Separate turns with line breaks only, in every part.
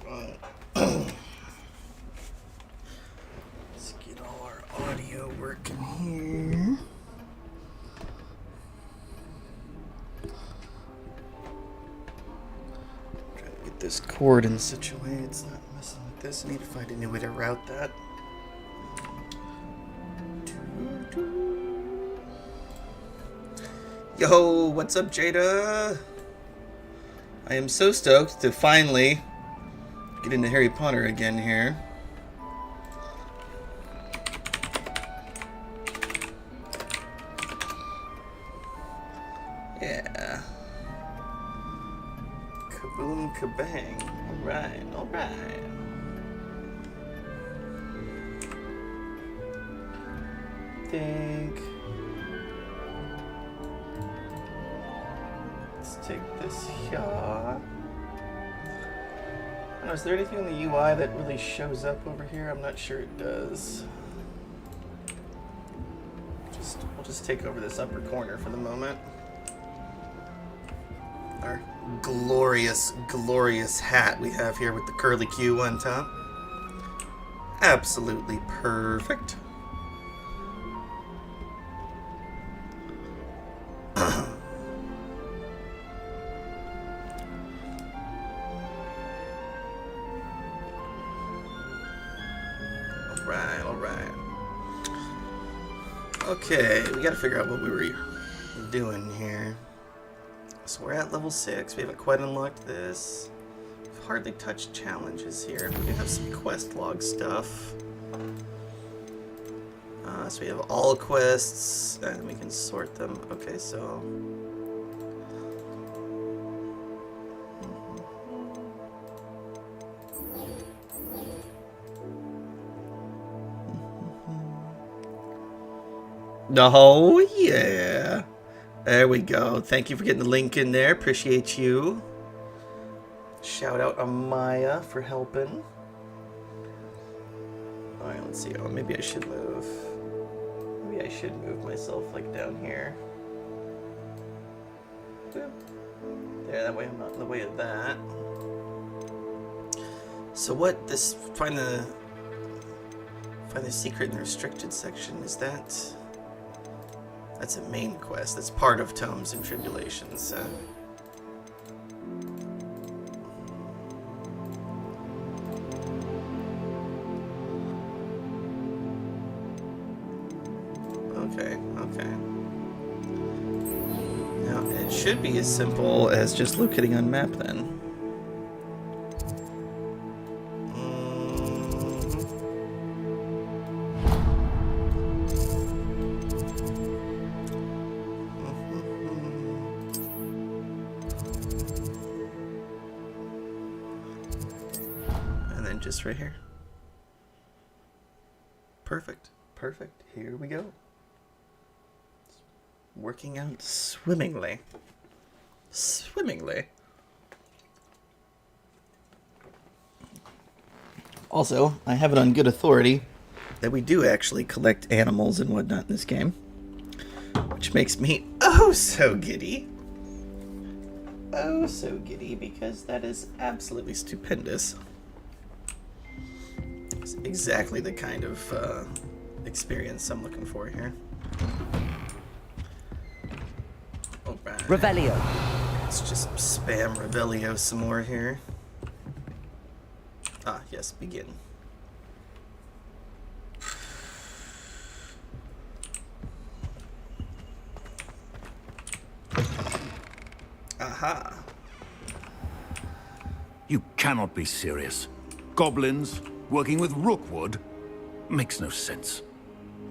Right. Let's get all our audio working here. Try to get this cord in such a way it's not messing with this. I need to find a new way to route that. Yo, what's up, Jada? I am so stoked to finally get into Harry Potter again here. Yeah. Kaboom, kabang. Alright, alright. Think. Let's take this here. I don't know, is there anything in the UI that really shows up over here? I'm not sure it does. We'll just take over this upper corner for the moment. Our glorious, glorious hat we have here with the curly Q on top. Absolutely perfect. Okay, we gotta figure out what we were doing here. So we're at level 6. We haven't quite unlocked this. We've hardly touched challenges here. We do have some quest log stuff. So we have all quests, and we can sort them. Okay, so... Oh, yeah. There we go. Thank you for getting the link in there. Appreciate you. Shout out to Maya for helping. Alright, let's see. Oh, maybe I should move. Maybe I should move myself, like, down here. Boop. There, that way I'm not in the way of that. So what this... Find the secret in the restricted section. Is that... That's a main quest. That's part of Tomes and Tribulations. Okay. Now, it should be as simple as just locating on map then. Just right here. Perfect. Here we go. It's working out swimmingly. Also, I have it on good authority that we do actually collect animals and whatnot in this game, which makes me oh so giddy. Oh so giddy, because that is absolutely stupendous. It's exactly the kind of experience I'm looking for here. All right.
Revelio.
Let's just spam Revelio some more here. Ah, yes, begin. Aha.
You cannot be serious. Goblins working with Rookwood makes no sense.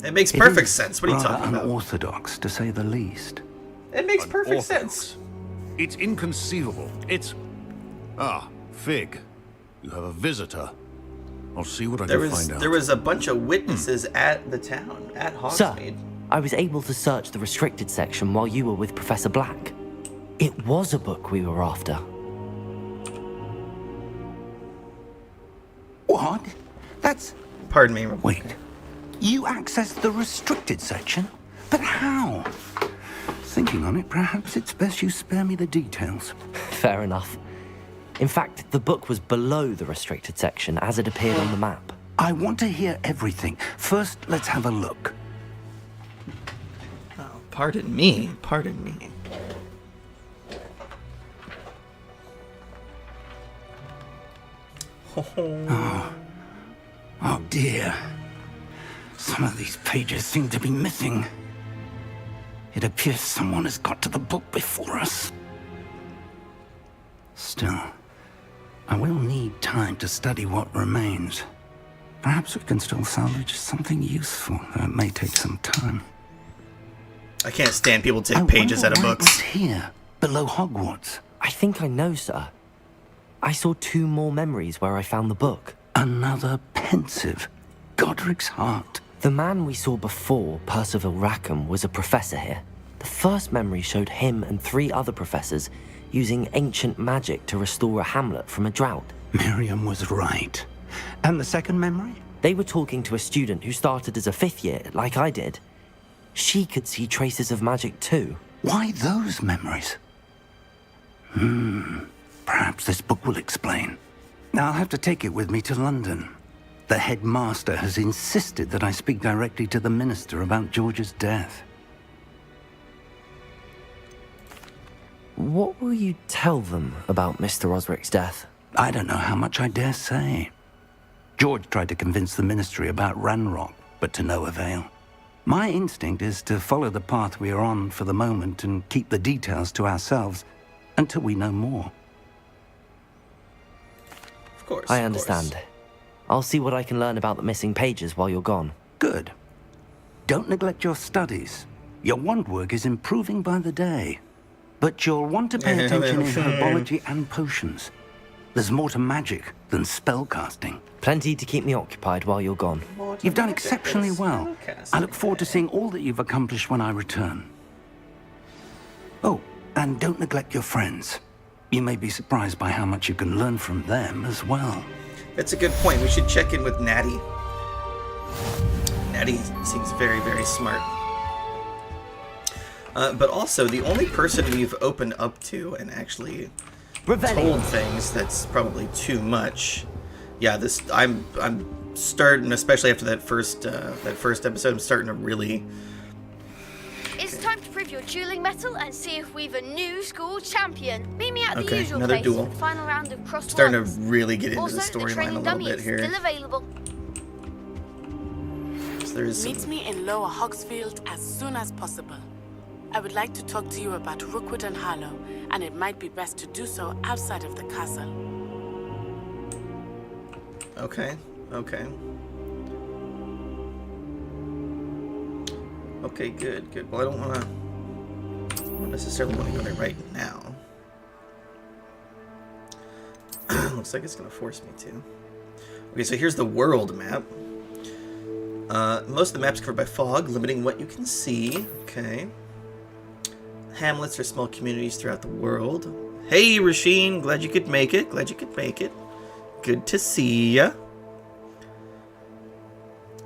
It makes perfect sense. What are you talking about?
Unorthodox, to say the least.
It makes perfect sense.
It's inconceivable. It's... Ah, Fig. You have a visitor. I'll see what I can find out.
There was a bunch of witnesses at the town, at Hogsmeade.
Sir, I was able to search the restricted section while you were with Professor Black. It was a book we were after.
What? That's...
Pardon me.
Wait. You accessed the restricted section? But how? Thinking on it, perhaps it's best you spare me the details.
Fair enough. In fact, the book was below the restricted section as it appeared on the map.
I want to hear everything. First, let's have a look.
Oh, pardon me. Pardon me.
Oh dear. Some of these pages seem to be missing. It appears someone has got to the book before us. Still, I will need time to study what remains. Perhaps we can still salvage something useful, though it may take some time.
I can't stand people take pages out of books.
What's here, below Hogwarts?
I think I know, sir. I saw 2 more memories where I found the book.
Another pensive. Godric's heart.
The man we saw before, Percival Rackham, was a professor here. The first memory showed him and 3 other professors using ancient magic to restore a hamlet from a drought.
Miriam was right. And the second memory?
They were talking to a student who started as a 5th year, like I did. She could see traces of magic too.
Why those memories? Perhaps this book will explain. Now I'll have to take it with me to London. The headmaster has insisted that I speak directly to the minister about George's death.
What will you tell them about Mr. Osric's death?
I don't know how much I dare say. George tried to convince the ministry about Ranrock, but to no avail. My instinct is to follow the path we are on for the moment and keep the details to ourselves until we know more.
Of course.
I understand. I'll see what I can learn about the missing pages while you're gone.
Good. Don't neglect your studies. Your wand work is improving by the day. But you'll want to pay attention in herbology and potions. There's more to magic than spellcasting.
Plenty to keep me occupied while you're gone.
You've done exceptionally well. I look forward to seeing all that you've accomplished when I return. Oh, and don't neglect your friends. You may be surprised by how much you can learn from them as well.
That's a good point. We should check in with Natty. Natty seems very, very smart. But also, the only person we've opened up to and actually told things that's probably too much. Yeah, I'm starting, especially after that first episode, I'm starting to really.
It's time to prove your dueling mettle and see if we've a new school champion. Meet me at the
Okay,
usual
another
place
duel.
for the final round of cross
Starting to
ones.
really get into
Also,
the
the
storyline a
training
little
dummy
bit
is
here.
still available.
So there is some,
Meet me in Lower Hogsfield as soon as possible. I would like to talk to you about Rookwood and Harlow, and it might be best to do so outside of the castle.
Okay. Okay, good. Well, I don't necessarily want to go there right now. Looks like it's going to force me to. Okay, so here's the world map. Most of the map's covered by fog, limiting what you can see. Okay. Hamlets are small communities throughout the world. Hey, Rasheen, glad you could make it. Good to see ya.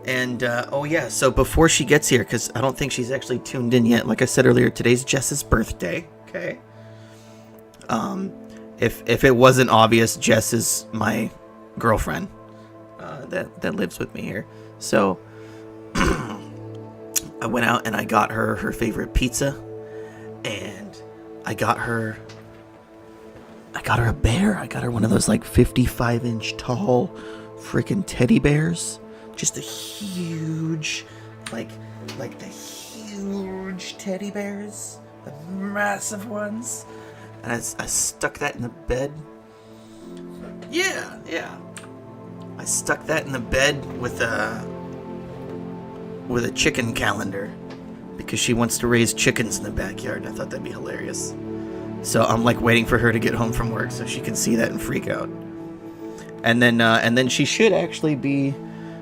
And, oh yeah, so before she gets here, because I don't think she's actually tuned in yet, like I said earlier, today's Jess's birthday, okay? If it wasn't obvious, Jess is my girlfriend that lives with me here. So, I went out and I got her favorite pizza, and I got her a bear. I got her one of those, like, 55-inch tall freaking teddy bears. Just a huge, like the huge teddy bears, the massive ones. And I stuck that in the bed. Yeah. I stuck that in the bed with a chicken calendar because she wants to raise chickens in the backyard. I thought that'd be hilarious. So I'm like waiting for her to get home from work so she can see that and freak out. And then she should actually be.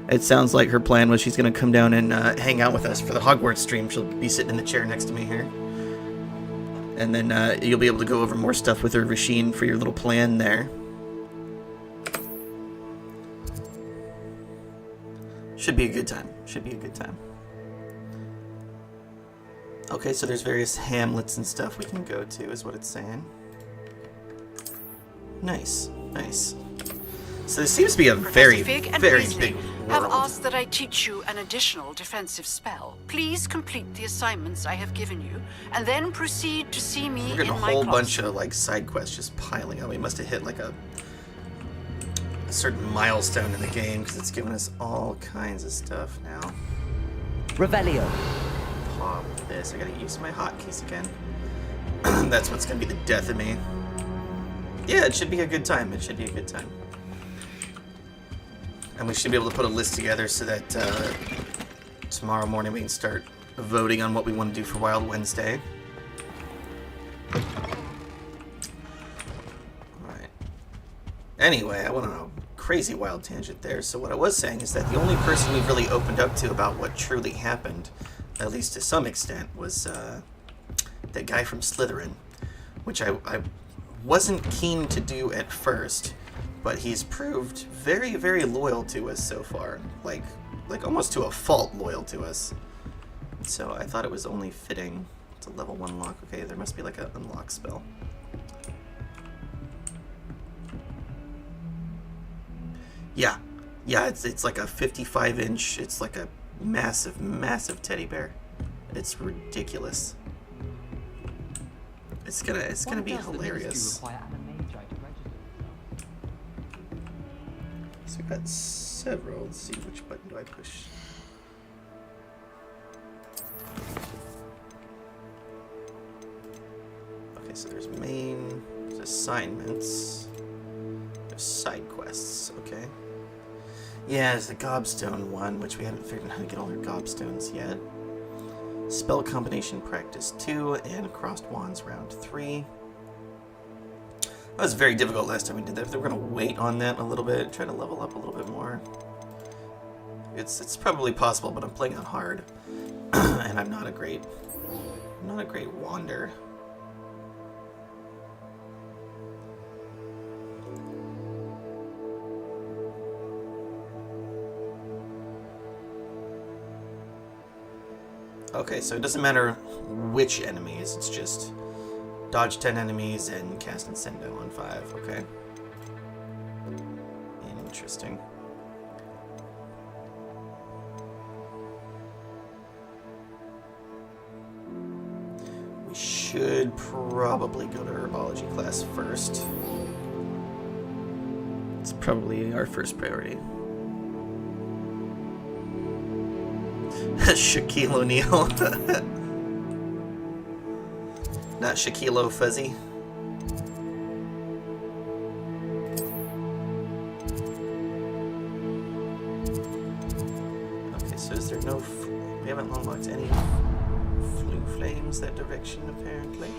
It sounds like her plan was she's going to come down and hang out with us for the Hogwarts stream. She'll be sitting in the chair next to me here. And then you'll be able to go over more stuff with her, Rasheen, for your little plan there. Should be a good time. Okay, so there's various hamlets and stuff we can go to, is what it's saying. Nice, nice. So there seems to be a very,
Fig and
very
Weasley
big
have
world.
asked that I teach you an additional defensive spell. Please complete the assignments I have given you, and then proceed to see me
We're getting
in
a
my
whole
closet.
bunch of like side quests just piling up. We must have hit like a certain milestone in the game because it's giving us all kinds of stuff now.
Revelio.
Pop this. I gotta use my hotkeys again. That's what's gonna be the death of me. Yeah, it should be a good time. It should be a good time. And we should be able to put a list together so that tomorrow morning we can start voting on what we want to do for Wild Wednesday. Alright. Anyway, I went on a crazy wild tangent there. So what I was saying is that the only person we've really opened up to about what truly happened, at least to some extent, was that guy from Slytherin, which I wasn't keen to do at first. But he's proved very, very loyal to us so far. Like almost to a fault loyal to us. So I thought it was only fitting. It's a level 1 lock. Okay, there must be like an unlock spell. Yeah. Yeah, it's like a 55-inch, it's like a massive, massive teddy bear. It's ridiculous. It's gonna be hilarious. So we've got several. Let's see, which button do I push? Okay, so there's main, there's assignments, there's side quests, okay. Yeah, there's the gobstone one, which we haven't figured out how to get all our gobstones yet. Spell combination practice 2 and crossed wands round 3. That was very difficult last time we did that. We're gonna wait on that a little bit, try to level up a little bit more. It's probably possible, but I'm playing on hard, and I'm not a great wander. Okay, so it doesn't matter which enemies, it's just dodge 10 enemies and cast Incendo on 5, okay. Interesting. We should probably go to Herbology class first. It's probably our first priority. Shaquille O'Neal. Not Shaquille O'Fuzzy. Okay, so is there no... we haven't unlocked any Flue Flames that direction, apparently.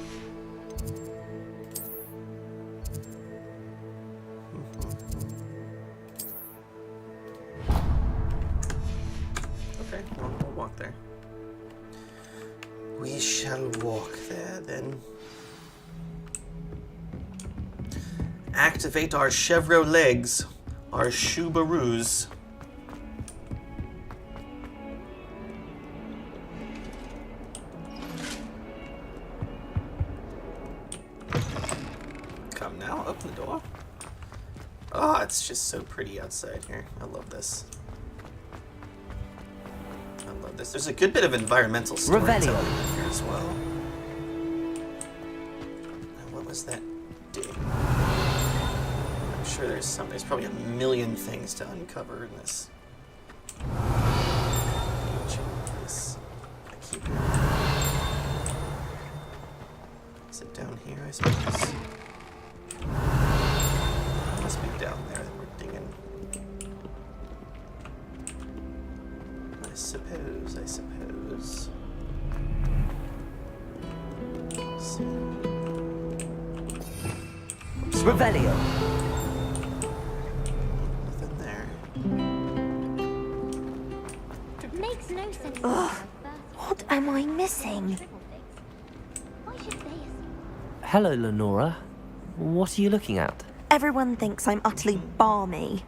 Okay, well, we'll walk there. We shall walk there, then. Activate our Hydraulix, our Shubaroos. Come now, open the door. Oh, it's just so pretty outside here. I love this. I love this. There's a good bit of environmental storytelling in here as well. And what was that dig? I'm sure there's probably a million things to uncover in this. Is it down here, I suppose? It must be down there that we're digging. I suppose. Let's see.
Revelio.
Nothing there.
Makes no sense.
Ugh, what am I missing?
Why should they?
Hello, Lenora. What are you looking at?
Everyone thinks I'm utterly balmy.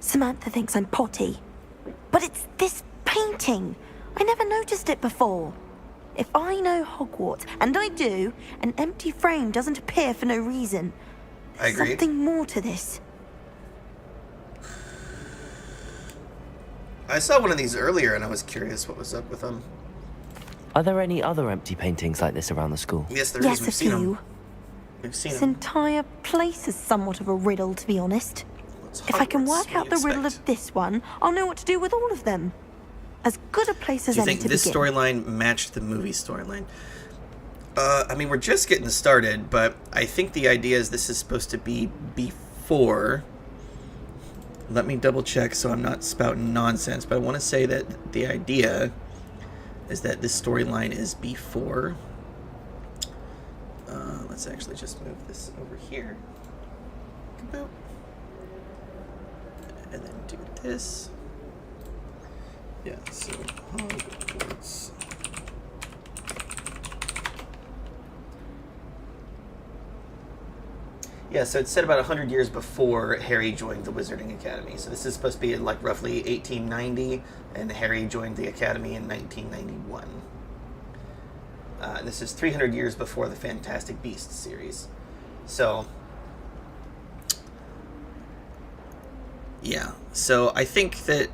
Samantha thinks I'm potty. But it's this painting. I never noticed it before. If I know Hogwarts, and I do, an empty frame doesn't appear for no reason.
I agree.
Something more to this.
I saw one of these earlier and I was curious what was up with them.
Are there any other empty paintings like this around the school?
Yes, there is.
Yes,
We've
a
seen
few.
them. We've seen
This
them.
entire place is somewhat of a riddle, to be honest.
It's
If I can
Hogwarts,
work
what
out
do
the
you
riddle
expect?
of this one, I'll know what to do with all of them. As good a place as
Do you
any
think
to
this
begin.
storyline matched the movie storyline? I mean, we're just getting started, but I think the idea is this is supposed to be before. Let me double check so I'm not spouting nonsense, but I want to say that the idea is that this storyline is before. Let's actually just move this over here. Boop. And then do this. Yeah, so Hogwarts. Yeah, so it's set about 100 years before Harry joined the Wizarding Academy. So this is supposed to be in like roughly 1890, and Harry joined the Academy in 1991. This is 300 years before the Fantastic Beasts series. So, yeah. So I think that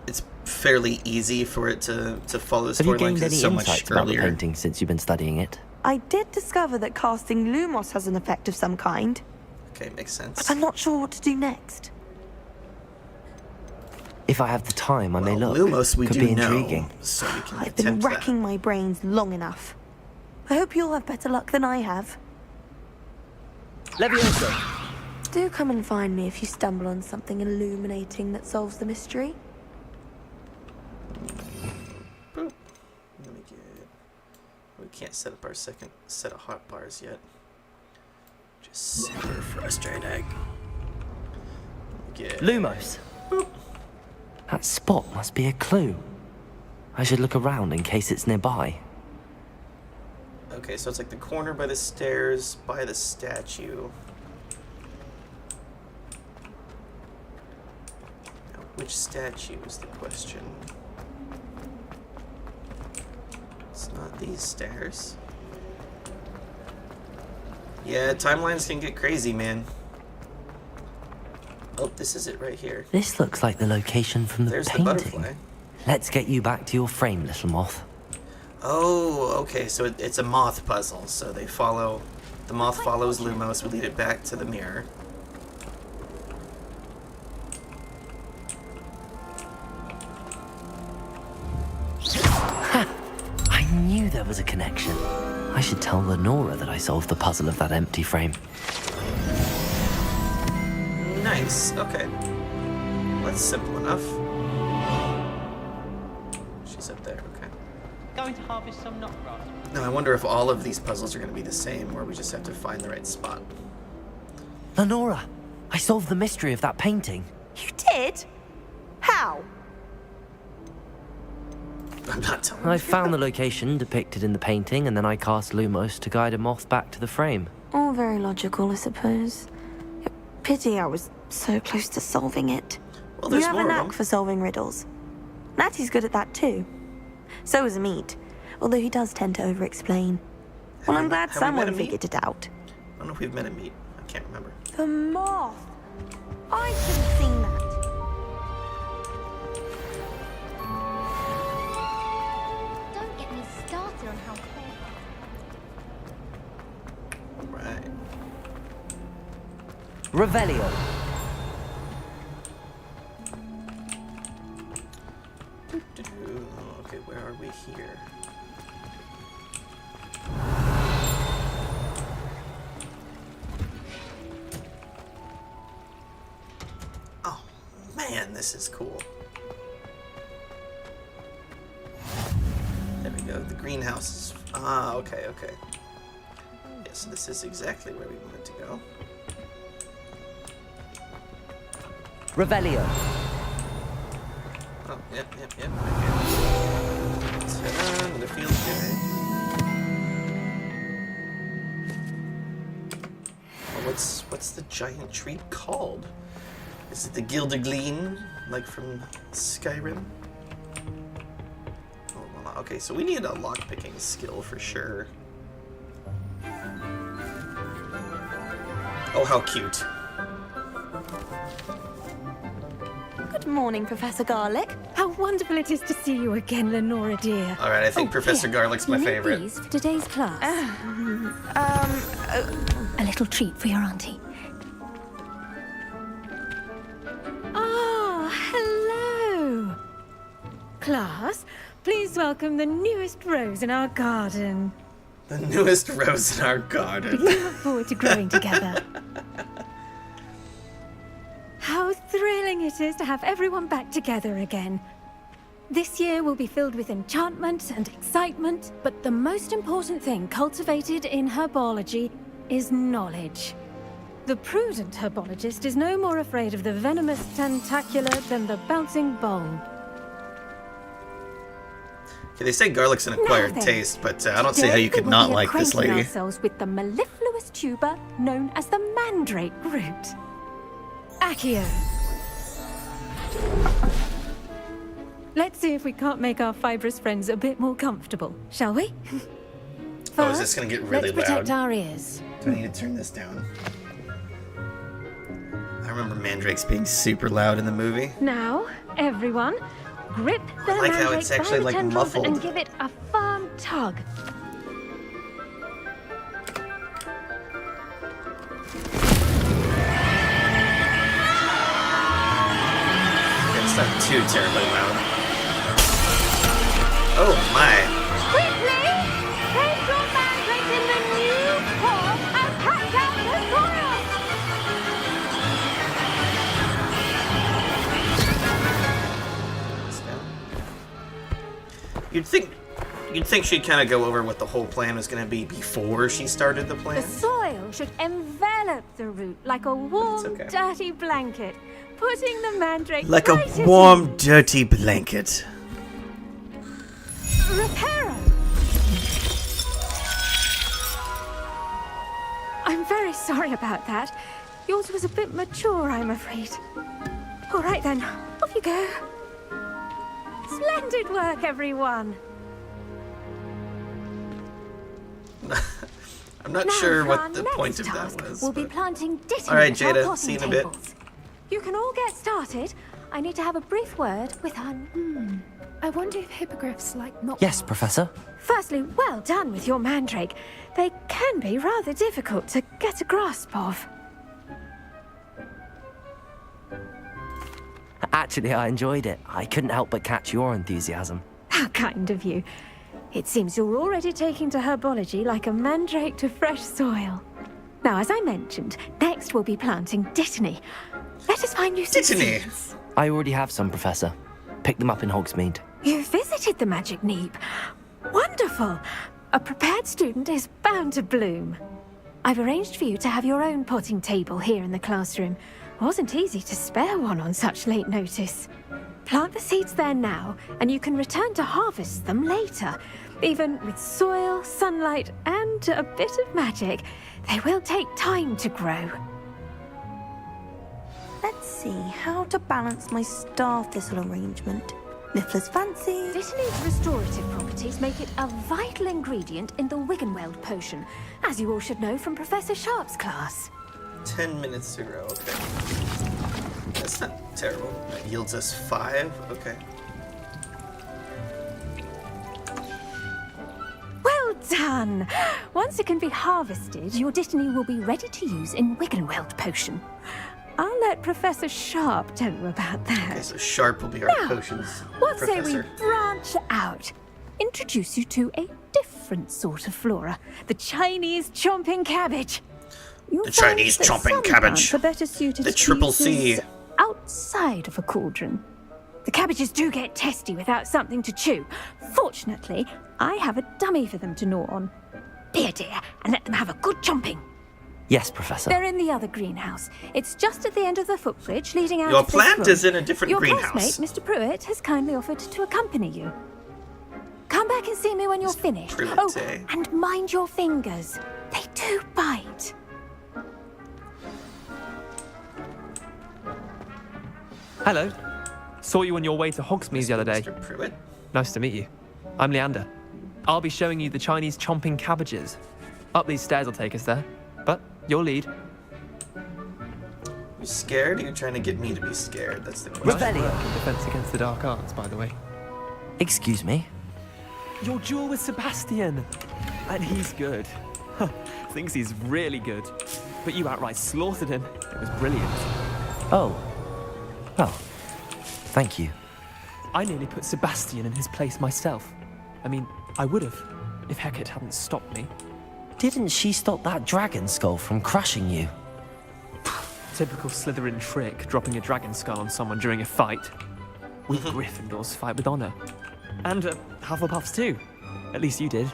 it's fairly easy for it to follow the
Have you
storyline
gained
because
any
it's so much
insights about the
earlier.
painting since you've been studying it?
I did discover that casting Lumos has an effect of some kind,
Okay, makes sense.
but I'm not sure what to do next.
If I have the time, I may
Well,
look.
Lumos we
Could
do
be
know,
intriguing.
so we can
I've been
attempt
racking
that.
my brains long enough. I hope you'll have better luck than I have.
Levioso!
Do come and find me if you stumble on something illuminating that solves the mystery.
Boop. Let me get. We can't set up our second set of hot bars yet. Just super frustrating. Let me get.
Lumos! That spot must be a clue. I should look around in case it's nearby.
Okay, so it's like the corner by the stairs, by the statue. Now, which statue is the question? It's not these stairs. Yeah, timelines can get crazy, man. Oh, this is it right here.
This looks like the location from the
There's the
painting.
butterfly.
Let's get you back to your frame, little moth.
Oh, okay, so it's a moth puzzle. So they follow, the moth follows Lumos, we lead it back to the mirror.
I knew there was a connection. I should tell Lenora that I solved the puzzle of that empty frame.
Nice, okay. Well, that's simple enough. She's up there, okay.
Going to harvest some knot grass.
Now I wonder if all of these puzzles are going to be the same, or we just have to find the right spot.
Lenora, I solved the mystery of that painting.
You did? How?
I'm not telling
I
you.
found the location depicted in the painting, and then I cast Lumos to guide a moth back to the frame.
All very logical, I suppose. Pity I was so close to solving it.
Well,
You
there's
have a
more of
knack
them.
for solving riddles. Natty's good at that too. So is Meat, although he does tend to over-explain. Well, I'm glad
have we met
someone
a Meat?
figured it out.
I don't know if we've met a meet. I can't remember.
The moth! I should have seen that.
Don't get me started on how cold.
Right.
Revelio.
Okay, where are we here? Oh, man, this is cool. There we go. The greenhouse is... Ah, okay, okay. Yeah, so this is exactly where we wanted to go.
Revelio.
Oh, yep. Right here. Ta-da, another field guide. Oh, what's the giant tree called? Is it the Gildegleen, like from Skyrim? Oh, well, okay, so we need a lockpicking skill for sure. Oh, how cute.
Good morning, Professor Garlic.
How wonderful it is to see you again, Lenora dear.
All right, I think Professor Garlic's my
You need
favorite.
these for today's class. A little treat for your auntie. Ah, hello. Class, please welcome the newest rose in our garden.
The newest rose in our garden.
We look forward to growing together. How thrilling it is to have everyone back together again. This year will be filled with enchantment and excitement, but the most important thing cultivated in herbology is knowledge. The prudent herbologist is no more afraid of the venomous tentacula than the bouncing bulb.
Okay, they say garlic's an acquired
then,
taste, but I don't see how
today
you could
we will
not
be
like this
acquainting
lady.
ourselves with the mellifluous tuber known as the mandrake root. Accio. Let's see if we can't make our fibrous friends a bit more comfortable, shall we? First,
Oh, is this gonna get really
let's protect
loud?
our ears.
Do I need to turn this down? I remember mandrakes being super loud in the movie.
Now, everyone, grip the
I like how
mandrake
it's actually,
by the
like,
tendrils
muffled.
and give it a firm tug.
It's not too terribly loud. Oh my.
Quickly! Place your mandrake in the new pot and pack out the soil!
You'd think she'd kind of go over what the whole plan was going to be before she started the
The
plan.
soil should envelop the root like a warm,
okay.
dirty blanket, putting the mandrake
Like
right
a
at
warm, dirty blanket.
Reparo! I'm very sorry about that. Yours was a bit mature, I'm afraid. All right then, off you go. Splendid work, everyone.
I'm not
Now
sure
for our
what the
next
point of
task,
that was.
We'll be
but-
planting dittany
All right,
at our
Jada,
potting
see you in a bit.
tables. You can all get started. I need to have a brief word with our...
I wonder if hippogriffs like not.
Yes, Professor.
Firstly, well done with your mandrake. They can be rather difficult to get a grasp of.
Actually, I enjoyed it. I couldn't help but catch your enthusiasm.
How kind of you. It seems you're already taking to herbology like a mandrake to fresh soil. Now, as I mentioned, next we'll be planting dittany. Let us find you some
Dittany?
seeds.
I already have some, Professor. Picked them up in Hogsmeade.
You visited the Magic Neep. Wonderful. A prepared student is bound to bloom. I've arranged for you to have your own potting table here in the classroom. Wasn't easy to spare one on such late notice. Plant the seeds there now, and you can return to harvest them later. Even with soil, sunlight, and a bit of magic, they will take time to grow.
Let's see how to balance my star thistle arrangement. Niffler's fancy.
Dittany's restorative properties make it a vital ingredient in the Wiggenweld potion, as you all should know from Professor Sharp's class.
10 minutes to grow, okay. That's not terrible. That yields us 5, okay.
Well done! Once it can be harvested, your dittany will be ready to use in Wiggenweld potion. I'll let Professor Sharp tell you about that.
Okay, so Sharp will be our
Now,
potions
what say we
professor.
branch out? Introduce you to a different sort of flora, the Chinese chomping cabbage. You'll
The
find
Chinese
that
chomping
some
cabbage.
plants are better suited
The
to
triple C.
uses outside of a cauldron. The cabbages do get testy without something to chew. Fortunately, I have a dummy for them to gnaw on. Be a dear and let them have a good chomping.
Yes, Professor.
They're in the other greenhouse. It's just at the end of the footbridge leading out
Your
of this
plant
room.
is in a different
Your
greenhouse.
classmate, Mr. Pruitt, has kindly offered to accompany you. Come back and see me when you're finished.
Pruitt,
Oh,
eh?
and mind your fingers. They do bite.
Hello. Saw you on your way to Hogsmeade the other day.
Mr. Pruitt?
Nice to meet you. I'm Leander. I'll be showing you the Chinese chomping cabbages. Up these stairs will take us there, but you'll lead.
You scared, or you trying to get me to be scared? That's the question.
Revelio.
Defense against the dark arts, by the way.
Excuse me?
Your duel with Sebastian! And he's good. Thinks he's really good. But you outright slaughtered him. It was brilliant.
Oh. Well, thank you.
I nearly put Sebastian in his place myself. I mean, I would have, if Hecate hadn't stopped me.
Didn't she stop that dragon skull from crushing you?
Typical Slytherin trick, dropping a dragon skull on someone during a fight. We Gryffindors fight with honor. And Hufflepuffs too. At least you did.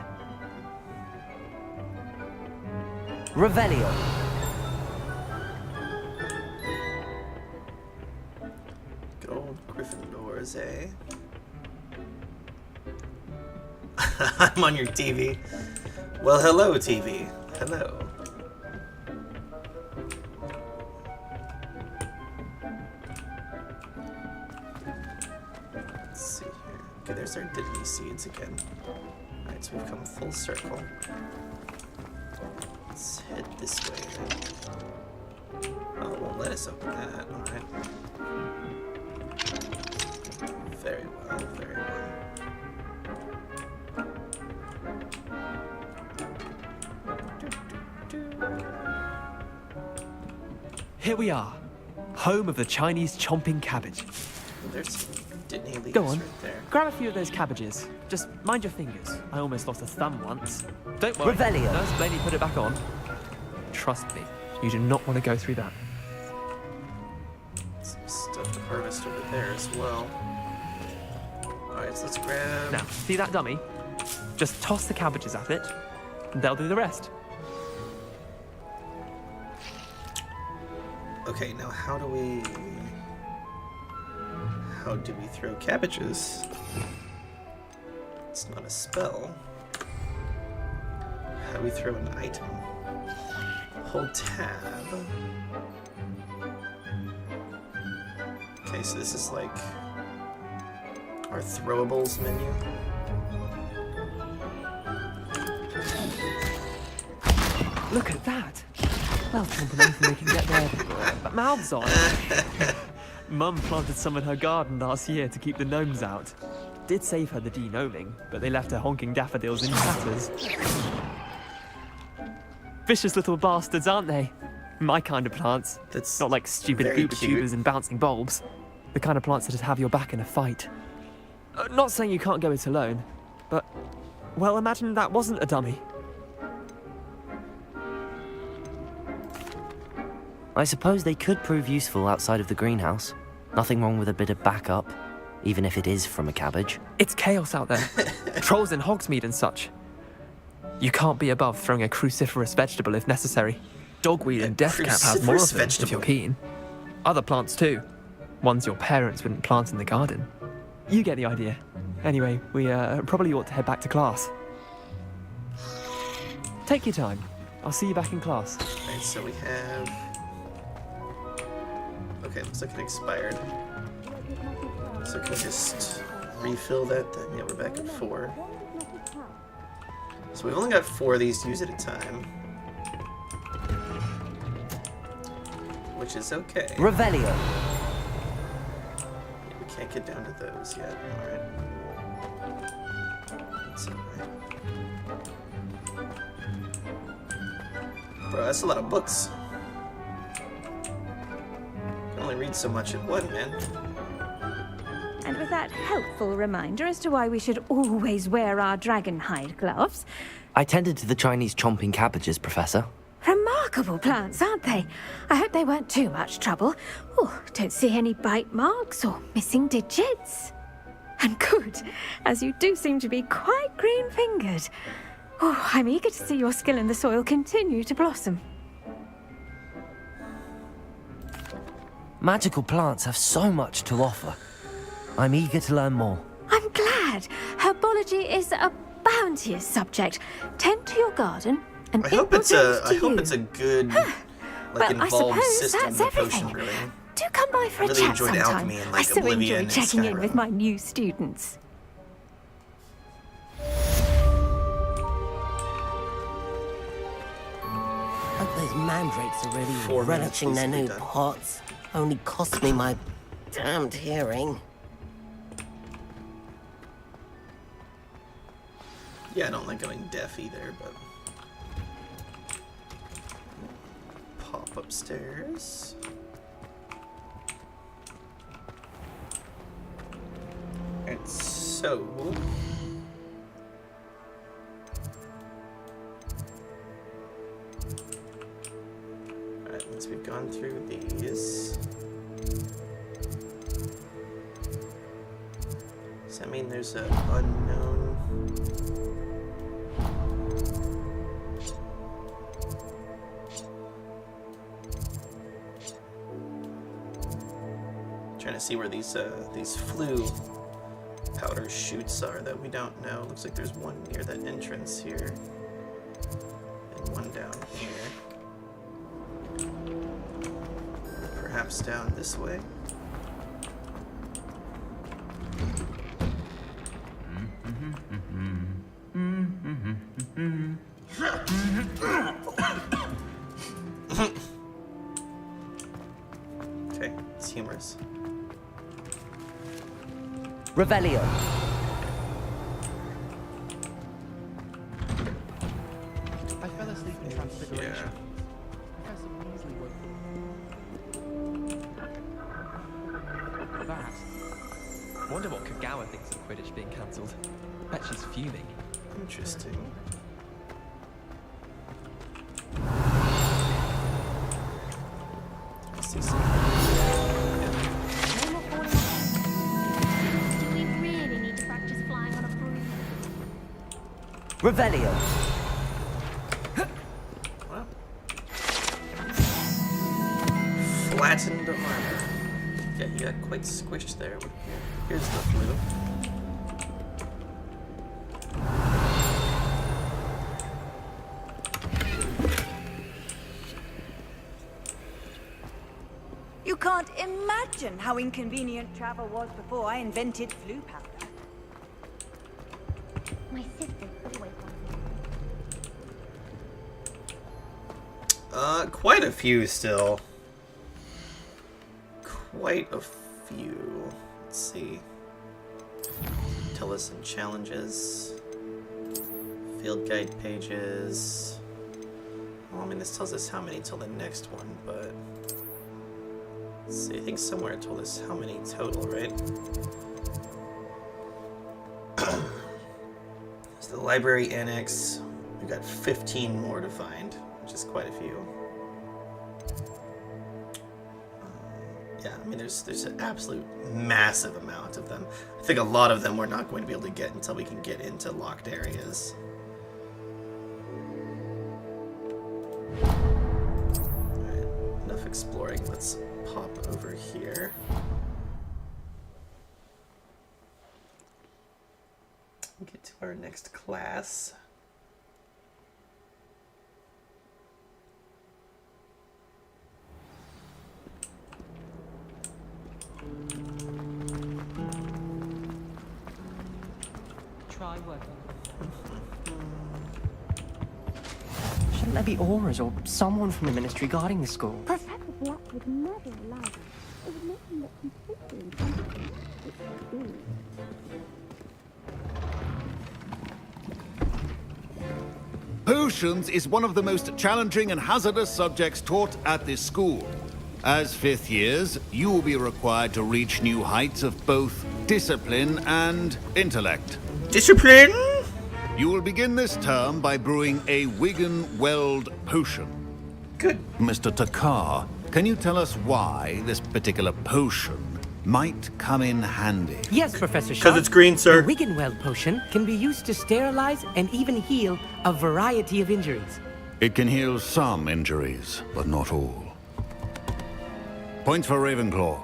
Revelio.
Good old Gryffindors, eh? I'm on your TV. Well, hello, TV. Hello. Let's see here. Okay, there's our Divinity Seeds again. Alright, so we've come full circle. Let's head this way then. Oh, it won't let us open that. Alright. Very well, very well.
Here we are, home of the Chinese chomping cabbage.
There's Disney leaves
Go on,
right there.
grab a few of those cabbages. Just mind your fingers. I almost lost a thumb once. Don't worry,
Revelio.
Nurse Blaney put it back on. Trust me, you do not want to go through that.
Some stuff to harvest over there as well. Alright, so let's grab...
Now, see that dummy? Just toss the cabbages at it, and they'll do the rest.
Okay, now how do we throw cabbages? It's not a spell. How do we throw an item? Hold tab. Okay, so this is like our throwables menu.
Look at that! Well, chomping anything they can get their mouths on. Mum planted some in her garden last year to keep the gnomes out. Did save her the de-gnoming, but they left her honking daffodils in tatters. Vicious little bastards, aren't they? My kind of plants.
That's
not like stupid
very
goober
cute.
tubers and bouncing bulbs. The kind of plants that'd have your back in a fight. Not saying you can't go it alone, but, well, imagine that wasn't a dummy.
I suppose they could prove useful outside of the greenhouse. Nothing wrong with a bit of backup, even if it is from a cabbage.
It's chaos out there. Trolls in Hogsmeade and such. You can't be above throwing a cruciferous vegetable if necessary. Dogweed and deathcap has more of them if you're keen. Other plants too. Ones your parents wouldn't plant in the garden. You get the idea. Anyway, we probably ought to head back to class. Take your time. I'll see you back in class.
Alright, so we have... Okay, looks like it expired. So can we just refill that then? Yeah, we're back at 4. So we've only got 4 of these to use at a time. Which is okay.
Revelio.
We can't get down to those yet. Alright. That's alright. Bro, that's a lot of books. Can only read so much at one, man.
And with that helpful reminder as to why we should always wear our dragon hide gloves.
I tended to the Chinese chomping cabbages, Professor.
Remarkable plants, aren't they? I hope they weren't too much trouble. Oh, don't see any bite marks or missing digits. And good, as you do seem to be quite green-fingered. Oh, I'm eager to see your skill in the soil continue to blossom.
Magical plants have so much to offer. I'm eager to learn more.
I'm glad. Herbology is a bounteous subject. Tend to your garden, and
I hope it's a good, like,
well, I
involved
suppose
system
that's
of potion
everything.
brewing.
Do come by for
I
a
really
chat
enjoyed
sometime.
alchemy and,
I
like,
so
Oblivion
enjoy
and
checking in with
Skyrim.
my new students.
Hope there's
mandrakes are really
4 minutes
relishing their
needs to be
new
done.
pots. Only cost me my damned hearing.
Yeah, I don't like going deaf either, but... Pop upstairs. And so... Alright, once we've gone through these... Does that mean there's an unknown... Trying to see where these flue powder chutes are that we don't know. Looks like there's one near that entrance here, and one down here. Perhaps down this way. Okay, it's humorous.
Revelio.
I fell asleep in Transfiguration.
Yeah.
Professor Weasley woke. That. Wonder what Kagawa thinks of Quidditch being cancelled. Bet she's fuming.
Interesting. Let's see some.
Do we really need to practice flying on a broom?
Revelio.
Well. Flattened armor. Yeah, he got quite squished there. Here's the flue.
You can't imagine how inconvenient travel was before I invented flue powder.
My sister's always
Quite a few still. Quite a few. Let's see. Tell us some challenges. Field guide pages. Well, I mean, this tells us how many till the next one, but... Let's see, I think somewhere it told us how many total, right? So the library annex, we've got 15 more to find, which is quite a few. Yeah, I mean, there's an absolute massive amount of them. I think a lot of them we're not going to be able to get until we can get into locked areas. Alright, enough exploring. Let's pop over here. Get to our next class.
Try working.
Shouldn't there be auras or someone from the ministry guarding the school?
Professor Black would never allow that. It would make him look completely incompetent.
Potions is one of the most challenging and hazardous subjects taught at this school. As fifth years, you will be required to reach new heights of both discipline and intellect.
Discipline?
You will begin this term by brewing a Wiggenweld potion.
Good.
Mr. Takar, can you tell us why this particular potion might come in handy?
Yes, Professor Shaw.
Because it's green, sir.
The Wiggenweld potion can be used to sterilize and even heal a variety of injuries.
It can heal some injuries, but not all. Points for Ravenclaw.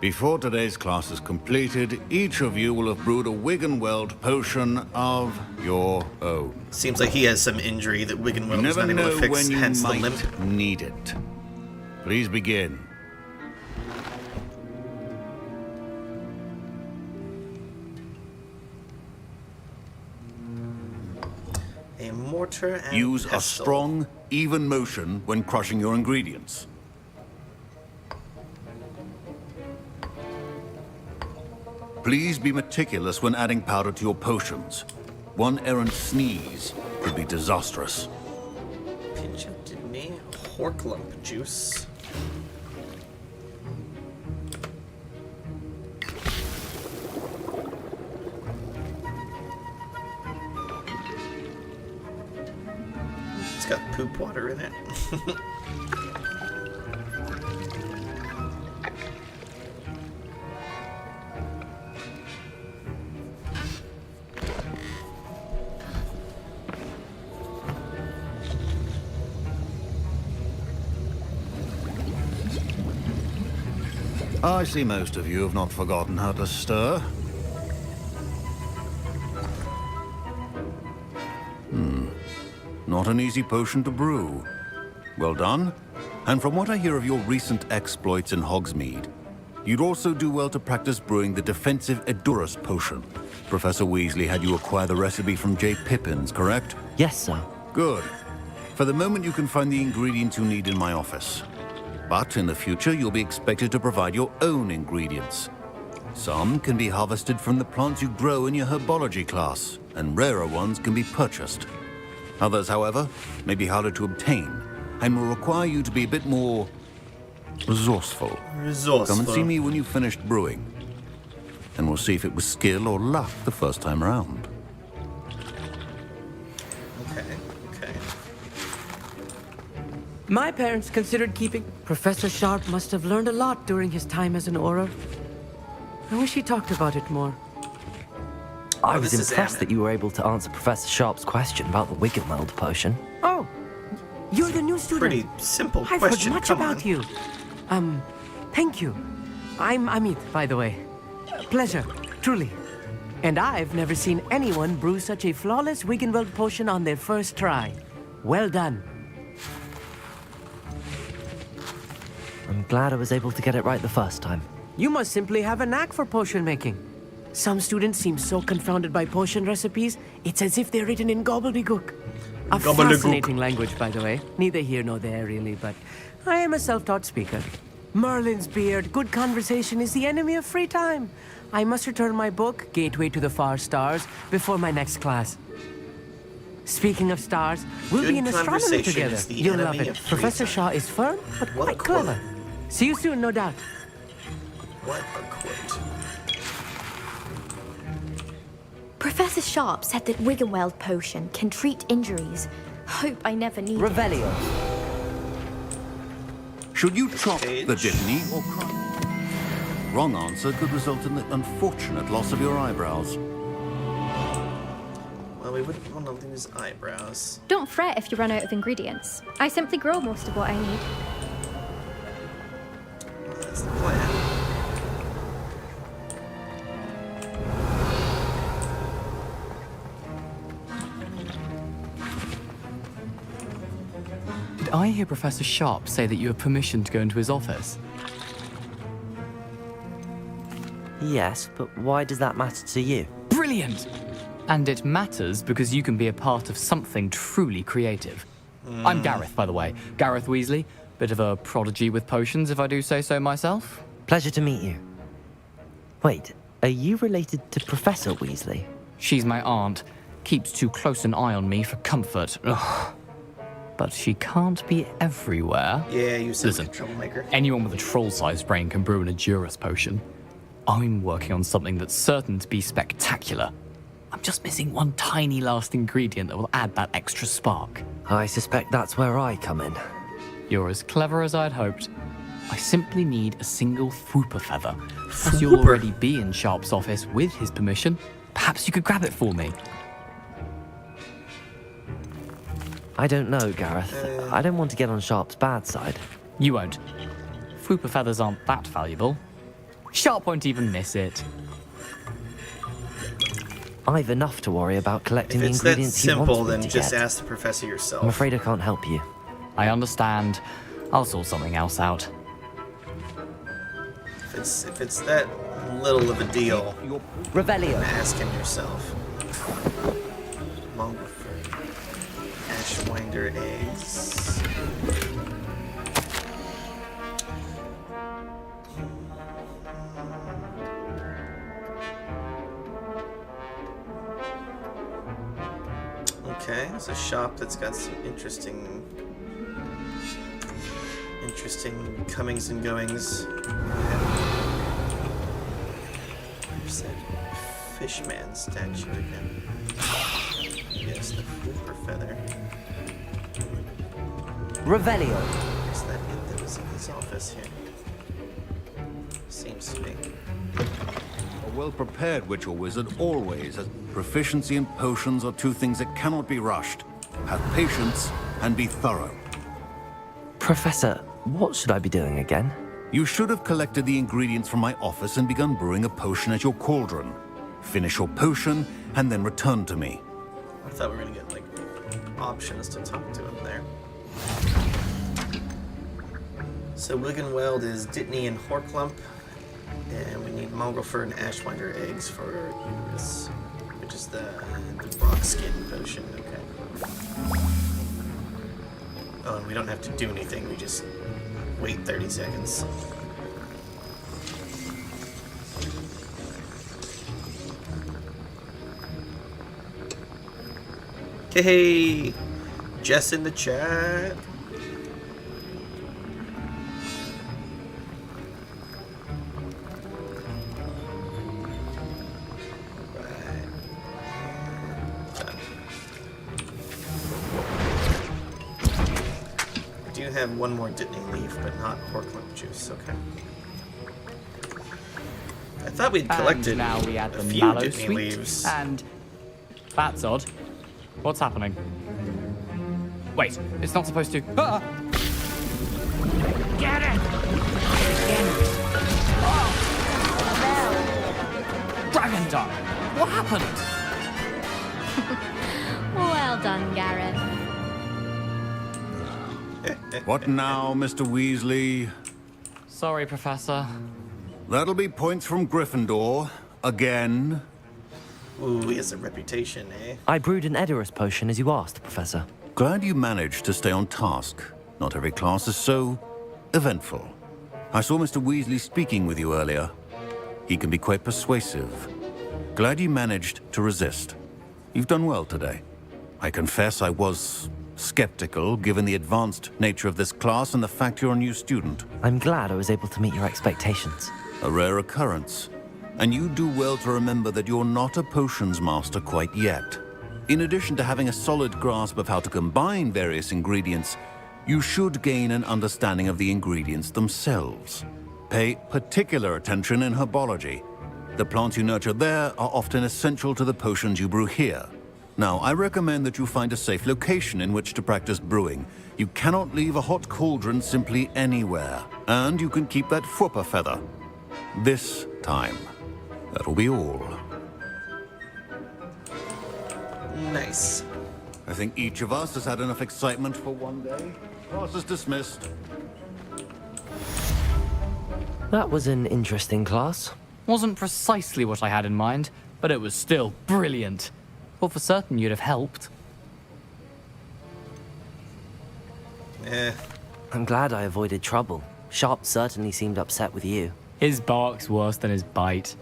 Before today's class is completed, each of you will have brewed a Wiggenweld potion of your own.
Seems like he has some injury that Wiggenweld is
Never
not able to
know
fix,
when you
hence the
might
limp.
need it. Please begin.
A mortar and
Use a
pestle.
strong, even motion when crushing your ingredients. Please be meticulous when adding powder to your potions. One errant sneeze could be disastrous.
Pinch up to me, Horklump juice. It's got poop water in it.
I see most of you have not forgotten how to stir. Not an easy potion to brew. Well done. And from what I hear of your recent exploits in Hogsmeade, you'd also do well to practice brewing the defensive Hydraulix potion. Professor Weasley had you acquire the recipe from J. Pippin's, correct?
Yes, sir.
Good. For the moment, you can find the ingredients you need in my office. But in the future, you'll be expected to provide your own ingredients. Some can be harvested from the plants you grow in your herbology class, and rarer ones can be purchased. Others, however, may be harder to obtain, and will require you to be a bit more resourceful. Come and see me when you've finished brewing, and we'll see if it was skill or luck the first time around.
Okay.
My parents considered keeping... Professor Sharp must have learned a lot during his time as an Auror. I wish he talked about it more.
I was impressed that you were able to answer Professor Sharp's question about the Wiggenweld potion.
Oh, you're the new student.
Pretty simple
I've
question.
heard much
Come
about
on.
you. Thank you. I'm Amit, by the way. Pleasure, truly. And I've never seen anyone brew such a flawless Wiggenweld potion on their first try. Well done.
I'm glad I was able to get it right the first time.
You must simply have a knack for potion making. Some students seem so confounded by potion recipes, it's as if they're written in gobbledygook. A fascinating language, by the way. Neither here nor there, really, but I am a self-taught speaker. Merlin's beard, good conversation is the enemy of free time. I must return my book, Gateway to the Far Stars, before my next class. Speaking of stars, we'll be in astronomy together. You'll love it. Professor Shaw is firm, but quite clever. See you soon, no doubt.
What a quote.
Professor Sharp said that Wiggenweld potion can treat injuries. Hope I never need
Revelio.
Should you chop the diphne or cry? Wrong answer could result in the unfortunate loss of your eyebrows.
Well, we wouldn't want to lose eyebrows.
Don't fret if you run out of ingredients. I simply grow most of what I need.
That's the plan.
Did I hear Professor Sharp say that you have permission to go into his office?
Yes, but why does that matter to you?
Brilliant! And it matters because you can be a part of something truly creative. I'm Gareth, by the way. Gareth Weasley. Bit of a prodigy with potions, if I do say so myself.
Pleasure to meet you. Wait, are you related to Professor Weasley?
She's my aunt. Keeps too close an eye on me for comfort. Ugh. But she can't be everywhere.
Yeah, you said
Listen,
a troublemaker.
anyone with a troll-sized brain can brew an Hydraulix potion. I'm working on something that's certain to be spectacular. I'm just missing one tiny last ingredient that will add that extra spark.
I suspect that's where I come in.
You're as clever as I'd hoped. I simply need a single Fwooper feather. As you'll already be in Sharp's office with his permission, perhaps you could grab it for me.
I don't know, Gareth. I don't want to get on Sharp's bad side.
You won't. Fwooper feathers aren't that valuable. Sharp won't even miss it.
I've enough to worry about collecting the
If it's that
ingredients he wants
simple,
me
then
to
just
get.
ask the professor yourself.
I'm afraid I can't help you.
I understand. I'll sort something else out.
If it's that little of a deal,
Revelio.
ask him yourself. Ashwinder eggs. Okay, it's a shop that's got some interesting comings and goings. There's that fishman statue again. Yes, the flipper feather.
Revelio.
Is that it that was in his office here? Seems to be.
A well-prepared witch or wizard always has proficiency in potions are two things that cannot be rushed. Have patience and be thorough.
Professor, what should I be doing again?
You should have collected the ingredients from my office and begun brewing a potion at your cauldron. Finish your potion and then return to me.
I thought we were gonna get like options to talk to him there. So Wiggenweld is Dittany and Horklump, and we need Mongrelfur and Ashwinder eggs for this, which is the rock skin potion. Okay. Oh, and we don't have to do anything. We just wait 30 seconds. Hey, Jess in the chat. Have one more Dittany leaf, but not Horklump juice. Okay. I thought we'd collected
and now we add
a
the
few
mallow
Dittany
sweet,
leaves.
and that's odd. What's happening? Wait, it's not supposed to. Ah!
Get it!
Dragon Dung! What happened?
Well done, Gareth.
What now, Mr. Weasley?
Sorry, Professor.
That'll be points from Gryffindor. Again.
Ooh, he has a reputation, eh?
I brewed an Edorus potion as you asked, Professor.
Glad you managed to stay on task. Not every class is so eventful. I saw Mr. Weasley speaking with you earlier. He can be quite persuasive. Glad you managed to resist. You've done well today. I confess I was skeptical, given the advanced nature of this class and the fact you're a new student.
I'm glad I was able to meet your expectations.
A rare occurrence. And you do well to remember that you're not a potions master quite yet. In addition to having a solid grasp of how to combine various ingredients, you should gain an understanding of the ingredients themselves. Pay particular attention in herbology. The plants you nurture there are often essential to the potions you brew here. Now, I recommend that you find a safe location in which to practice brewing. You cannot leave a hot cauldron simply anywhere. And you can keep that flipper feather. This time. That'll be all.
Nice.
I think each of us has had enough excitement for one day. Class is dismissed.
That was an interesting class.
Wasn't precisely what I had in mind, but it was still brilliant. Well, for certain you'd have helped.
I'm glad I avoided trouble. Sharp certainly seemed upset with you.
His bark's worse than his bite.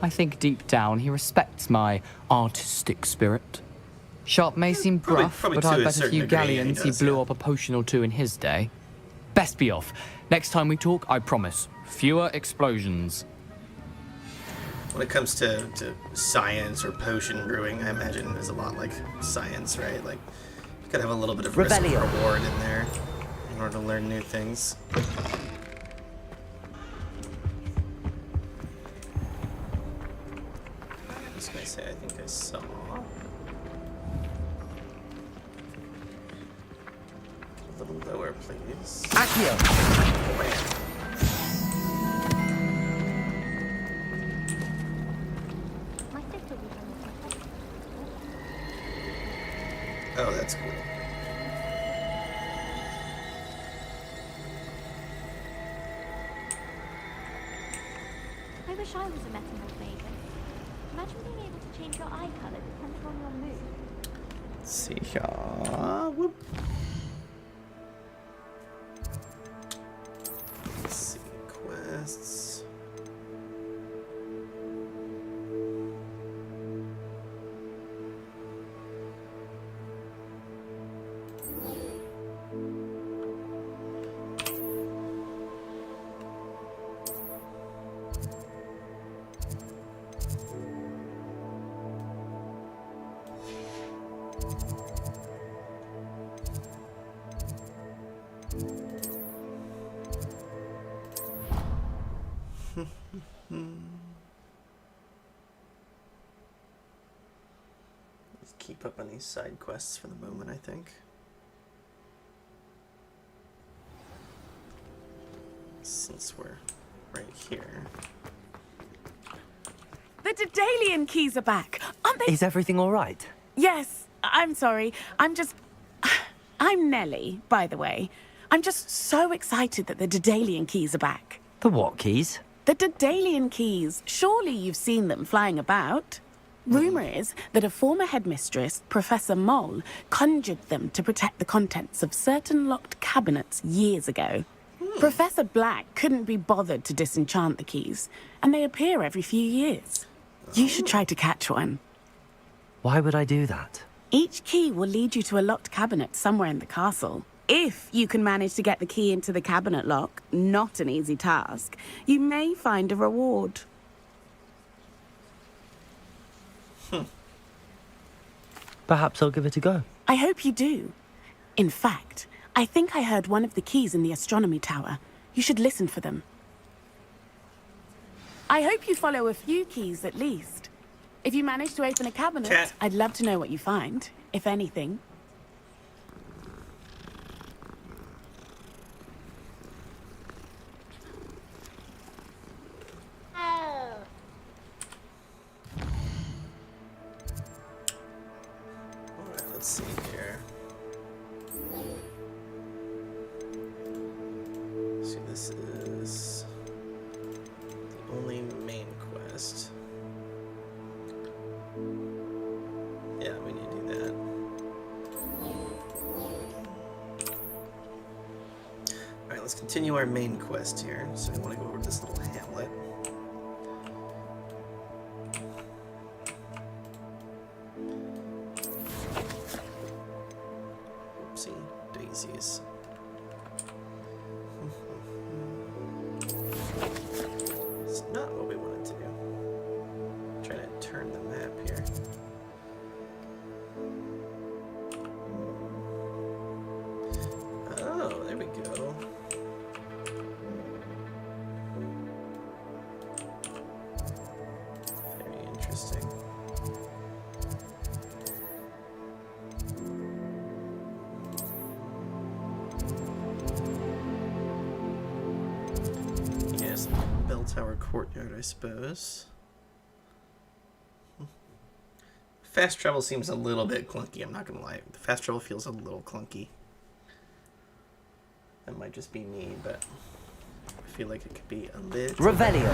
I think deep down he respects my artistic spirit. Sharp may seem gruff,
probably
but
to
I
a
bet a
certain
few
degree
galleons
he does,
blew up a potion or two in his day. Best be off. Next time we talk, I promise. Fewer explosions.
When it comes to science or potion brewing, I imagine it's a lot like science, right? Like, you gotta have a little bit of risk and reward in there in order to learn new things. I was gonna say, I think I saw. A little lower, please.
Accio!
Oh, that's cool.
I wish I was a metal maiden. Imagine being able to change your eye color depending on your mood.
Let's see here. Whoop. Let's see, quests. on these side quests for the moment, I think. Since we're right here.
The Daedalian keys are back, aren't they?
Is everything all right?
Yes, I'm sorry. I'm Nellie, by the way. I'm just so excited that the Daedalian keys are back.
The what keys?
The Daedalian keys. Surely you've seen them flying about. Rumour is that a former headmistress, Professor Moll, conjured them to protect the contents of certain locked cabinets years ago. Professor Black couldn't be bothered to disenchant the keys, and they appear every few years. You should try to catch one.
Why would I do that?
Each key will lead you to a locked cabinet somewhere in the castle. If you can manage to get the key into the cabinet lock, not an easy task, you may find a reward.
Perhaps I'll give it a go.
I hope you do. In fact, I think I heard one of the keys in the astronomy tower. You should listen for them. I hope you follow a few keys at least. If you manage to open a cabinet, I'd love to know what you find, if anything.
Alright, let's see here. See, this is the only main quest. Yeah, we need to do that. Alright, let's continue our main quest here. So we want to go over to this little hamlet. Oopsie daisies. It's not what we wanted to do. I'm trying to turn the map here. Oh, there we go. Very interesting. Yes, bell tower courtyard, I suppose. Fast travel seems a little bit clunky, I'm not gonna lie. The fast travel feels a little clunky. That might just be me, but I feel like it could be a little...
Revelio.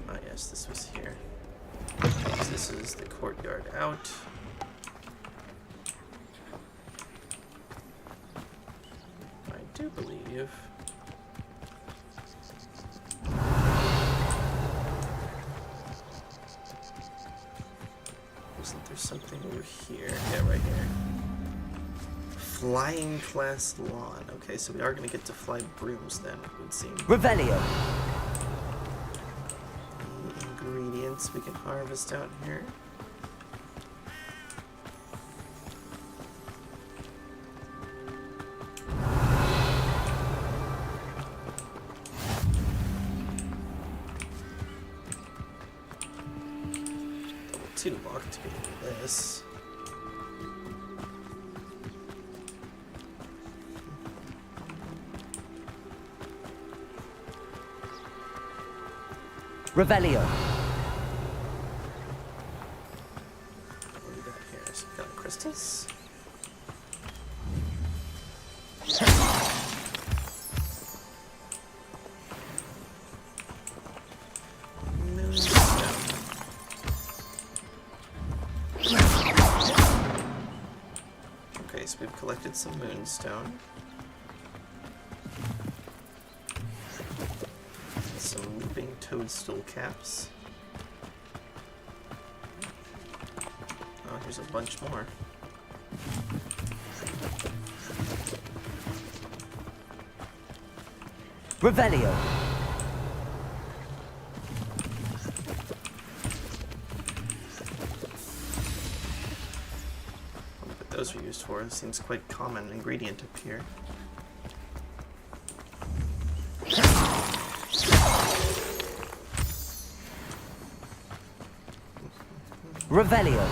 Ah, yes, this was here. This is the courtyard out. I do believe... Looks like there's something over here. Yeah, right here. Flying class lawn. Okay, so we are going to get to fly brooms then, it would seem.
Revelio.
Ingredients we can harvest out here. Too locked to be doing this.
Revelio.
What do we got here? Some kind of crystals. Okay, so we've collected some moonstone. Some looping toadstool caps. Oh, here's a bunch more.
Revelio.
What those were used for. It seems quite common ingredient up here.
Revelio.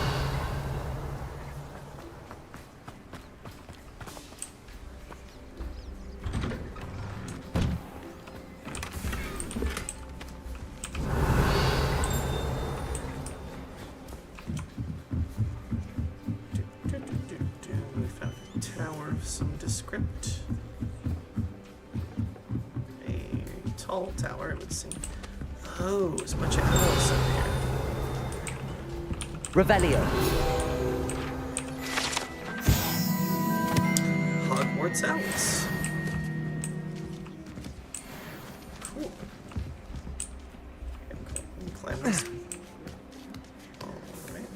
We found a tower of some descript. A tall tower, it would seem. Oh, there's a bunch of owls up here.
Revelio.
Hogwarts owls. Cool. Okay, cool. Let me climb this. Alright.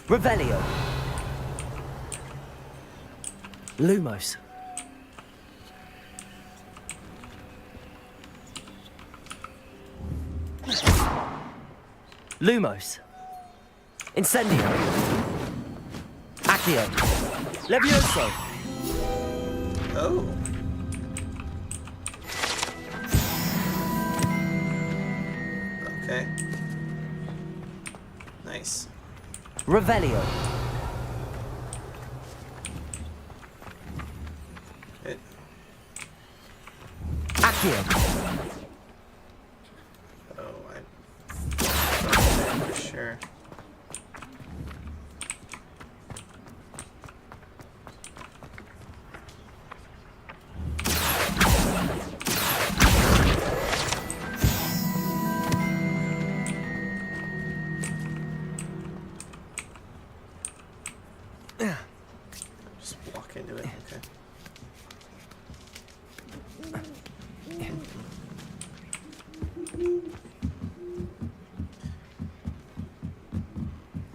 Revelio. Lumos. Lumos. Incendio. Accio. Levioso.
Oh. Okay. Nice.
Revelio.
Hit.
Accio.
Oh, I thought that for sure. Just walk into it, okay.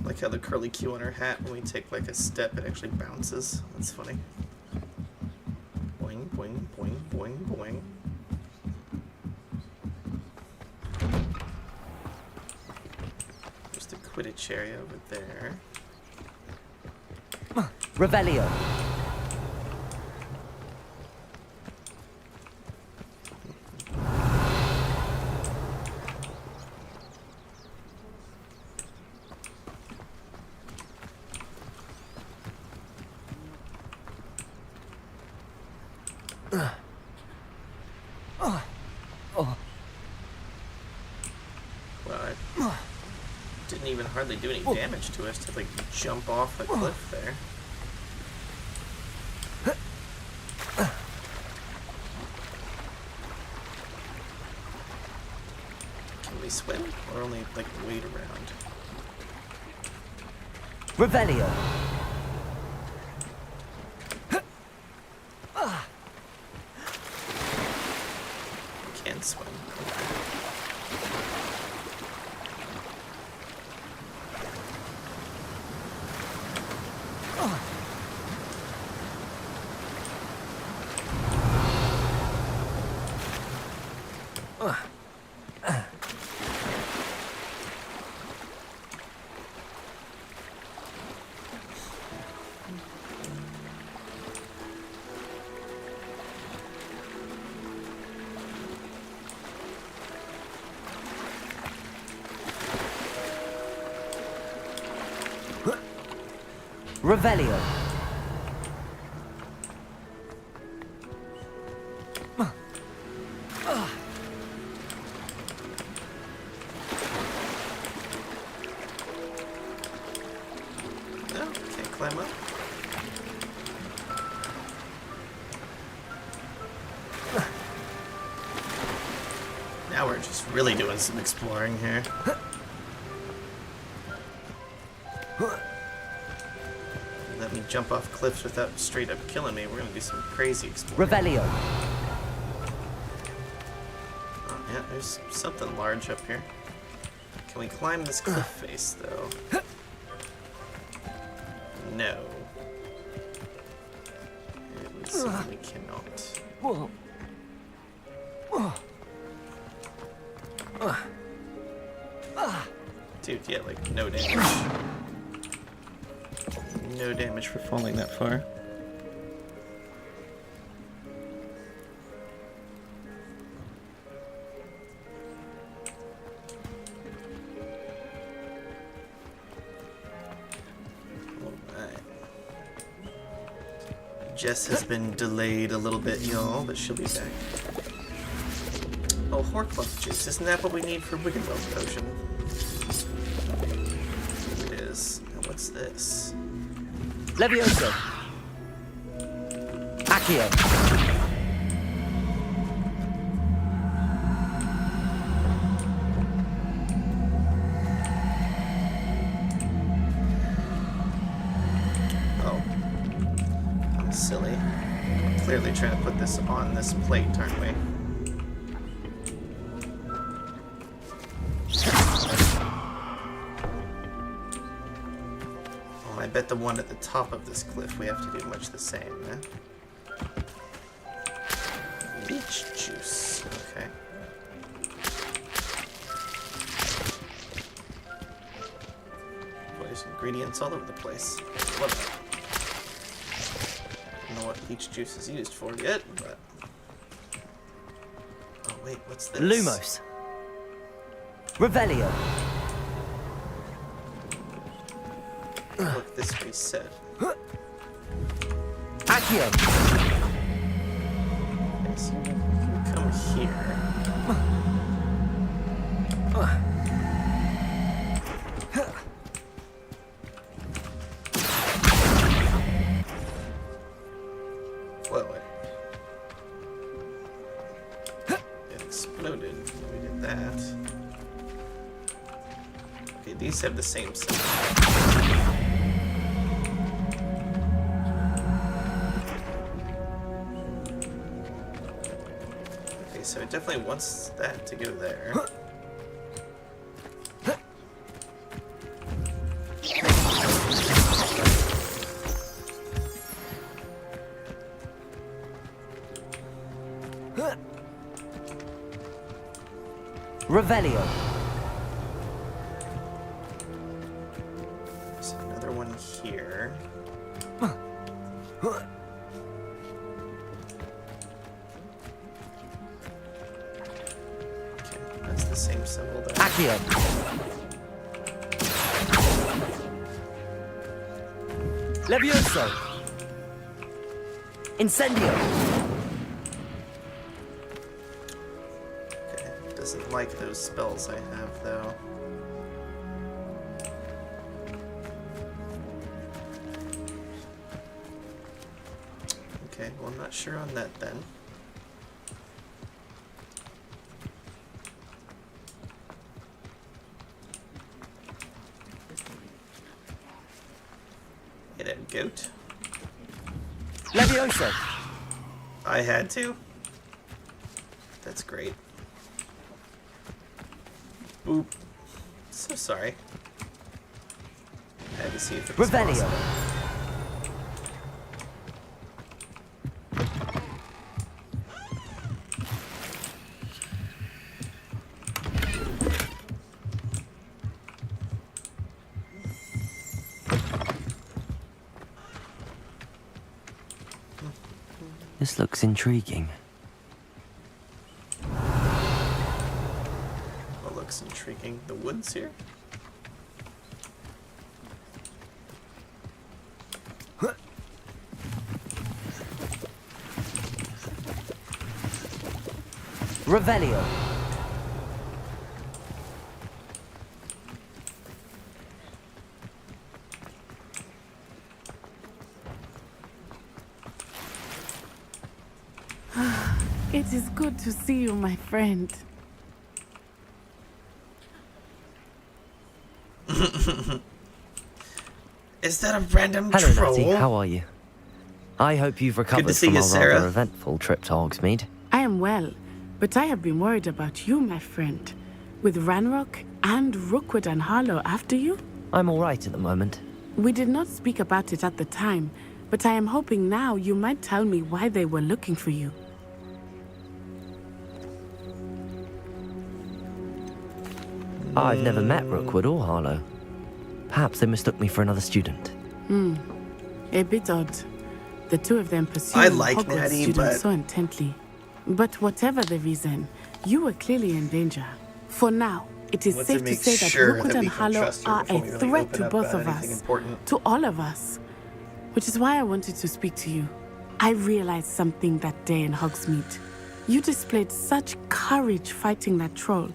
Like how the curly Q on her hat, when we take like a step, it actually bounces. That's funny. Boing, boing, boing, boing, boing. There's the Quidditch area over there.
Revelio.
Well, I didn't even hardly do any damage to us to like jump off a cliff there. Can we swim or only like wait around?
Revelio.
We can swim.
Revelio.
No, can't climb up. Now we're just really doing some exploring here. Let me jump off cliffs without straight up killing me. We're gonna do some crazy exploring.
Revelio.
Oh yeah, there's something large up here. Can we climb this cliff face though? No. It would seem we cannot. Dude, yeah, like no damage. no damage for falling that far. Jess has been delayed a little bit, y'all, but she'll be back. Oh, Horcrux juice. Isn't that what we need for Wiggenweld potion? It is. Now what's this?
Levioso. Accio.
Silly. Clearly trying to put this on this plate, aren't we? Oh, I bet the one at the top of this cliff we have to do much the same, eh? Leech juice. Okay. Boy, there's ingredients all over the place. What? I don't know what peach juice is used for yet, but... Oh wait, what's this?
Lumos. Revelio.
Look, this way said.
Accio.
Okay, so you can come here. These have the same symbol. Okay, so it definitely wants that to go there.
Revelio.
Here. Okay, that's the same symbol there.
Accio. Levioso. Incendio.
Okay, doesn't like those spells I have though. Okay, well, I'm not sure on that then. It had goat.
Levioso.
I had to. That's great. Boop. So sorry. I had to see if it was
Revelio.
possible.
This looks intriguing.
What looks intriguing? The woods here?
Revelio.
It is good to see you, my friend.
Is that a random
Hello,
troll?
Natty. How are you? I hope you've recovered
see
from
you,
a
Sarah.
rather eventful trip to Hogsmeade.
I am well, but I have been worried about you, my friend. With Ranrock and Rookwood and Harlow after you?
I'm all right at the moment.
We did not speak about it at the time, but I am hoping now you might tell me why they were looking for you.
I've never met Rookwood or Harlow. Perhaps they mistook me for another student.
A bit odd. The two of them
I
pursuing
like
Hogwarts
Natty,
students
but
so intently. But whatever the reason, you were clearly in danger. For now, it is
want
safe
to
to
make
say that
sure
Rookwood
that we
and
can
Harlow
trust her
are
before
a
we really
threat
open
to
up
both of
anything
us.
important.
To all of us. Which is why I wanted to speak to you. I realized something that day in Hogsmeade. You displayed such courage fighting that troll.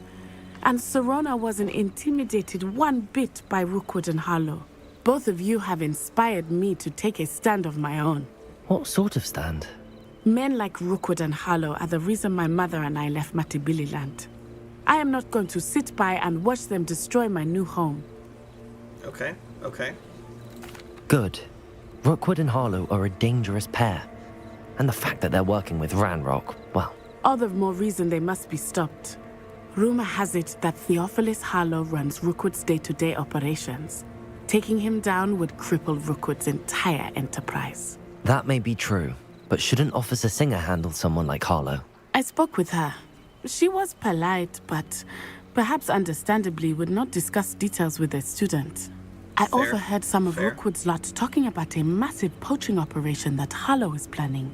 And Serona wasn't intimidated one bit by Rookwood and Harlow. Both of you have inspired me to take a stand of my own.
What sort of stand?
Men like Rookwood and Harlow are the reason my mother and I left Matibili land. I am not going to sit by and watch them destroy my new home.
Okay, okay.
Good. Rookwood and Harlow are a dangerous pair. And the fact that they're working with Ranrock, well...
All the more reason they must be stopped. Rumor has it that Theophilus Harlow runs Rookwood's day-to-day operations. Taking him down would cripple Rookwood's entire enterprise.
That may be true, but shouldn't Officer Singer handle someone like Harlow?
I spoke with her. She was polite, but perhaps understandably would not discuss details with a student. I
Fair.
overheard some of Rookwood's lot talking about a massive poaching operation that Harlow is planning.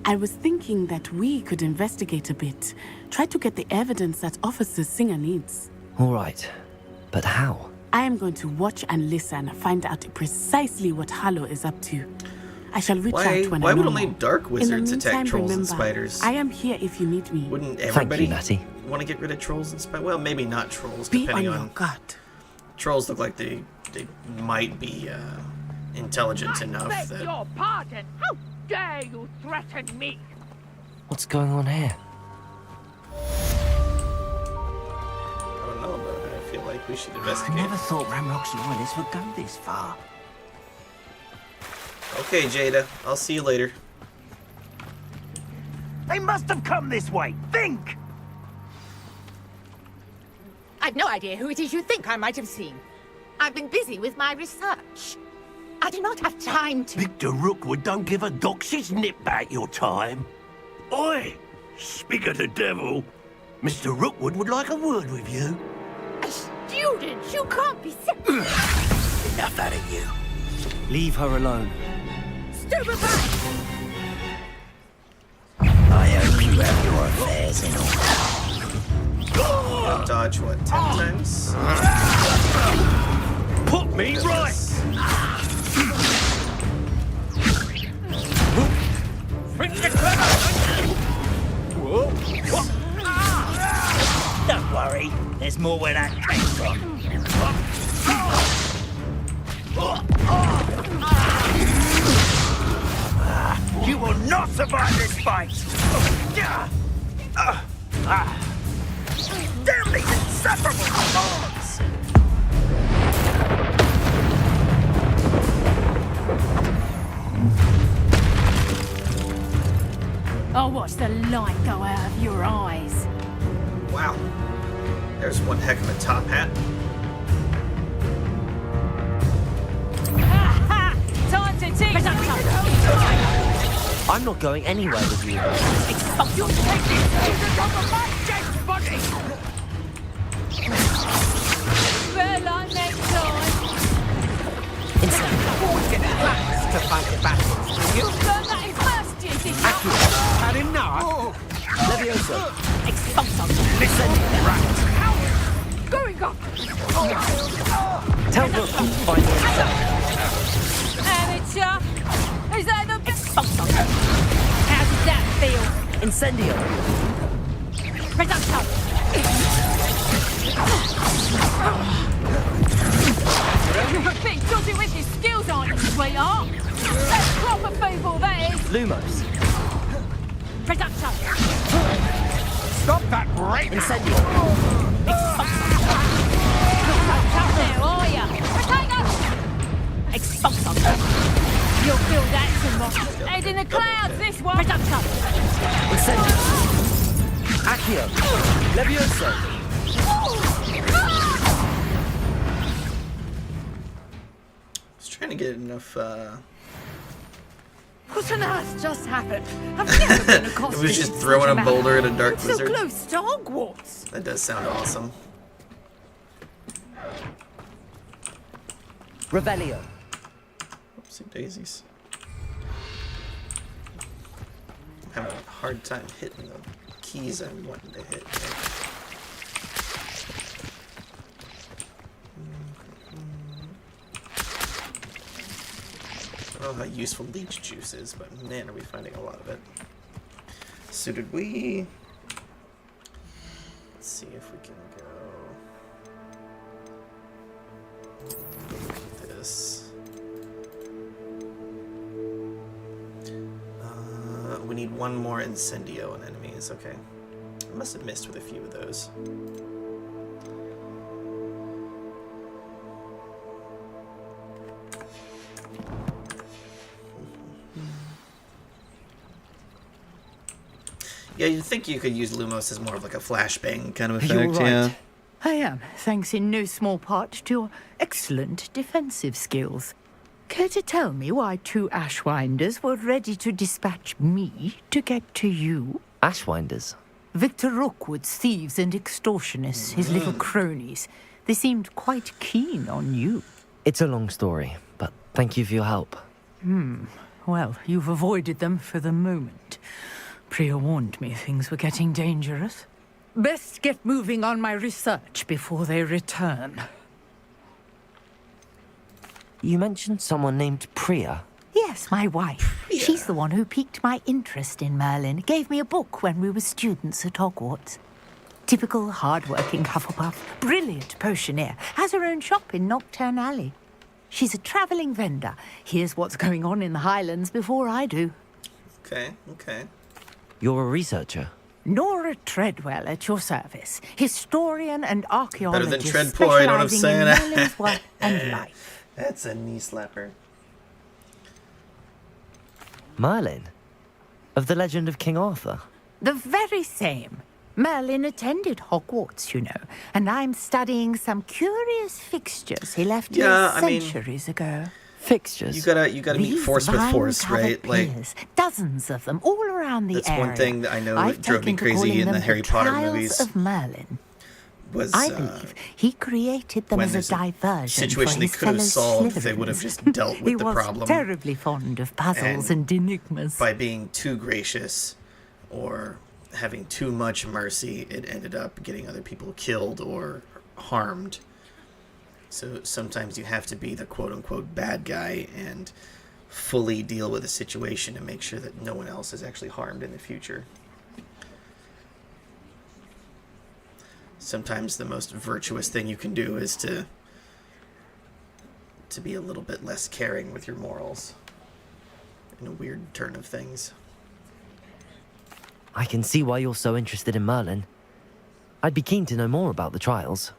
I was thinking that we could investigate a bit, try to get the evidence that Officer Singer needs.
All right, but how?
I am going to watch and listen, find out precisely what Harlow is up to. I shall reach out when I know
Why would only
more.
dark wizards
In the meantime,
attack trolls and
remember,
spiders?
I am here if you need me.
Wouldn't
Thank
everybody
you, Natty.
want to get rid of trolls and spiders? Well, maybe not trolls,
Be on
depending
your
on...
guard.
Trolls look like they might be intelligent enough
I beg
that...
your pardon. How dare you threaten me?
What's going on here?
I don't know, but I feel like we should investigate.
I never thought Ranrock's loyalists would go this far.
Okay, Jada. I'll see you later.
They must have come this way. Think!
I've no idea who it is you think I might have seen. I've been busy with my research. I do not have time to...
Victor Rookwood don't give a doxy's nip back your time. Oi! Speak of the devil. Mr. Rookwood would like a word with you.
A student? You can't be sick.
Enough out of you.
Leave her alone.
Stupid back!
I hope you have your affairs in order.
Dodge what, 10 times?
Put me right! Don't worry, there's more where that came from. You will not survive this fight! Damn these insufferable dogs!
I'll watch the light go out of your eyes.
Wow. There's one heck of a top hat.
Time to teach.
I'm not going anywhere with you.
You'll take these children off of my dead body!
Better luck next time.
Always get plans to fight the battles.
You'll learn that in first year, did you?
Had him now.
Levioso.
Expulso.
Listen, rat.
Going up.
Tell Rook to find me.
Amateur. Is that the expulso? How does that feel?
Incendio.
Reducto. You're a bit dodgy with your skills, aren't you, sweetheart? That's proper people, that is.
Lumos.
Reducto.
Stop that right now.
Incendio.
You're not tough now, are you? Potato. Expulso. You'll feel that tomorrow. Head in the clouds, this one. Reducto.
Incendio. Accio. Levioso.
Trying to get enough
What on earth just happened? I've never been accosted.
It was just
in
throwing
such
a boulder at a dark
so
wizard.
close to Hogwarts.
That does sound awesome.
Revelio.
Oopsie daisies. I'm having a hard time hitting the keys I'm wanting to hit. I don't know how useful leech juice is, but man, are we finding a lot of it. So did we... Let's see if we can go... This. We need one more Incendio on enemies, okay. I must have missed with a few of those. Yeah, you'd think you could use Lumos as more of like a flashbang kind of effect.
You're right.
Yeah.
I am, thanks in no small part to your excellent defensive skills. Care to tell me why 2 Ashwinders were ready to dispatch me to get to you?
Ashwinders?
Victor Rookwood's thieves and extortionists, his little cronies. They seemed quite keen on you.
It's a long story, but thank you for your help.
Well, you've avoided them for the moment. Priya warned me things were getting dangerous. Best get moving on my research before they return.
You mentioned someone named Priya.
Yes, my wife. She's the one who piqued my interest in Merlin. Gave me a book when we were students at Hogwarts. Typical hard-working Hufflepuff. Brilliant potioneer. Has her own shop in Knockturn Alley. She's a travelling vendor. Hears what's going on in the Highlands before I do.
Okay, okay.
You're a researcher?
Nora Treadwell at your service. Historian and archaeologist.
Better than Treadpool, you know what I'm saying?
In Merlin's work and life.
That's a knee slapper.
Merlin? Of the legend of King Arthur?
The very same. Merlin attended Hogwarts, you know, and I'm studying some curious fixtures he left here centuries ago.
Fixtures?
You gotta meet force with force, right?
Pillars, dozens of them all around the
that's
area.
one thing that I know
I've
that drove me
taken to
crazy
calling
in the
them
Harry Potter
Trials
movies.
Of Merlin.
Was
I believe he created them as a diversion
situation
for
they
his
could have
fellow
solved if they would have
Slytherins.
just dealt with the problem.
He was terribly fond of puzzles and enigmas.
By being too gracious or having too much mercy, it ended up getting other people killed or harmed. So sometimes you have to be the quote-unquote bad guy and fully deal with a situation to make sure that no one else is actually harmed in the future. Sometimes the most virtuous thing you can do is to be a little bit less caring with your morals. In a weird turn of things.
I can see why you're so interested in Merlin. I'd be keen to know more about the trials.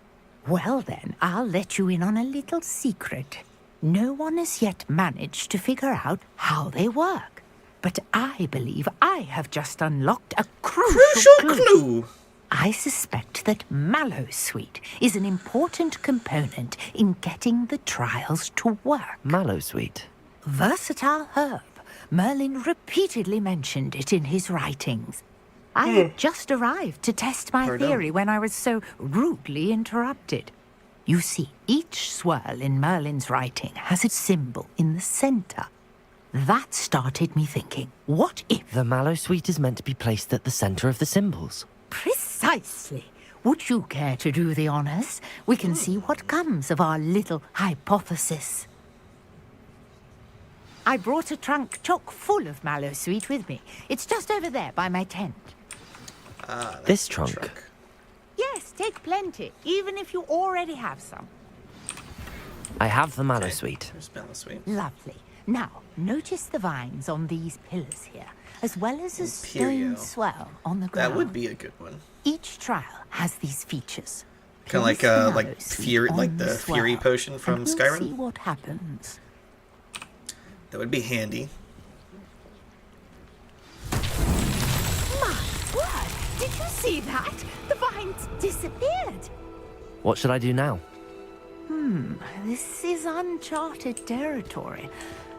Well then, I'll let you in on a little secret. No one has yet managed to figure out how they work. But I believe I have just unlocked a crucial clue. I suspect that Mallowsweet is an important component in getting the trials to work.
Mallowsweet?
Versatile herb. Merlin repeatedly mentioned it in his writings. I had just arrived to test my theory when I was so rudely interrupted. You see, each swirl in Merlin's writing has a symbol in the center. That started me thinking, what if...
The Mallowsweet is meant to be placed at the center of the symbols.
Precisely. Would you care to do the honors? We can see what comes of our little hypothesis. I brought a trunk chock full of Mallowsweet with me. It's just over there by my tent.
This trunk?
Yes, take plenty, even if you already have some.
I have the Mallowsweet.
There's Mallowsweet.
Lovely. Now, notice the vines on these pillars here, as well as a stone swell on the ground.
That would be a good one.
Each trial has these features.
Kind of like Fury, like the Fury potion from Skyrim.
See what happens.
That would be handy.
My word! Did you see that? The vines disappeared.
What should I do now?
This is uncharted territory.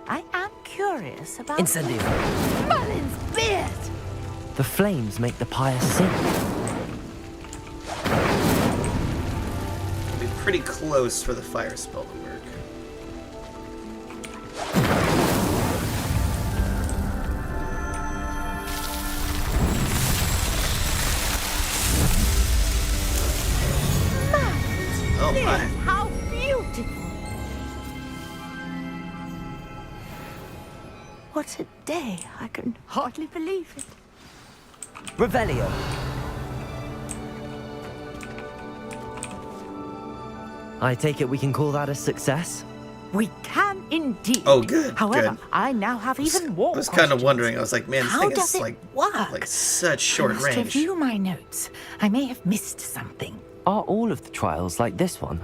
I am curious about...
Incendio.
Merlin's beard!
The flames make the pyre sing.
It'd be pretty close for the fire spell to work.
my.
How beautiful! What a day. I can hardly believe it.
Revelio. I take it we can call that a success?
We can indeed.
Oh, good.
However,
good.
I now have even more
I was kind of
questions.
wondering. I was like, man, this
How
thing
does
is
it work?
like such short
I must
range.
review my notes. I may have missed something.
Are all of the trials like this one?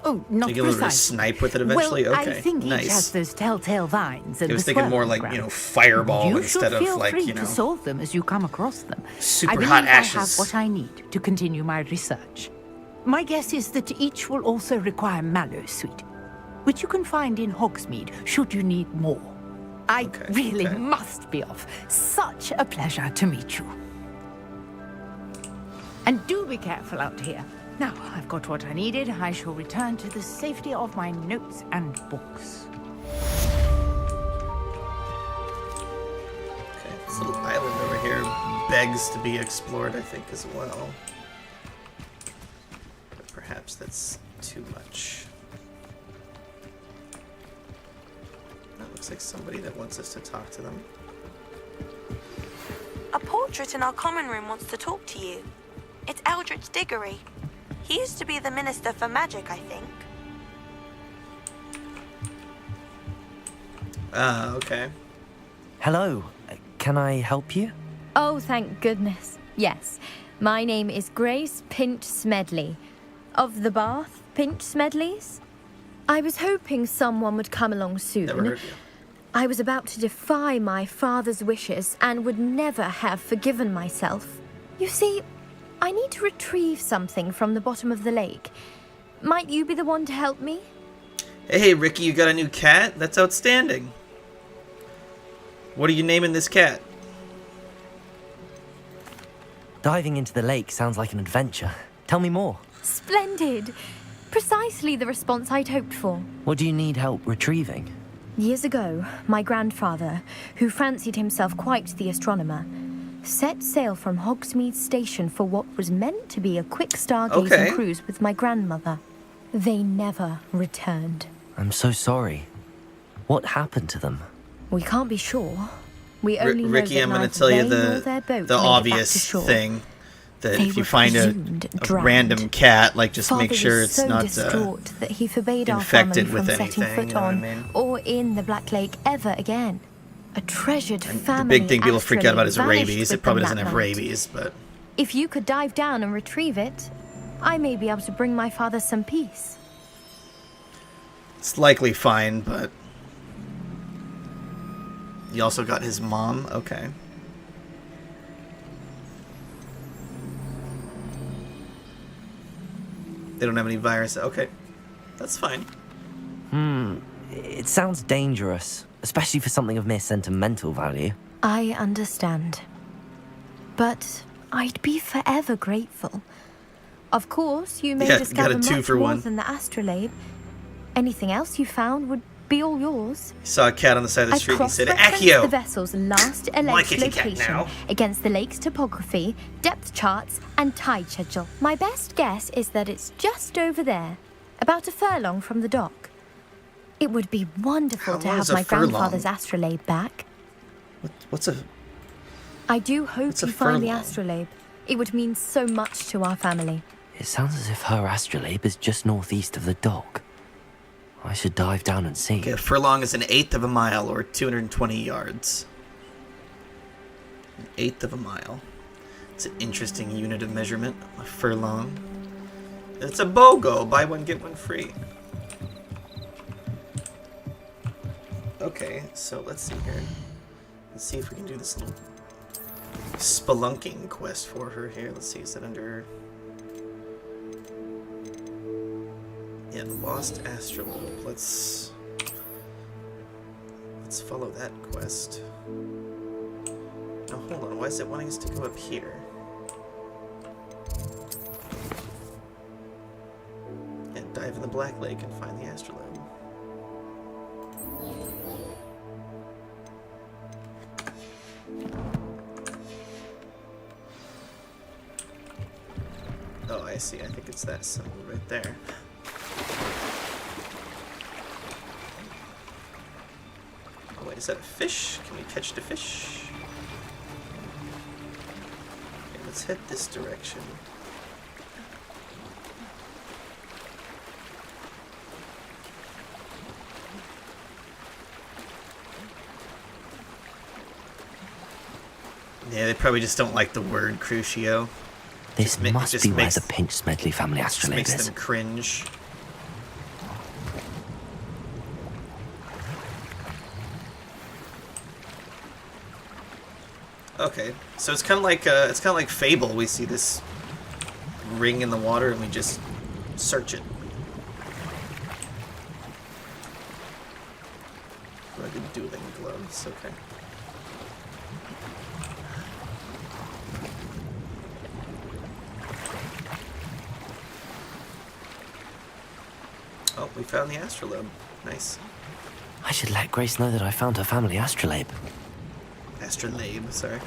Oh, not
You can literally
precisely.
snipe with it eventually?
Well,
Okay,
I think
nice.
each has those telltale vines and
I was
the
thinking more
swirling
like,
ground.
fireball
You
instead
should
of
feel
like,
free to solve them as you come across them.
super
I believe
hot
I have
ashes.
what I need to continue my research. My guess is that each will also require Mallowsweet, which you can find in Hogsmeade should you need more. I really must be off. Such a pleasure to meet you. And do be careful out here. Now, I've got what I needed. I shall return to the safety of my notes and books.
Okay, this little island over here begs to be explored, I think, as well. But perhaps that's too much. That looks like somebody that wants us to talk to them.
A portrait in our common room wants to talk to you. It's Eldritch Diggory. He used to be the Minister for Magic, I think.
Ah, okay.
Hello. Can I help you?
Oh, thank goodness. Yes. My name is Grace Pinch Smedley. Of the Bath Pinch Smedleys. I was hoping someone would come along soon.
Never heard of you.
I was about to defy my father's wishes and would never have forgiven myself. You see, I need to retrieve something from the bottom of the lake. Might you be the one to help me?
Hey, Ricky, you got a new cat? That's outstanding. What are you naming this cat?
Diving into the lake sounds like an adventure. Tell me more.
Splendid. Precisely the response I'd hoped for.
What do you need help retrieving?
Years ago, my grandfather, who fancied himself quite the astronomer, set sail from Hogsmeade Station for what was meant to be a quick stargazing cruise with my grandmother. They never returned.
I'm so sorry. What happened to them?
We can't be sure. We only know
Ricky,
that
I'm going
neither
to tell you
they nor their boat made it
the
back to
obvious
shore.
thing. That
They
if you
were
find a
presumed drowned.
random cat, like just
Father
make sure
was
it's
so
not
distraught that he forbade our family
infected
from
with
setting
anything,
foot
you know what I
on
mean?
or in the Black Lake ever again. A treasured
The
family.
big thing people freak out about is
astrolabe
rabies.
vanished
It probably
with
doesn't
them
have
that night.
rabies, but
If you could dive down and retrieve it, I may be able to bring my father some peace.
it's likely fine, but... You also got his mom? Okay. They don't have any virus. Okay. That's fine.
It sounds dangerous, especially for something of mere sentimental value.
I understand. But I'd be forever grateful. Of course, you may
Yeah,
discover
got a 2
much
for
more
1.
than the astrolabe. Anything else you found would be all yours.
He saw a cat on the side of the
I
street and he said,
cross-referenced
Accio!
the vessel's last alleged
kitty cat
location
now.
against the lake's topography, depth charts, and tide schedule. My best guess is that it's just over there, about a furlong from the dock. It would be wonderful
How
to
long
have
is a
my
furlong?
grandfather's astrolabe back.
What's a...
I do hope
What's a
you find the
furlong?
astrolabe. It would mean so much to our family.
It sounds as if her astrolabe is just northeast of the dock. I should dive down and see.
Okay, a furlong is 1/8 of a mile, or 220 yards. 1/8 of a mile. It's an interesting unit of measurement, a furlong. It's a BOGO, buy one, get one free. Okay, so let's see here. Let's see if we can do this little spelunking quest for her here. Let's see, is that under... Yeah, the Lost Astrolabe. Let's follow that quest. Now hold on, why is it wanting us to go up here? Yeah, dive in the Black Lake and find the astrolabe. Oh, I I see. I think it's that symbol right there. Oh, wait, is that a fish? Can we catch the fish? Okay, let's head this direction. Yeah, they probably just don't like the word Crucio.
This must be where the Pinch Smedley family astrolabe is.
Makes them cringe. Okay, so it's kind of like Fable. We see this ring in the water and we just search it. Rugged dueling gloves. Okay. Oh, we found the astrolabe. Nice.
I should let Grace know that I found her family astrolabe.
Astrolabe, sorry.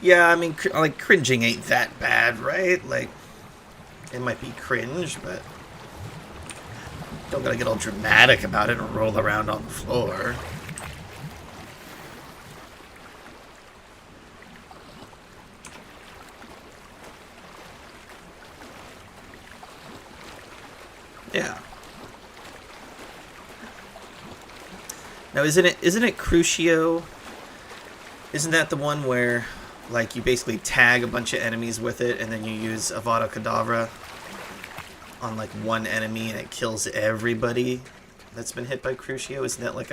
Yeah, I mean, like, cringing ain't that bad, right? Like, it might be cringe, but don't gotta get all dramatic about it and roll around on the floor. Yeah. Now, isn't it Crucio? Isn't that the one where, like, you basically tag a bunch of enemies with it, and then you use Avada Kedavra on, like, one enemy, and it kills everybody that's been hit by Crucio? Isn't that like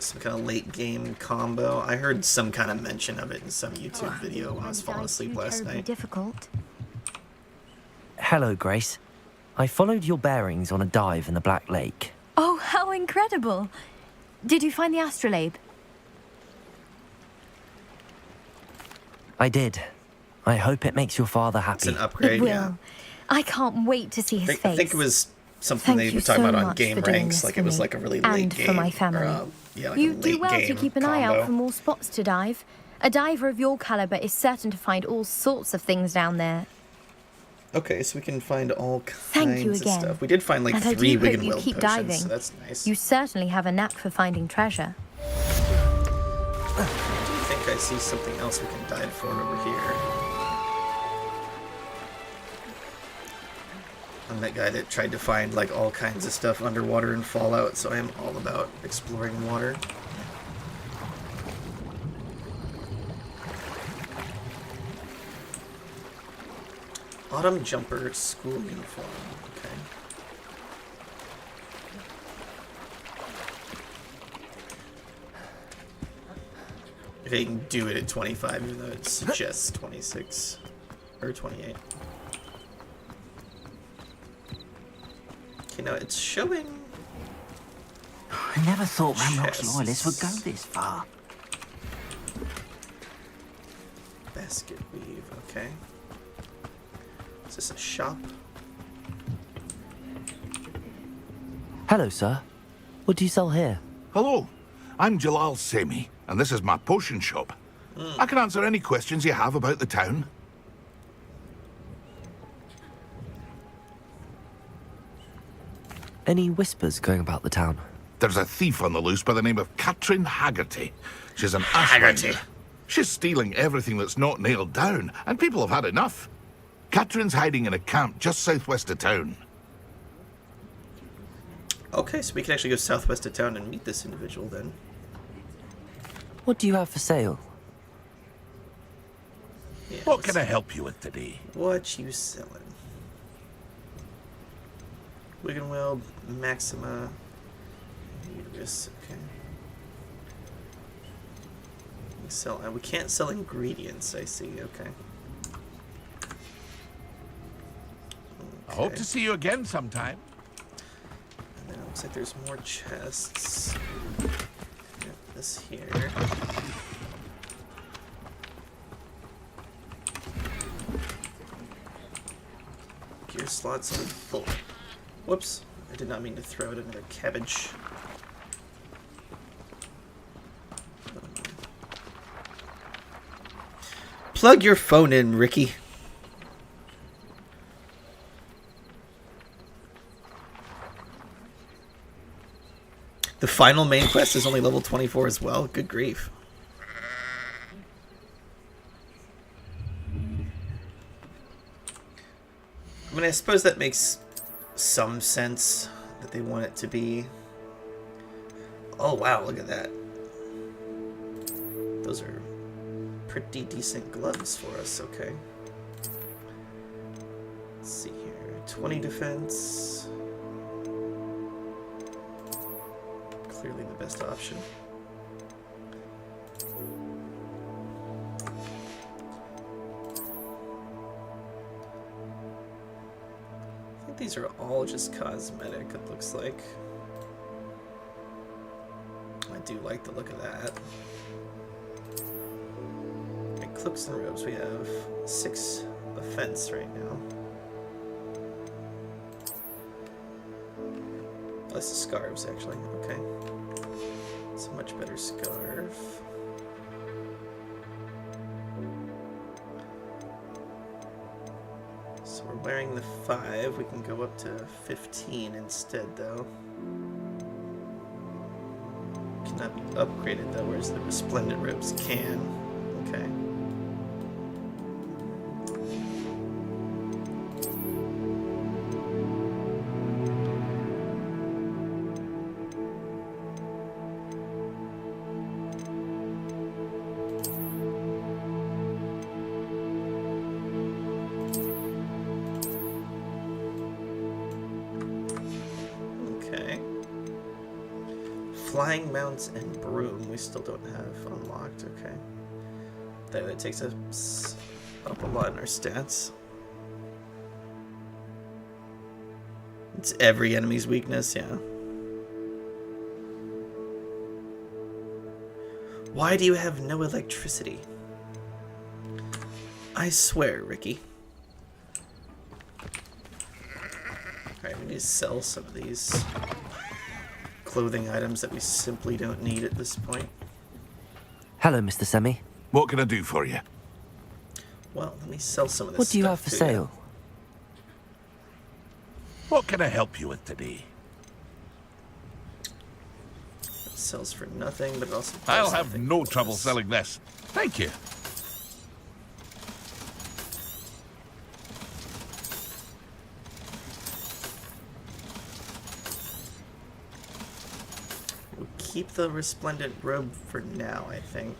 some kind of late game combo? I heard some kind of mention of it in some YouTube video when I was falling asleep last night.
Difficult.
Hello, Grace. I followed your bearings on a dive in the Black Lake.
Oh, how incredible! Did you find the astrolabe?
I did. I hope it makes your father happy.
It's an upgrade,
It will.
yeah.
I can't wait to see his face.
I think it was something they were talking about on Game Ranks, like it was like a really late game.
And for my family.
Yeah, like
You
a late
do well to
game
keep an eye out
combo.
for more spots to dive. A diver of your caliber is certain to find all sorts of things down there.
Okay, so we can find all
Thank you
kinds of
again.
stuff. We did find like
And I
3
do hope you
Wiggenweld
keep
potions,
diving.
so that's nice.
You certainly have a knack for finding treasure.
I do think I see something else we can dive for over here. I'm that guy that tried to find like all kinds of stuff underwater in Fallout, so I am all about exploring water. Autumn jumper school uniform. Okay. They can do it at 25, even though it suggests 26 or 28. Okay, now it's showing.
I never thought Ramrock's
chests.
loyalists would go this far.
Basket weave. Okay. Is this a shop?
Hello, sir. What do you sell here?
Hello, I'm Jalal Semi, and this is my potion shop. I can answer any questions you have about the town.
Any whispers going about the town?
There's a thief on the loose by the name of Katrin Haggerty. She's an
Haggerty.
Ashwinder. She's stealing everything that's not nailed down, and people have had enough. Katrin's hiding in a camp just southwest of town.
Okay, so we can actually go southwest of town and meet this individual then.
What do you have for sale?
Yeah,
What can I help you with today?
What you selling? Wiggenweld, Maxima, Uterus. Okay. We can't sell ingredients. I see. Okay.
I hope to see you again sometime.
And then it looks like there's more chests. Yep, this here. Gear slots are full. Whoops. I did not mean to throw it another cabbage. Plug your phone in, Ricky. The final main quest is only level 24 as well. Good grief. I mean, I suppose that makes some sense that they want it to be... Oh, wow, look at that. Those are pretty decent gloves for us, okay. Let's see here. 20 defense. Clearly the best option. I think these are all just cosmetic, it looks like. I do like the look of that. Okay, cloaks and robes, we have 6 offense right now. Oh, this is scarves, actually. Okay. It's a much better scarf. So we're wearing the 5. We can go up to 15 instead, though. Cannot be upgraded, though, whereas the resplendent robes can. Okay. Flying mounts and broom we still don't have unlocked. Okay, that takes us up a lot in our stats. It's every enemy's weakness, yeah. Why do you have no electricity? I swear, Ricky. Alright, we need to sell some of these clothing items that we simply don't need at this point.
Hello, Mr. Semi.
What can I do for you?
Well, let me sell some of this.
What do you have for sale?
What can I help you with today?
It sells for nothing, but it also
I'll have no trouble selling this. Thank you.
Keep the resplendent robe for now, I think.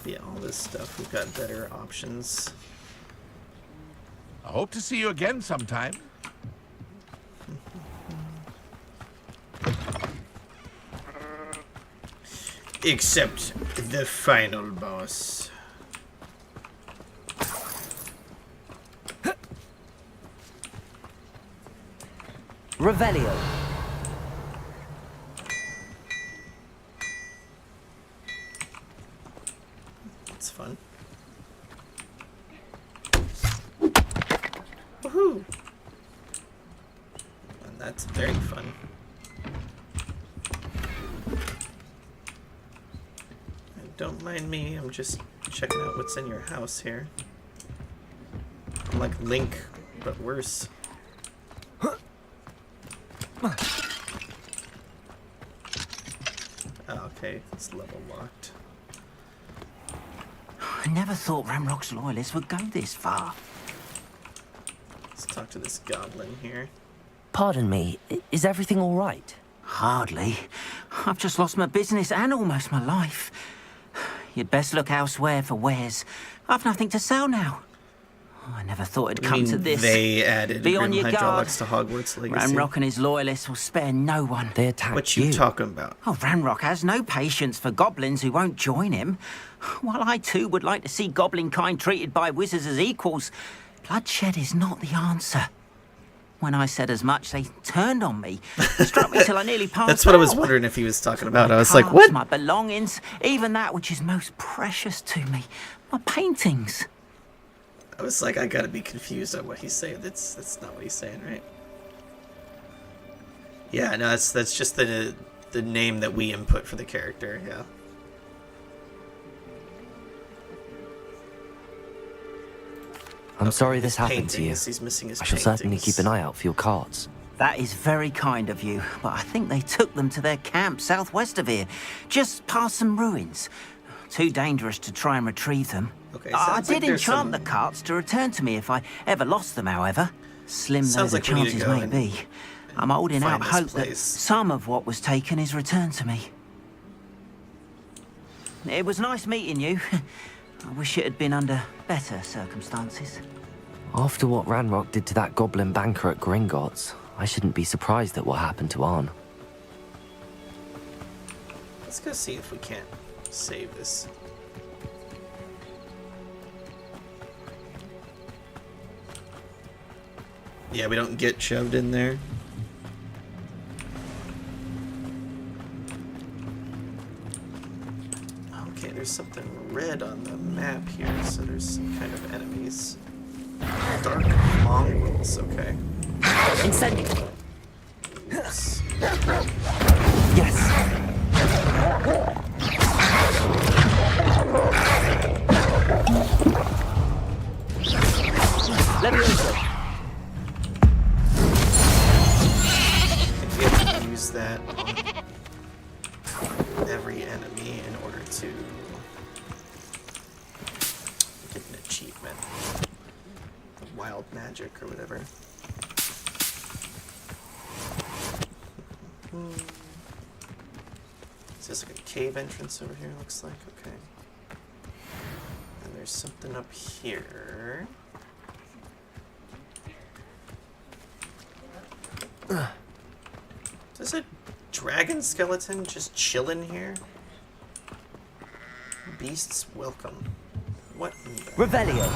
Yeah, all this stuff, we've got better options.
I hope to see you again sometime.
Except the final boss.
Revelio.
It's fun. Woohoo! And that's very fun. Don't mind me, I'm just checking out what's in your house here. I'm like Link, but worse. Oh, okay, it's level locked.
I never thought Ranrock's loyalists would go this far.
Let's talk to this goblin here.
Pardon me, is everything all right?
Hardly. I've just lost my business and almost my life. You'd best look elsewhere for wares. I've nothing to sell now. Oh, I never thought it'd come to this.
They added
Be on your guard.
Hydraulix to Hogwarts Legacy.
Ranrock and his loyalists will spare no one.
They attack
What you talking about?
Oh, Ranrock has no patience for goblins who won't join him. While I too would like to see goblin kind treated by wizards as equals, bloodshed is not the answer. When I said as much, they turned on me. Struck me till I nearly passed
That's what I was
out.
wondering if he was talking about. I was
My
like, what?
My belongings, even that which is most precious to me. My paintings.
I was like, I gotta be confused on what he's saying. That's not what he's saying, right? Yeah, no, that's just the name that we input for the character, yeah.
I'm sorry this happened to you.
He's missing his
I shall certainly keep an eye out for your cards.
That is very kind of you, but I think they took them to their camp southwest of here, just past some ruins. Too dangerous to try and retrieve them.
Okay,
I did enchant the carts to return to me if I ever lost them, however. Slim though the chances may be. I'm holding out hope that some of what was taken is returned to me. It was nice meeting you. I wish it had been under better circumstances.
After what Ranrock did to that goblin banker at Gringotts, I shouldn't be surprised at what happened to Arn.
Let's go see if we can't save this. Yeah, we don't get shoved in there. Okay, there's something red on the map here, so there's some kind of enemies. Dark mongrels, okay.
Incendio.
Oops.
Yes. Let me also.
I think we have to use that on every enemy in order to get an achievement. Wild magic or whatever. Is this like a cave entrance over here, looks like? Okay. And there's something up here. Does a dragon skeleton just chill in here? Beasts welcome. What in the...
Revelio.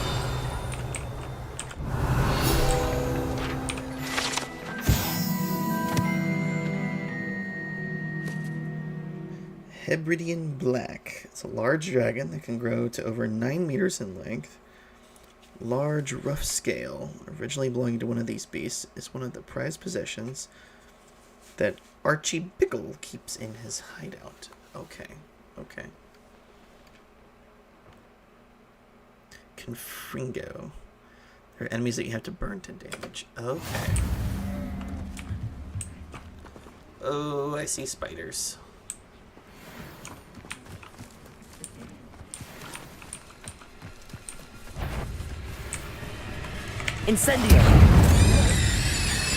Hebridean Black. It's a large dragon that can grow to over 9 meters in length. Large, rough scale, originally belonging to one of these beasts, is one of the prized possessions that Archie Bickle keeps in his hideout. Okay, okay. Confringo. There are enemies that you have to burn to damage. Okay. Oh, I see spiders.
Incendio.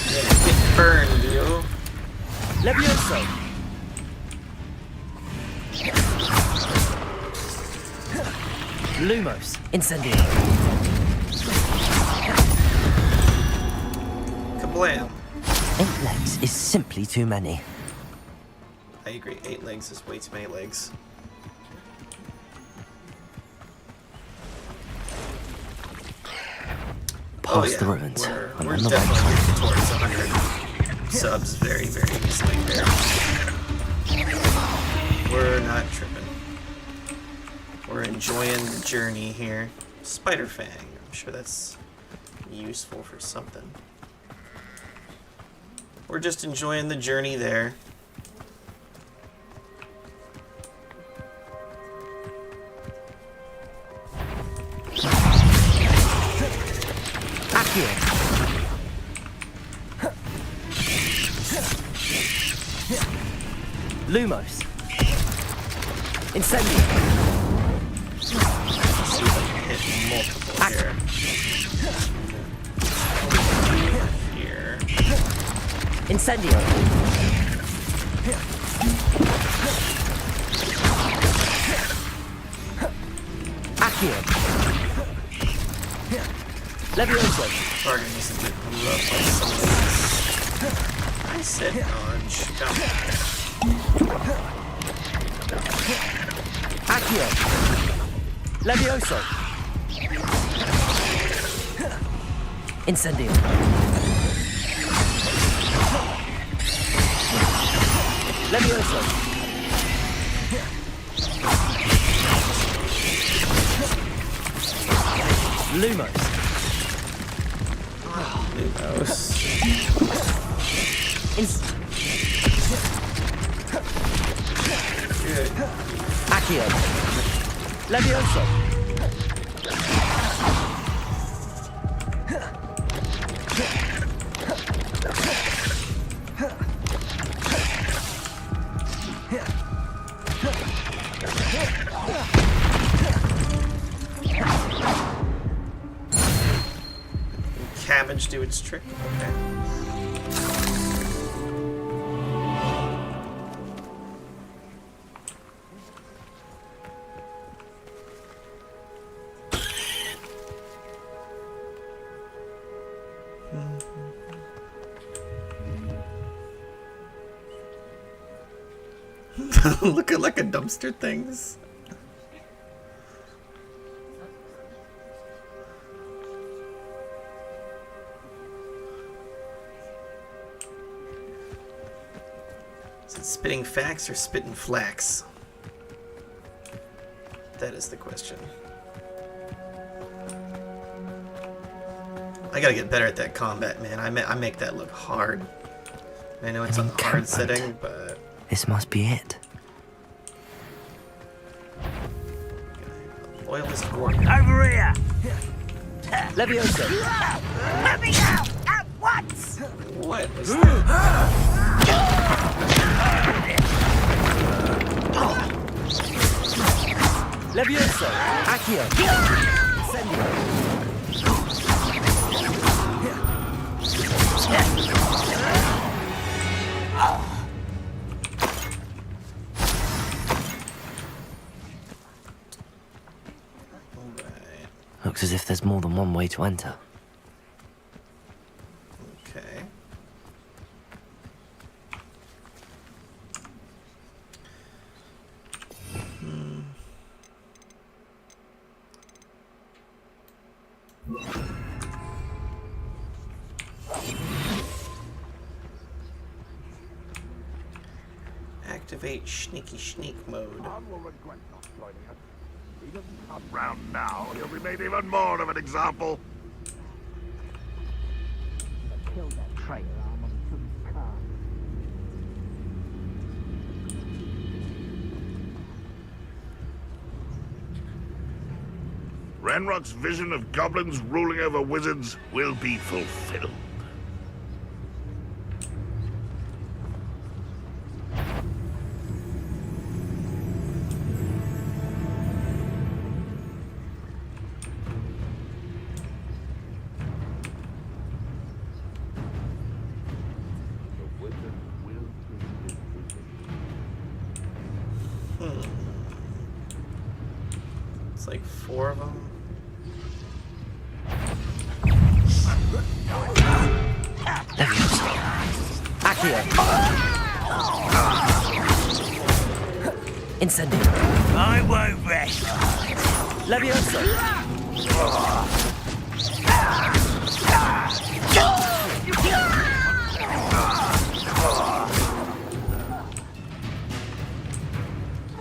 Yeah, get burned, yo.
Levioso. Lumos. Incendio.
Kablam.
8 legs is simply too many.
I agree. 8 legs is way too many legs.
Past the ruins.
We're definitely getting towards 100 subs very, very easily there. We're not tripping. We're enjoying the journey here. Spider Fang. I'm sure that's useful for something. We're just enjoying the journey there.
Lumos. Incendio.
See if I can hit multiple here. Here.
Incendio. Accio. Levioso.
Target needs to get rough like some of these. I said dodge.
Accio. Levioso. Incendio. Levioso. Lumos.
Lumos. Good.
Accio. Levioso.
Cabbage do its trick. Okay. Looking like a dumpster things. Is it spitting facts or spitting flax? That is the question. I gotta get better at that combat, man. I make that look hard. I know it's on the hard setting, but...
This must be it.
Loyalist Gorgon.
Over here!
Levioso!
Let me out! At once!
What was that?
Levioso! Accio! Incendio! Looks as if there's more than one way to enter.
Okay. Activate sneaky sneak mode.
He doesn't come round now, he'll be made even more of an example.
Kill that traitor arm on the car.
Renrock's vision of goblins ruling over wizards will be fulfilled.
It's like 4 of them.
Accio! Incendio!
I won't rest!
Levioso!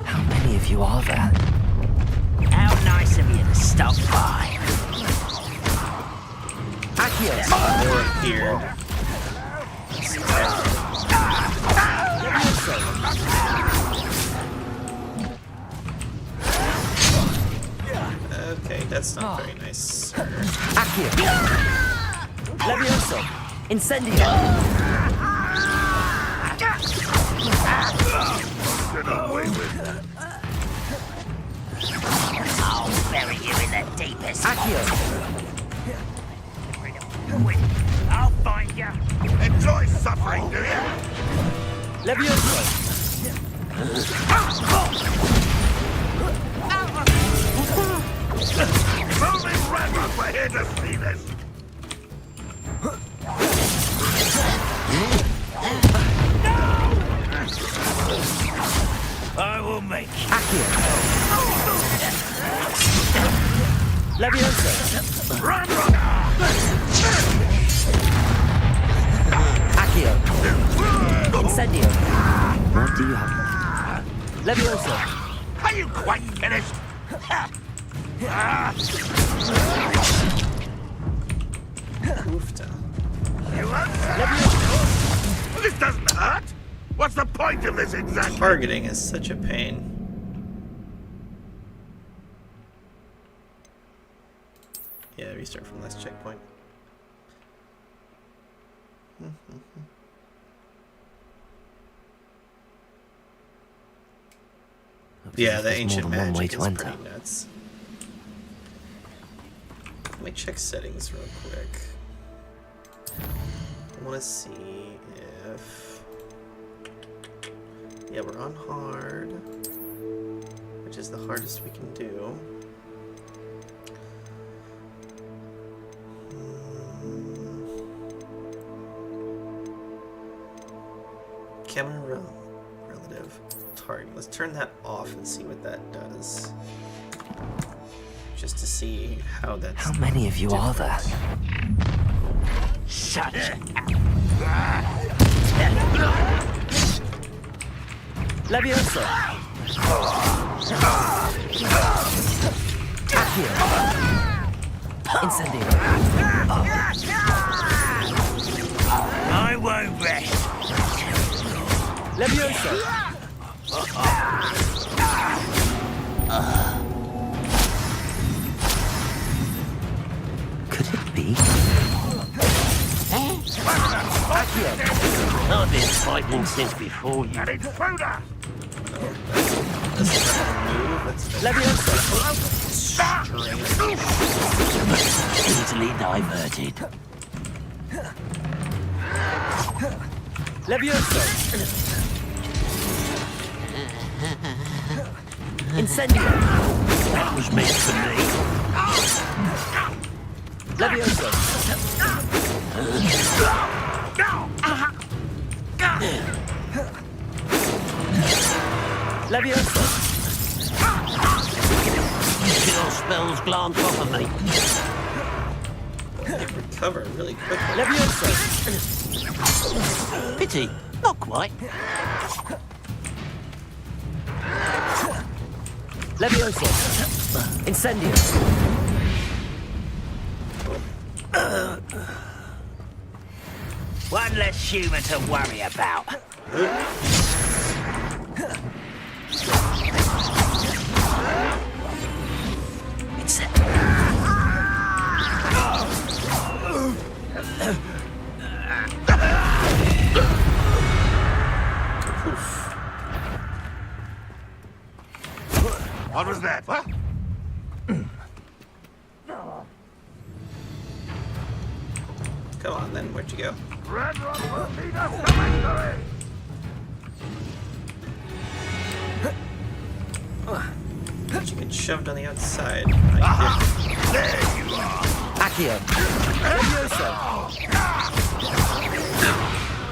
How many of you are there?
How nice of you to stop by.
Accio!
More appeared. Okay, that's not very nice.
Accio! Levioso! Incendio!
Get away with that.
I'll bury you in the deepest.
Accio!
I'll find you.
Enjoy suffering, do you?
Levioso!
Only Renrock were here to see this.
I will make you.
Accio! Levioso! Accio! Incendio! What do you have? Levioso!
Are you quite finished?
Oofta.
What's the point of this exactly?
Targeting is such a pain. Yeah, restart from last checkpoint. Yeah, the ancient magic is pretty nuts. Let me check settings real quick. I want to see if... Yeah, we're on hard, which is the hardest we can do. Camera relative target. Let's turn that off and see what that does. Just to see how that's...
How many of you are there?
Shut it.
Leviosa. Accio. Incendio.
I won't rest.
Leviosa.
Could it be?
Accio. I've been fighting since before you.
Intruder!
Leviosa.
Easily diverted.
Leviosa. Incendio.
That was meant for me.
Leviosa. Leviosa.
Your spells glance off of me.
They recover really quickly.
Leviosa.
Pity, not quite.
Leviosa. Incendio.
One less human to worry about. It's
What was that? What?
Come on, then. Where'd you go?
Red Rock will lead us to victory!
But you get shoved on the outside.
There you are!
Accio.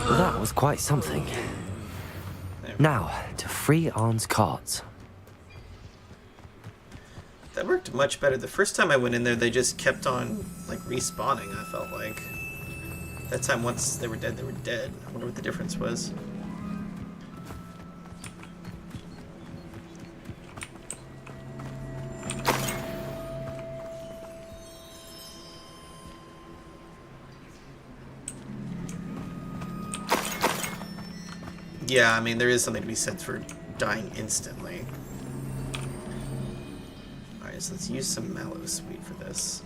Well, that was quite something. Now, to free Arn's carts.
That worked much better. The first time I went in there, they just kept on, like, respawning, I felt like. That time, once they were dead, they were dead. I wonder what the difference was. Yeah, I mean, there is something to be said for dying instantly. Alright, so let's use some mallow sweet for this.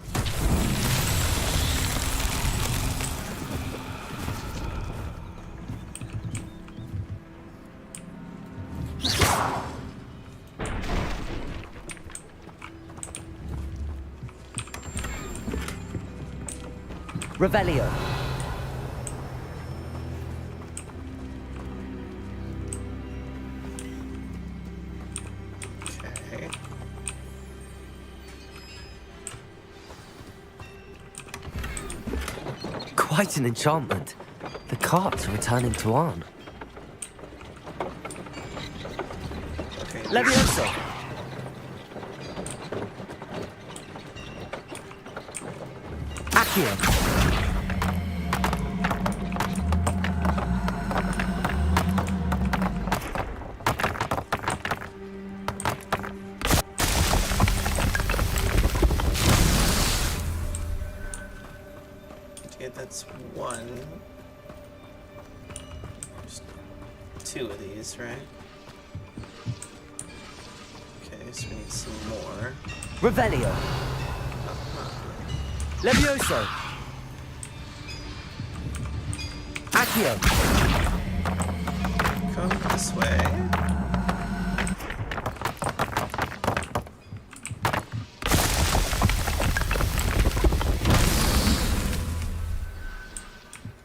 Revelio.
Okay.
Quite an enchantment. The carts are returning to Arn.
Okay.
Leviosa. Accio.
Okay, that's one. Just 2 of these, right? Okay, so we need some more.
Revelio. Levioso. Accio.
Come this way.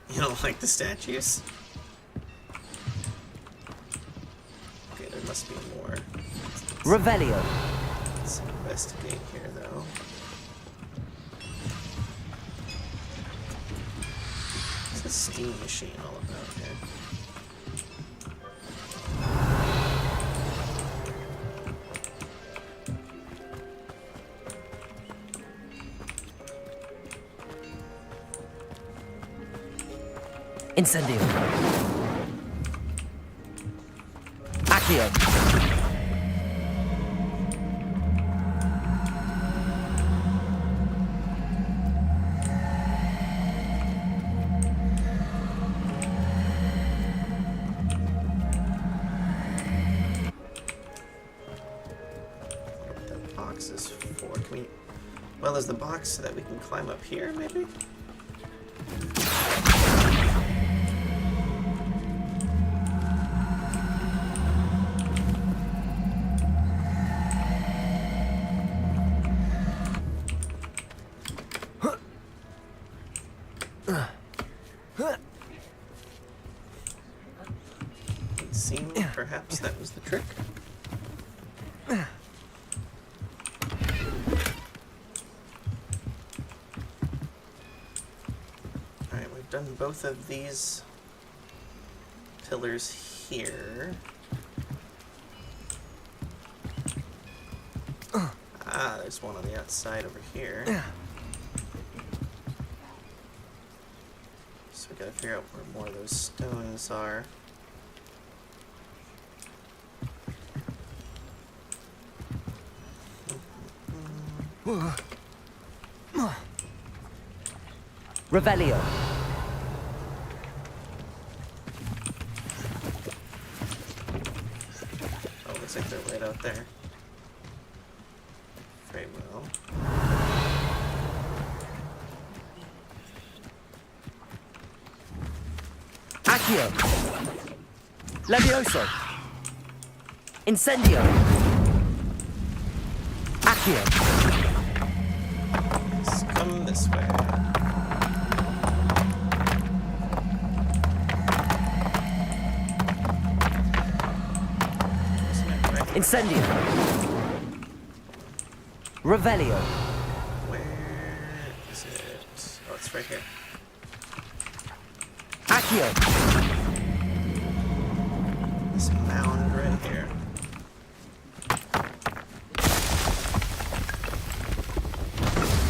You don't like the statues? Okay, there must be more.
Revelio.
Let's investigate here, though. What's the steam machine all about here?
Incendio. Accio.
What that box is for? Can we... Well, is the box so that we can climb up here, maybe? It seemed perhaps that was the trick. Alright, we've done both of these pillars here. Ah, there's one on the outside over here. So we gotta figure out where more of those stones are.
Revelio.
Oh, looks like they're right out there. Very well.
Accio. Levioso. Incendio. Accio.
Let's come this way.
Incendio. Revelio.
Where is it? Oh, it's right here.
Accio.
This mound right here.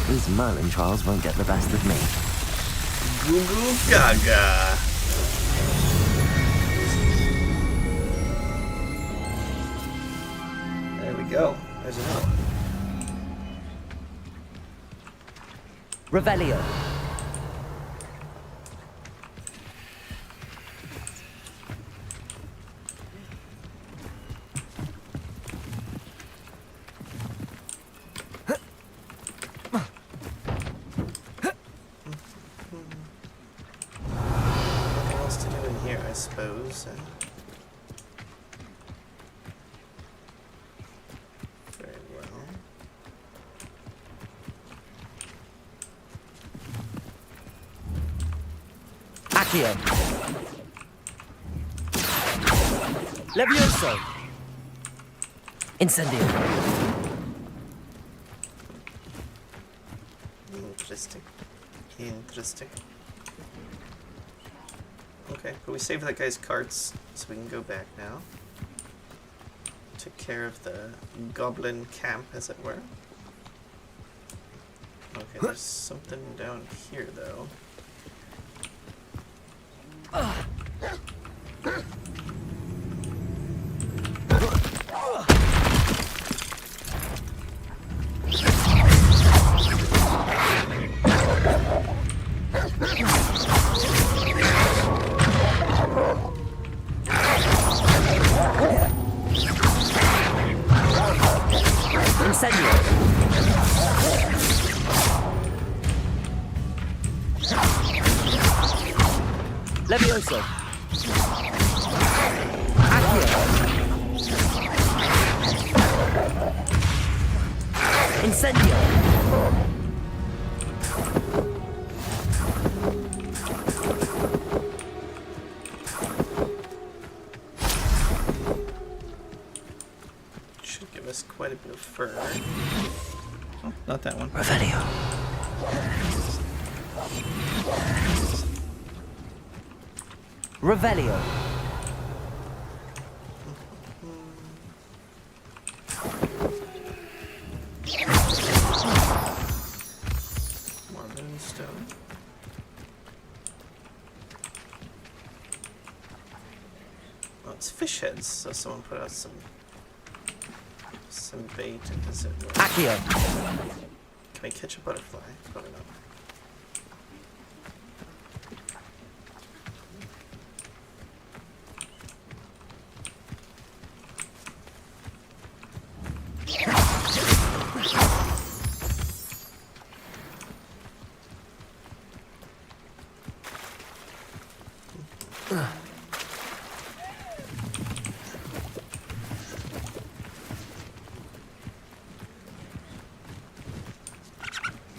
These Merlin trials won't get the best of me.
Goo goo gaga. There we go. There's another one.
Revelio.
Nothing else to do in here, I suppose. Very well.
Accio. Levioso. Incendio.
Interesting. Interesting. Okay, but we saved that guy's carts, so we can go back now. Took care of the goblin camp, as it were. Okay, there's something down here, though.
Levioso. Accio. Incendio.
Should give us quite a bit of fur. Oh, not that one.
Revelio. Revelio.
More moonstone. Well, it's fish heads, so someone put out some bait. Does it work?
Accio.
Can we catch a butterfly? Probably not.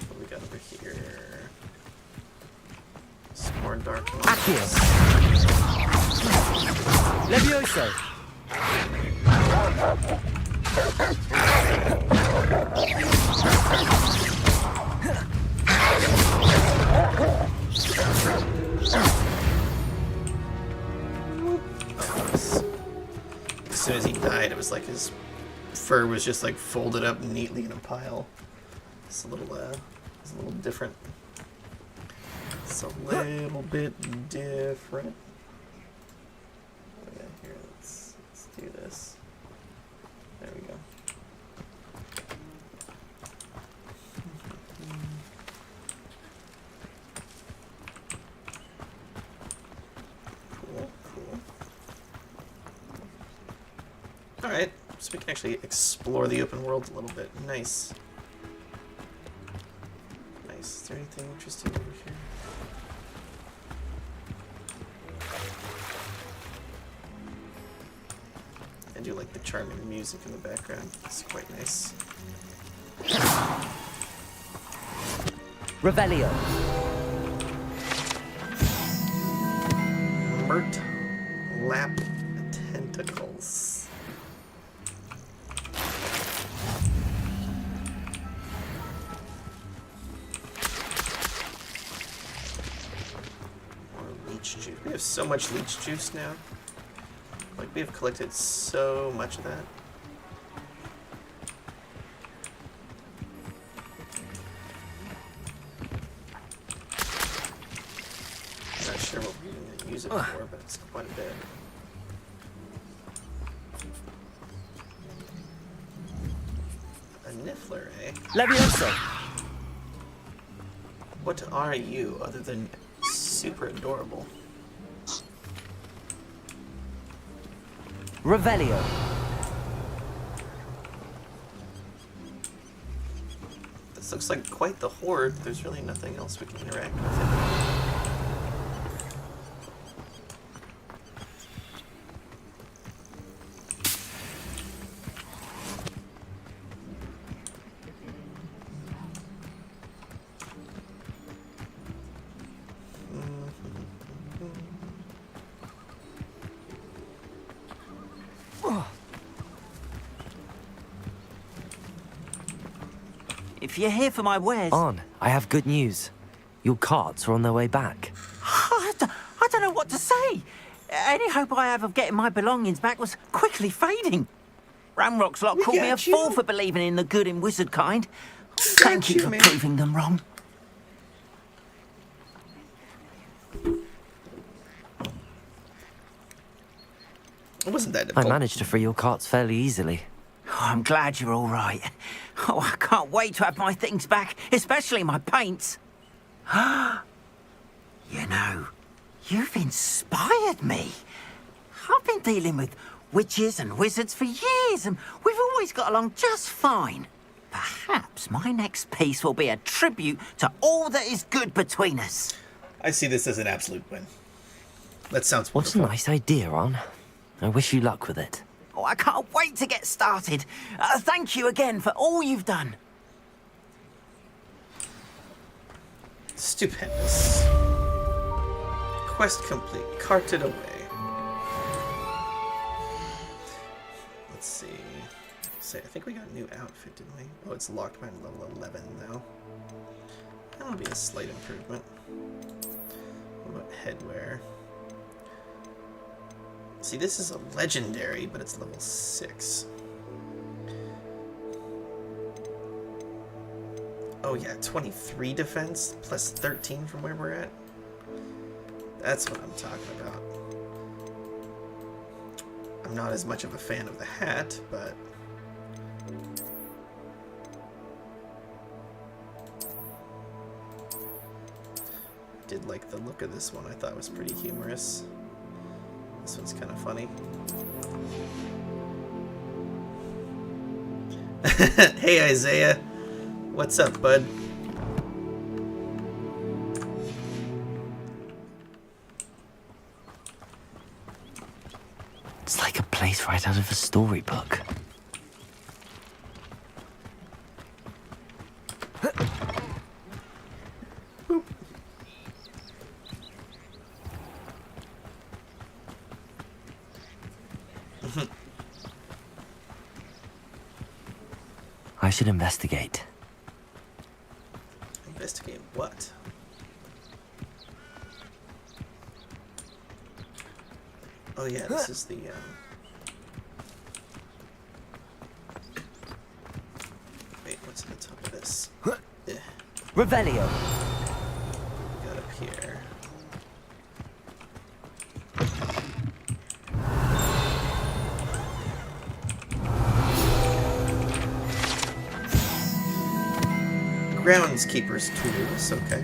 What we got over here? Some more dark ones.
Accio. Levioso.
As soon as he died, it was like his fur was just like folded up neatly in a pile. It's a little different. It's a little bit different. Okay, here, let's do this. There we go. Cool, cool. Alright, so we can actually explore the open world a little bit. Nice. Nice. Is there anything interesting over here? I do like the charming music in the background. It's quite nice.
Revelio.
Mert lap tentacles. More leech juice. We have so much leech juice now. Like, we have collected so much of that. I'm not sure what we're going to use it for, but it's quite a bit. A niffler, eh?
Levioso.
What are you other than super adorable?
Revelio.
This looks like quite the horde. There's really nothing else we can interact with.
If you're here for my wares...
On, I have good news. Your carts are on their way back.
I don't know what to say. Any hope I have of getting my belongings back was quickly fading. Ramrock's lot called me a fool for believing in the good in wizard kind. Thank you for proving them wrong.
It wasn't that difficult.
I managed to free your carts fairly easily.
Oh, I'm glad you're all right. Oh, I can't wait to have my things back, especially my paints. You know, you've inspired me. I've been dealing with witches and wizards for years, and we've always got along just fine. Perhaps my next piece will be a tribute to all that is good between us.
I see this as an absolute win. That sounds
wonderful. What a nice idea, Ron. I wish you luck with it.
Oh, I can't wait to get started. Thank you again for all you've done.
Stupendous. Quest complete. Carted away. Let's see. I think we got a new outfit, didn't we? Oh, it's locked by level 11 now. That'll be a slight improvement. What about headwear? See, this is a legendary, but it's level 6. Oh yeah, 23 defense plus 13 from where we're at. That's what I'm talking about. I'm not as much of a fan of the hat, but I did like the look of this one. I thought it was pretty humorous. This one's kind of funny. Hey Isaiah, what's up, bud?
It's like a place right out of a storybook. I should investigate.
Investigate what? Oh yeah, this is the wait, what's at the top of this?
Revelio.
Got up here. Groundskeeper's tools, okay.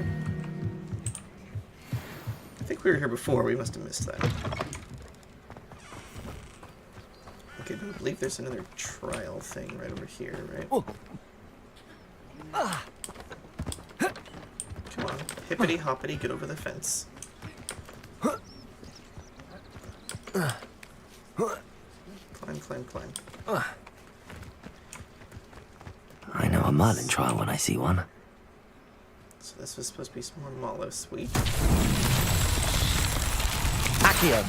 I think we were here before, we must have missed that. Okay, but I believe there's another trial thing right over here, right? Come on, hippity hoppity, get over the fence. Climb, climb, climb.
I know a Merlin trial when I see one.
So this was supposed to be some more Mallow, sweet.
Accio.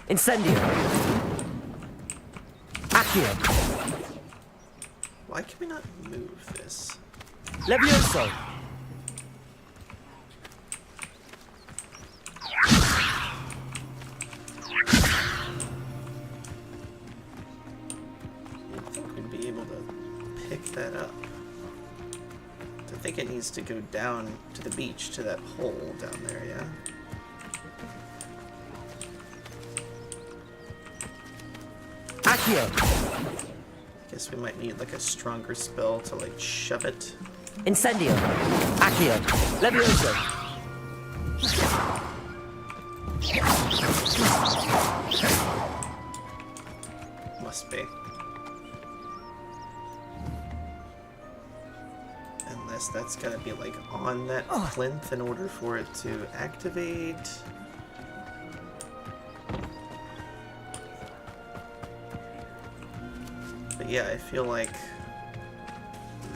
Incendio. Accio.
Why can we not move this?
Levioso.
I think we'd be able to pick that up. I think it needs to go down to the beach, to that hole down there, yeah?
Accio.
Guess we might need like a stronger spell to like shove it.
Incendio. Accio. Levioso.
Must be. Unless that's gotta be like on that plinth in order for it to activate. But yeah, I feel like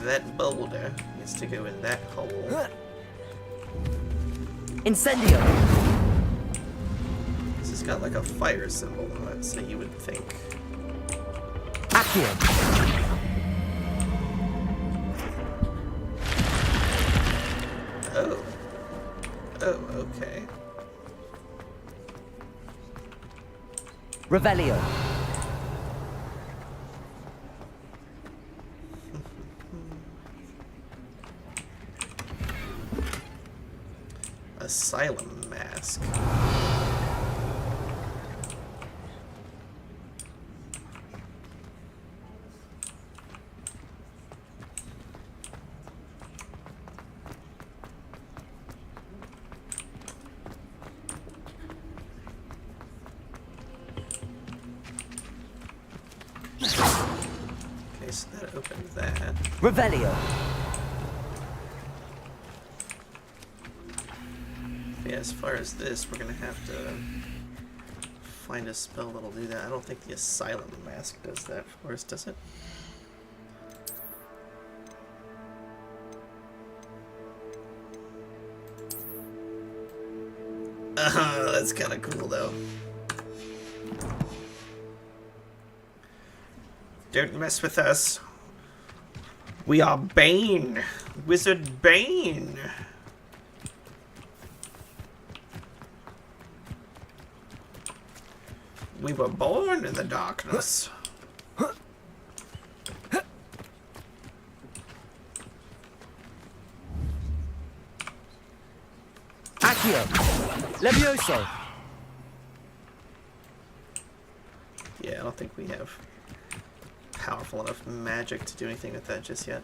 that boulder needs to go in that hole.
Incendio.
This has got like a fire symbol on it, so you would think.
Accio.
Oh. Oh, okay.
Revelio.
Asylum mask. Okay, so that opens that.
Revelio.
Yeah, as far as this, we're gonna have to find a spell that'll do that. I don't think the Asylum Mask does that for us, does it? That's kind of cool, though. Don't mess with us. We are Bane. Wizard Bane. We were born in the darkness.
Accio! Levioso!
Yeah, I don't think we have powerful enough magic to do anything with that just yet.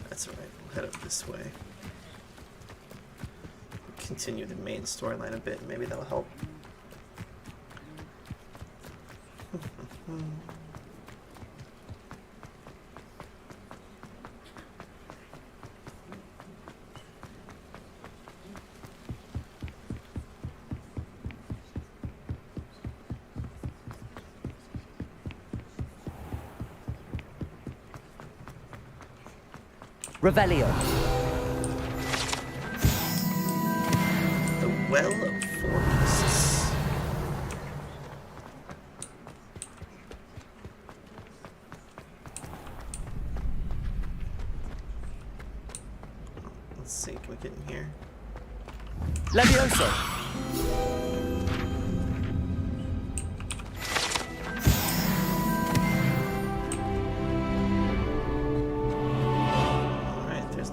That's alright, we'll head up this way. Continue the main storyline a bit, and maybe that'll help.
Revelio.
The Well of Forests. Let's see, can we get in here?
Levioso!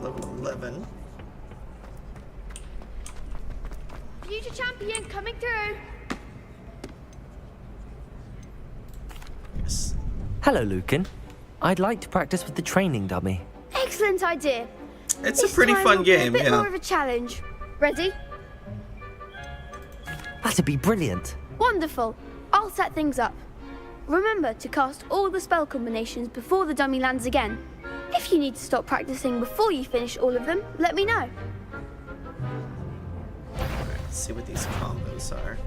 Level 11.
Future champion coming through.
Yes.
Hello, Lucan. I'd like to practice with the training dummy.
Excellent idea.
It's
this
a pretty
time
fun
will be
game,
a bit
yeah.
more of a challenge. Ready?
That'd be brilliant.
Wonderful. I'll set things up. Remember to cast all the spell combinations before the dummy lands again. If you need to stop practicing before you finish all of them, let me know.
Let's see what these combos are.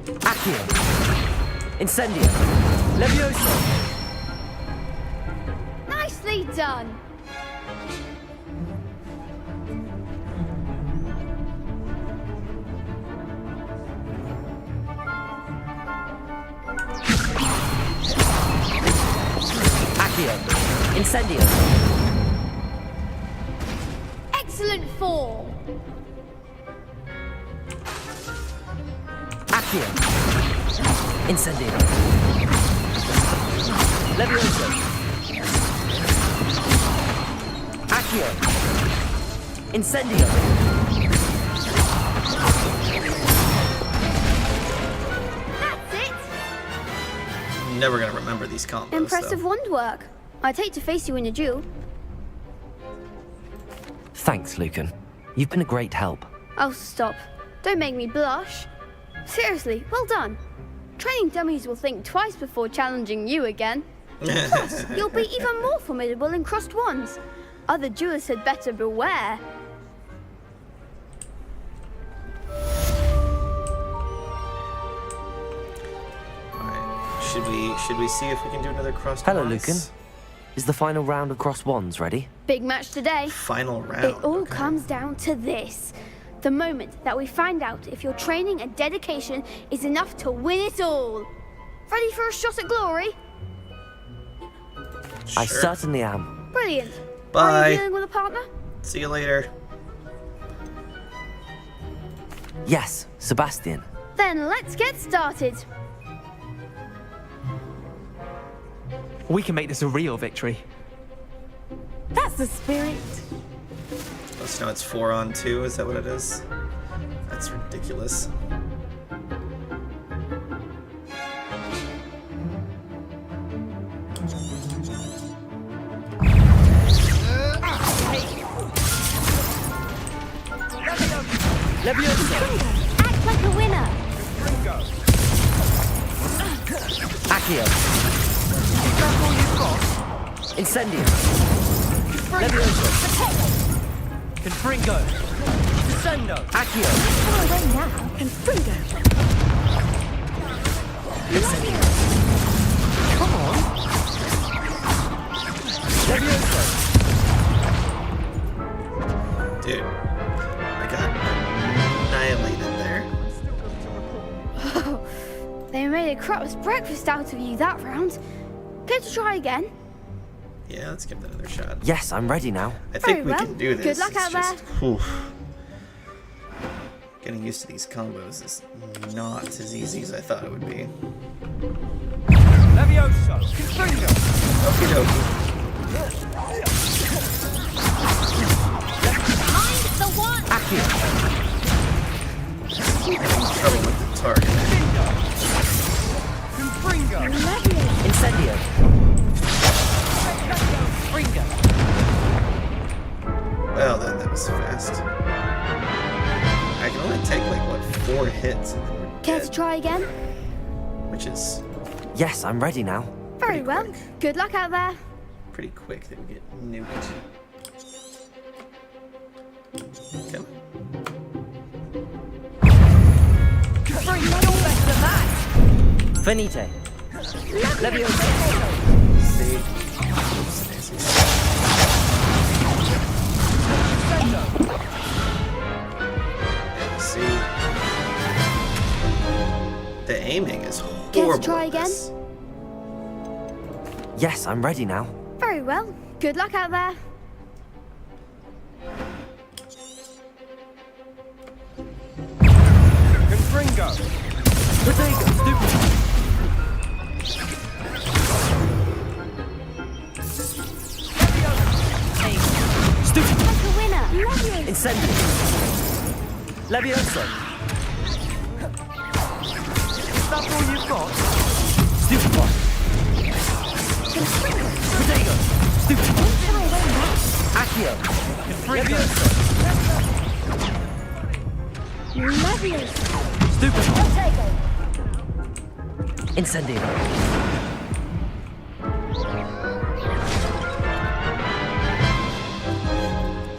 Accio! Incendio! Levioso!
Nicely done.
Incendio!
Excellent form.
Accio! Incendio! Levioso! Accio! Incendio!
That's it.
I'm never gonna remember these combos.
Impressive wand work. I'd hate to face you in a duel.
Thanks, Lucan. You've been a great help.
Oh, stop. Don't make me blush. Seriously, well done. Training dummies will think twice before challenging you again. Plus, you'll be even more formidable in crossed wands. Other duelists had better beware.
Should we see if we can do another crossed
Hello,
wands?
Lucan. Is the final round of crossed wands ready?
Big match today.
Final round.
It all comes down to this. The moment that we find out if your training and dedication is enough to win it all. Ready for a shot at glory?
I certainly am.
Brilliant.
Bye.
Are you dealing with a partner?
See you later.
Yes, Sebastian.
Then let's get started.
We can make this a real victory.
That's the spirit.
Oh, so now it's 4-on-2, is that what it is? That's ridiculous.
Levioso!
Act like a winner.
Accio! That's all you've got? Incendio! Levioso! Confringo. Descendo.
Accio. Far away now. Confringo.
Come on. Levioso.
Dude, I got annihilated there.
Oh, they made a crap's breakfast out of you that round. Get to try again.
Yeah, let's give that another shot.
Yes, I'm ready now.
I think we can do this.
Good luck
It's
out
just,
there.
Oof. Getting used to these combos is not as easy as I thought it would be.
Levioso. Confringo.
Okie dokie.
Mind the one.
Accio. I'm having trouble with the target.
Confringo.
Incendio.
Confringo.
Well, then that was fast. I can only take like what 4 hits and then we're
Care
dead,
to try again?
which is
Yes, I'm ready now.
Very well. Good luck out there.
pretty quick that we get nuked. Come on.
Finite. Levioso.
See? See? The aiming is horrible.
Care to try
in
again?
this.
Yes, I'm ready now.
Very well. Good luck out there.
Confringo. Potato. Stupid. Stupid.
Like a winner.
Incendio. Levioso.
Is that all you've got? Stupefy. Potato. Stupefy.
Accio.
Levioso. Stupefy.
Incendio.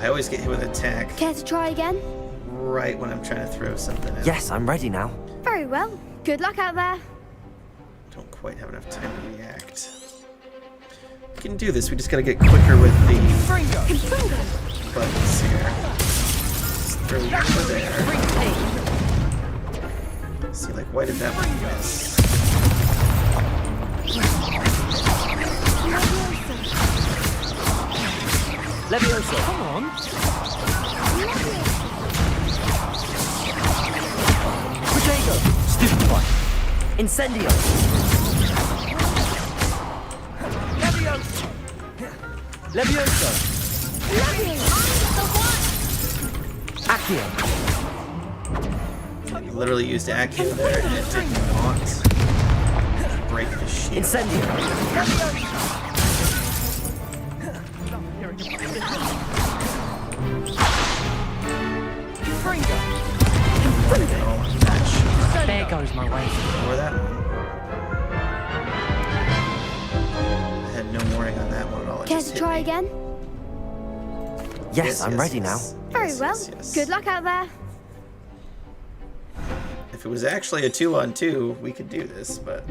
I always get hit with attack
Care to try again?
right when I'm trying to throw something out.
Yes, I'm ready now.
Very well. Good luck out there.
Don't quite have enough time to react. We can do this, we just gotta get quicker with the buttons here. Just throw you over there. See, like, why did that one miss?
Levioso.
Come on.
Potato.
Stupefy.
Incendio.
Levioso.
Levioso. Accio.
I literally used Accio there and it did not break the shield.
Incendio.
Confringo.
There goes my way.
Ignore that one. I had no warning on that one at all. It
Care
just
to
hit
try
me.
again?
Yes, I'm ready now.
Very well.
yes.
Good luck out there.
If it was actually a 2-on-2, we could do this, but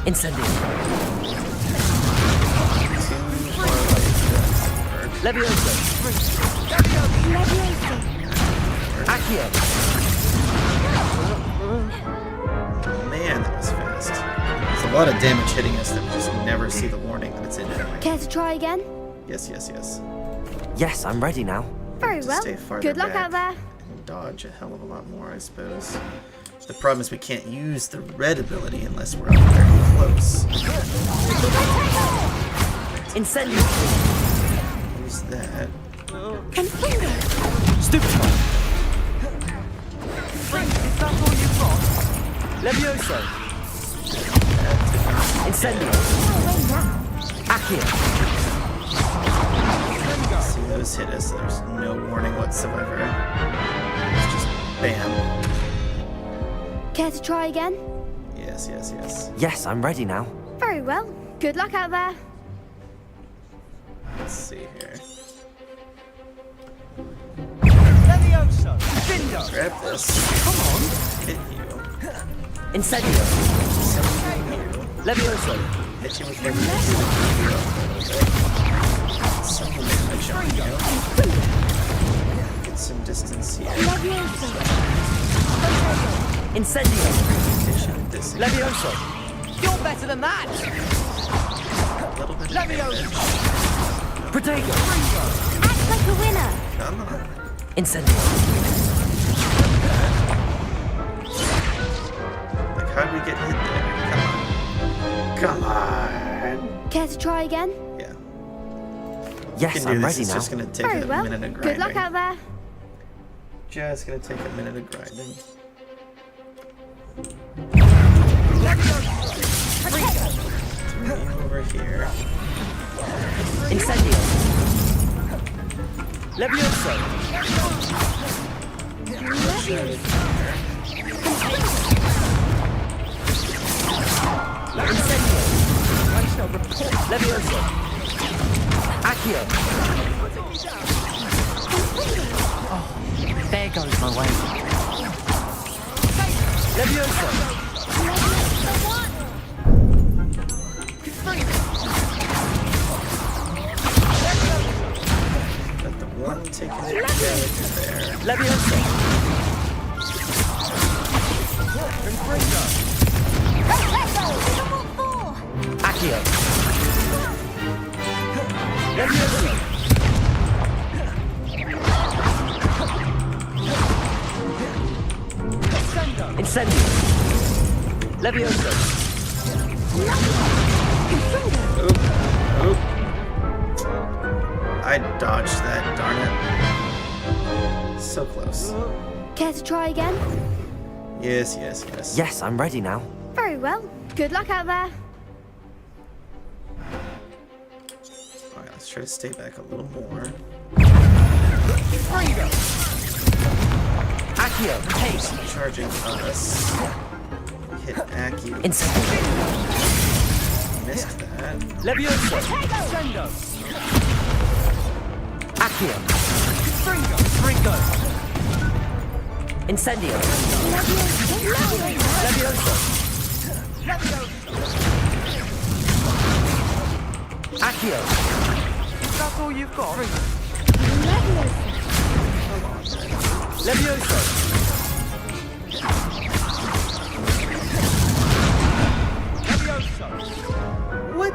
Incendio.
too far away for that to work.
Levioso. Accio.
Man, that was fast. It's a lot of damage hitting us that we just never see the warning that it's in anyway.
Care to try again?
Yes, yes, yes.
Yes, I'm ready now.
Very
Just
well.
stay farther
Good luck
back
out there.
and dodge a hell of a lot more, I suppose. The problem is we can't use the red ability unless we're up very close.
Incendio.
Use that.
Stupefy. Is that all you've got?
Levioso. Incendio. Accio.
See those hit us, there's no warning whatsoever. It's just bam.
Care to try again?
Yes, yes, yes.
Yes, I'm ready now.
Very well. Good luck out there.
see here.
Levioso! Findo!
Grab this.
Come on!
Hit you.
Incendio! Levioso!
Hit you with everything. Some damage on you. Get some distance here.
Incendio!
This
Levioso! You're better than that! Levioso! Protego!
Act like a winner!
Come on.
Incendio!
Like, how'd we get hit there? Come on. Come on.
Care to try again?
Yeah.
Yes, I'm ready
It's
now.
just gonna take
Very
a
well.
minute of grinding.
Good luck out there.
Just gonna take a minute of grinding. Over here.
Incendio! Levioso! Incendio! Levioso! Accio!
Oh, there goes my way.
Levioso!
Got the one taking damage there.
Levioso! Accio! Levioso! Incendio! Levioso!
Oop. I dodged that, darn it. So close.
Care to try again?
Yes.
Yes, I'm ready now.
Very well. Good luck out there.
Alright, let's try to stay back a little more.
Accio! Haste!
Charging us. Hit Accio.
Incendio!
Missed that.
Levioso! Sendo! Accio! Fringo! Incendio! Levioso! Accio! That's all you've got? Levioso!
What?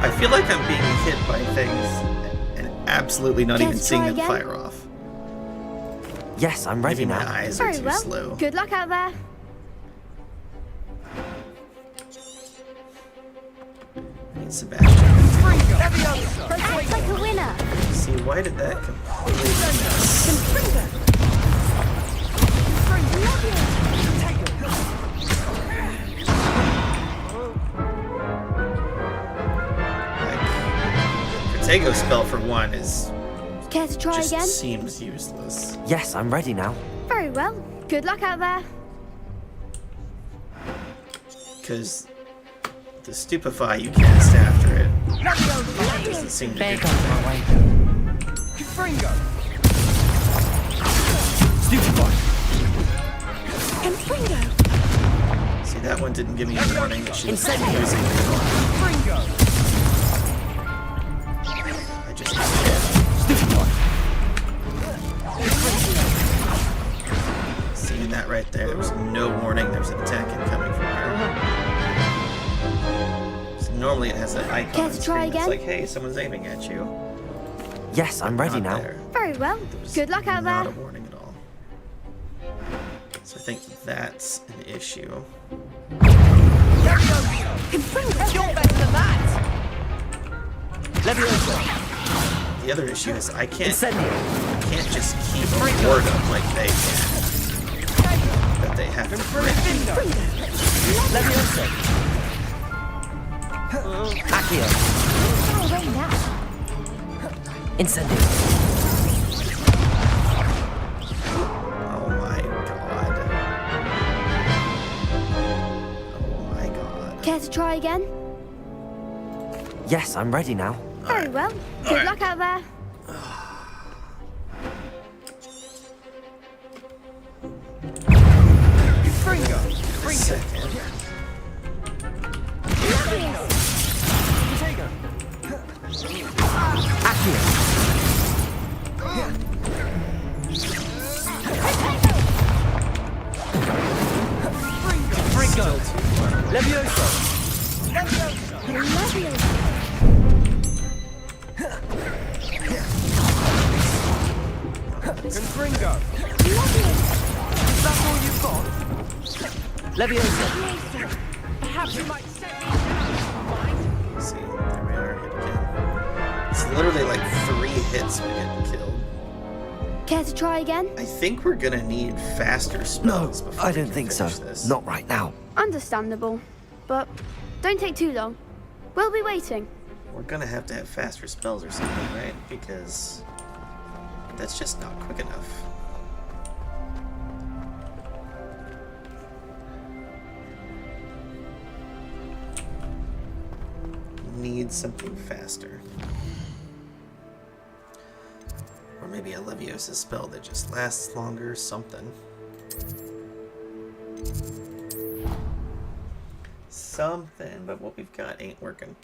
I feel like I'm being hit by things and absolutely not even seeing them fire off.
Yes, I'm ready
Maybe
now.
my eyes are
Very
too
well.
slow.
Good luck out there.
I need Sebastian.
Act like a winner.
See, why did that completely miss? Protego spell for one is
Care to try
just
again?
seems useless.
Yes, I'm ready now.
Very well. Good luck out there.
Because the stupefy you cast after it doesn't seem to
There
do
goes my way.
Fringo! Stupefy!
See, that one didn't give me a warning that she was
Incendio!
using it.
Fringo!
I just got hit. Seeing that right there, there was no warning there was an attack incoming from her. So normally it has an icon
Care
on
to
the
try
screen that's
again?
like, hey, someone's aiming at you.
Yes, I'm ready
Not
now.
there.
Very well. Good luck out
Not
there.
a warning at all. So I think that's an issue.
You're better than that! Levioso!
The other issue is I can't just keep a ward up like they can. But they have to break.
Levioso! Accio!
Far away now.
Incendio!
Oh my god. Oh my god.
Care to try again?
Yes, I'm ready now.
Very well. Good luck out there.
Confringo! Is that all you've got? Leviosa! Perhaps you might set me down.
See, there we are, hit again. It's literally like 3 hits we get killed.
Care to try again?
I think we're gonna need faster spells before
I
we
don't
can
think so.
finish this.
Not right now.
Understandable. But don't take too long. We'll be waiting.
We're gonna have to have faster spells or something, right? Because that's just not quick enough. Need something faster. Or maybe a Leviosa spell that just lasts longer, something. Something, but what we've got ain't working.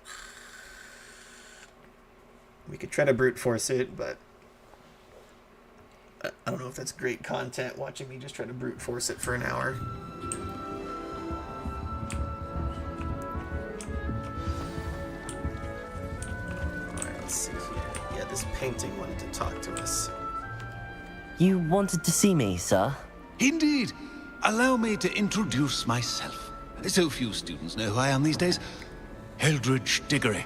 We could try to brute force it, but I don't know if that's great content, watching me just try to brute force it for an hour. Alright, let's see here. Yeah, this painting wanted to talk to us.
You wanted to see me, sir?
Indeed. Allow me to introduce myself. So few students know who I am these days. Eldridge Diggory,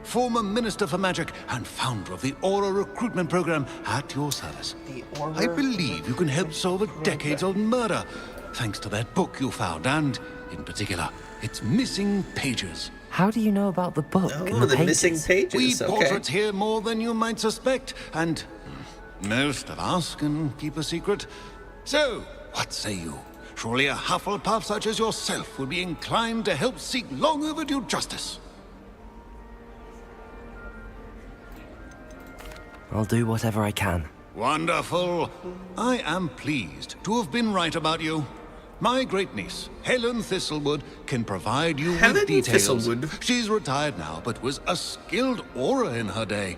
former Minister for Magic and founder of the Aura recruitment program at your service. I believe you can help solve a decades-old murder, thanks to that book you found, and, in particular, its missing pages.
How do you know about the book and the pages?
missing pages,
We
okay.
portraits here more than you might suspect, and most of us can keep a secret. So, what say you? Surely a Hufflepuff such as yourself would be inclined to help seek long overdue justice.
I'll do whatever I can.
Wonderful. I am pleased to have been right about you. My great niece, Helen Thistlewood, can provide you with details.
Thistlewood.
She's retired now, but was a skilled aura in her day.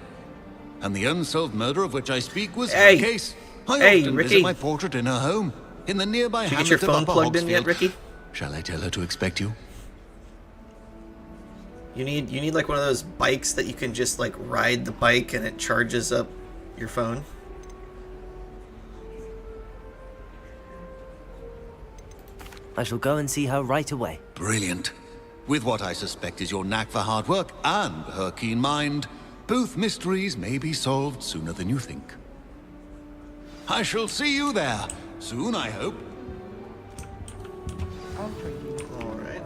And the unsolved murder of which I speak was her case. I often
Ricky.
visit my portrait in her home, in the nearby
Did you get
hamlet
your
of
phone
Upper
plugged in yet,
Hogsfield.
Ricky?
Shall I tell her to expect you?
You need like one of those bikes that you can just like ride the bike and it charges up your phone.
I shall go and see her right away.
Brilliant. With what I suspect is your knack for hard work and her keen mind, both mysteries may be solved sooner than you think. I shall see you there soon, I hope.
Alright.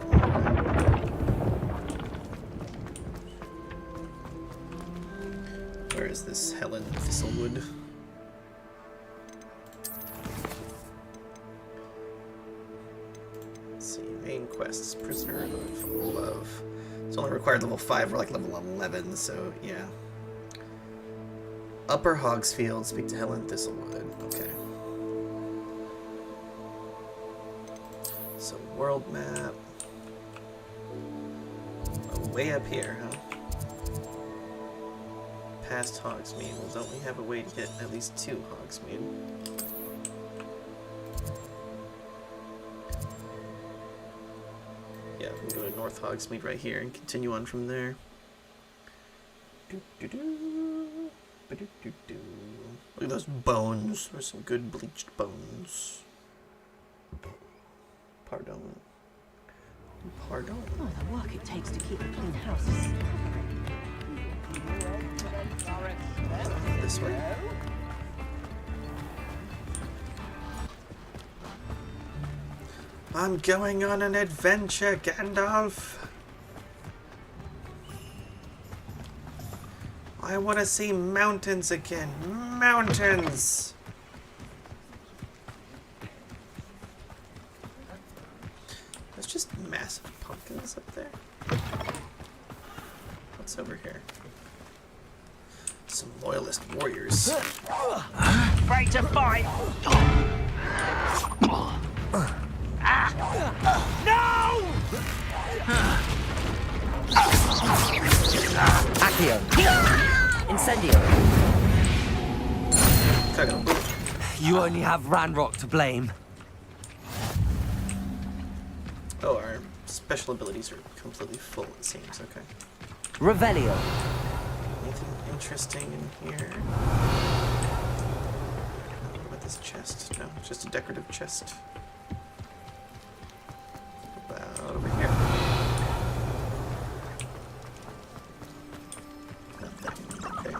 Where is this Helen Thistlewood? Let's see, main quests, Prisoner of Love. It's only required level 5, we're like level 11, so yeah. Upper Hogsfield, speak to Helen Thistlewood. Okay. So, world map. Oh, way up here, huh? Past Hogsmeade. Well, don't we have a way to get at least 2 Hogsmeade? Yeah, we can go to North Hogsmeade right here and continue on from there. Look at those bones. There's some good bleached bones. Pardon. Pardon.
Oh, the work it takes to keep a clean house is
This way. I'm going on an adventure, Gandalf. I want to see mountains again. Mountains! There's just massive pumpkins up there. What's over here? Some loyalist warriors.
Afraid to fight. No!
Accio. Incendio. You only have Ranrock to blame.
Oh, our special abilities are completely full, it seems. Okay.
Revelio.
Anything interesting in here? What about this chest? No, just a decorative chest. What about over here? Nothing. Okay.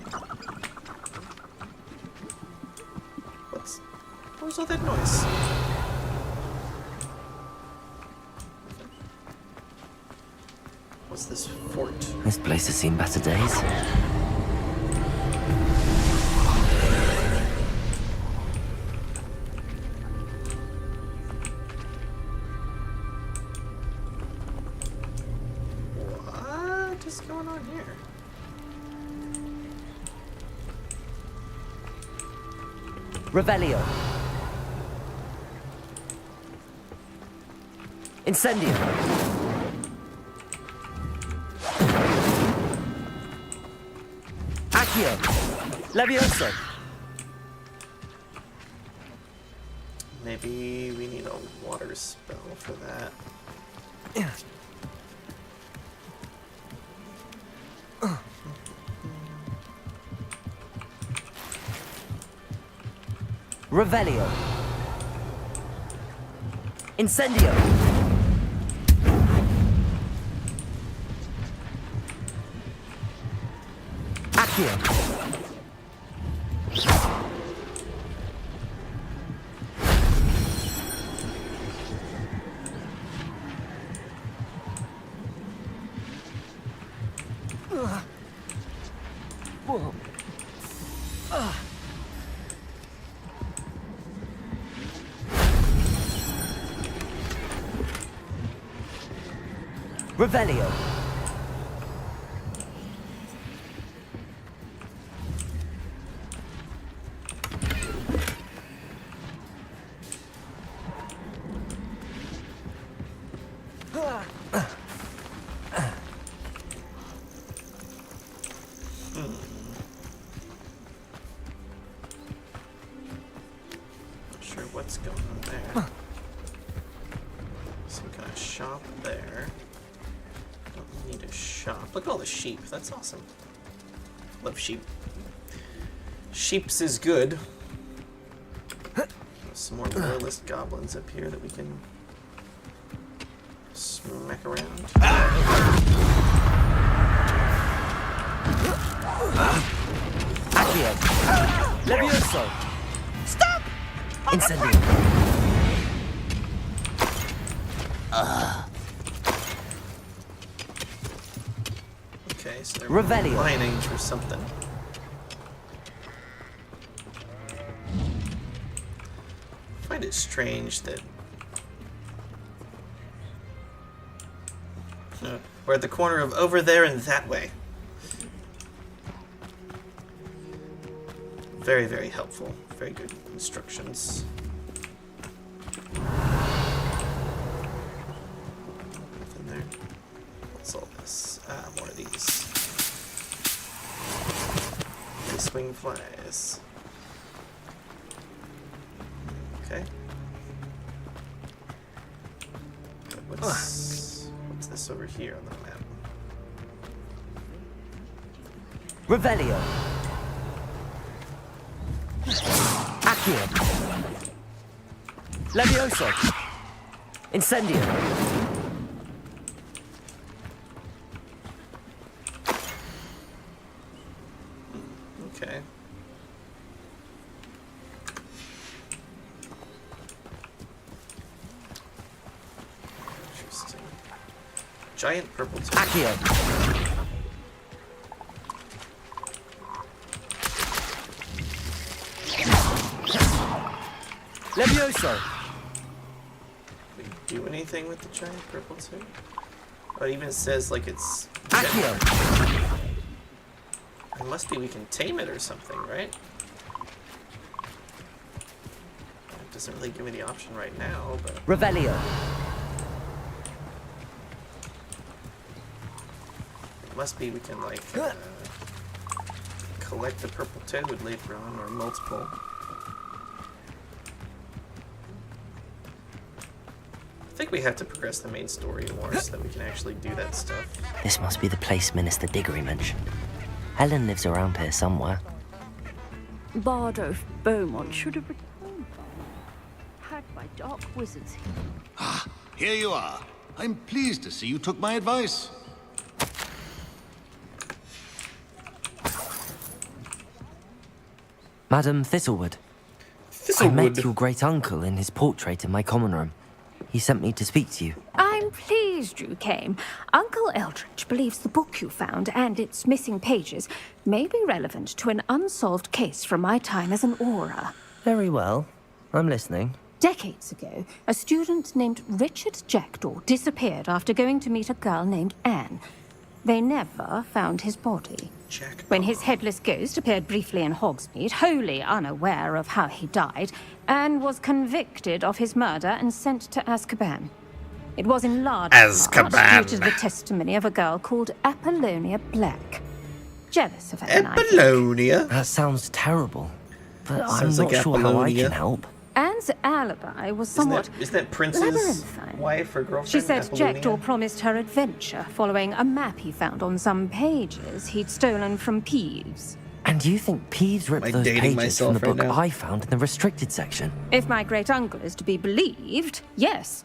What was all that noise? What's this fort?
This place has seen better days.
What is going on here?
Revelio. Incendio. Accio. Levioso.
Maybe we need a water spell for that.
Revelio. Incendio. Accio. Revelio.
Not sure what's going on there. Some kind of shop there. Don't need a shop. Look at all the sheep. That's awesome. Love sheep. Sheeps is good. Some more loyalist goblins up here that we can smack around.
Accio. Levioso.
Stop!
Incendio.
Okay, so they're
Revelio.
mining for something. I find it strange that we're at the corner of over there and that way. Very, very helpful. Very good instructions. Nothing there. What's all this? Ah, more of these. The swing flies. Okay. What's this over here on the map?
Revelio. Accio. Levioso. Incendio.
Okay. Interesting. Giant purple toad.
Accio. Levioso.
Can we do anything with the giant purple toad? Oh, it even says like it's
Accio.
It must be we can tame it or something, right? It doesn't really give me the option right now, but...
Revelio.
It must be we can, like, collect the purple toad later on, or multiple. I think we have to progress the main story more so that we can actually do that stuff.
This must be the place Minister Diggory mentioned. Helen lives around here somewhere.
Bardolph Beaumont should have had my dark wizards here.
Ah, here you are. I'm pleased to see you took my advice.
Madam Thistlewood. I met your great uncle in his portrait in my common room. He sent me to speak to you.
I'm pleased you came. Uncle Eldridge believes the book you found and its missing pages may be relevant to an unsolved case from my time as an aura.
Very well. I'm listening.
Decades ago, a student named Richard Jackdaw disappeared after going to meet a girl named Anne. They never found his body. When his headless ghost appeared briefly in Hogsmeade, wholly unaware of how he died, Anne was convicted of his murder and sent to Azkaban. It was in large part due to the testimony of a girl called Apollonia Black. Jealous of Anne,
Apollonia?
That sounds terrible, but I'm
Sounds
not
like
sure how I
Apollonia.
can help.
Anne's alibi was somewhat
Isn't that Prince's
labyrinthine.
wife or girlfriend?
She said
Apollonia?
Jackdaw promised her adventure following a map he found on some pages he'd stolen from Peeves.
And you think Peeves ripped
Am I
those
dating
pages
myself
from the
right
book
now?
I found in the restricted section?
If my great-uncle is to be believed, yes.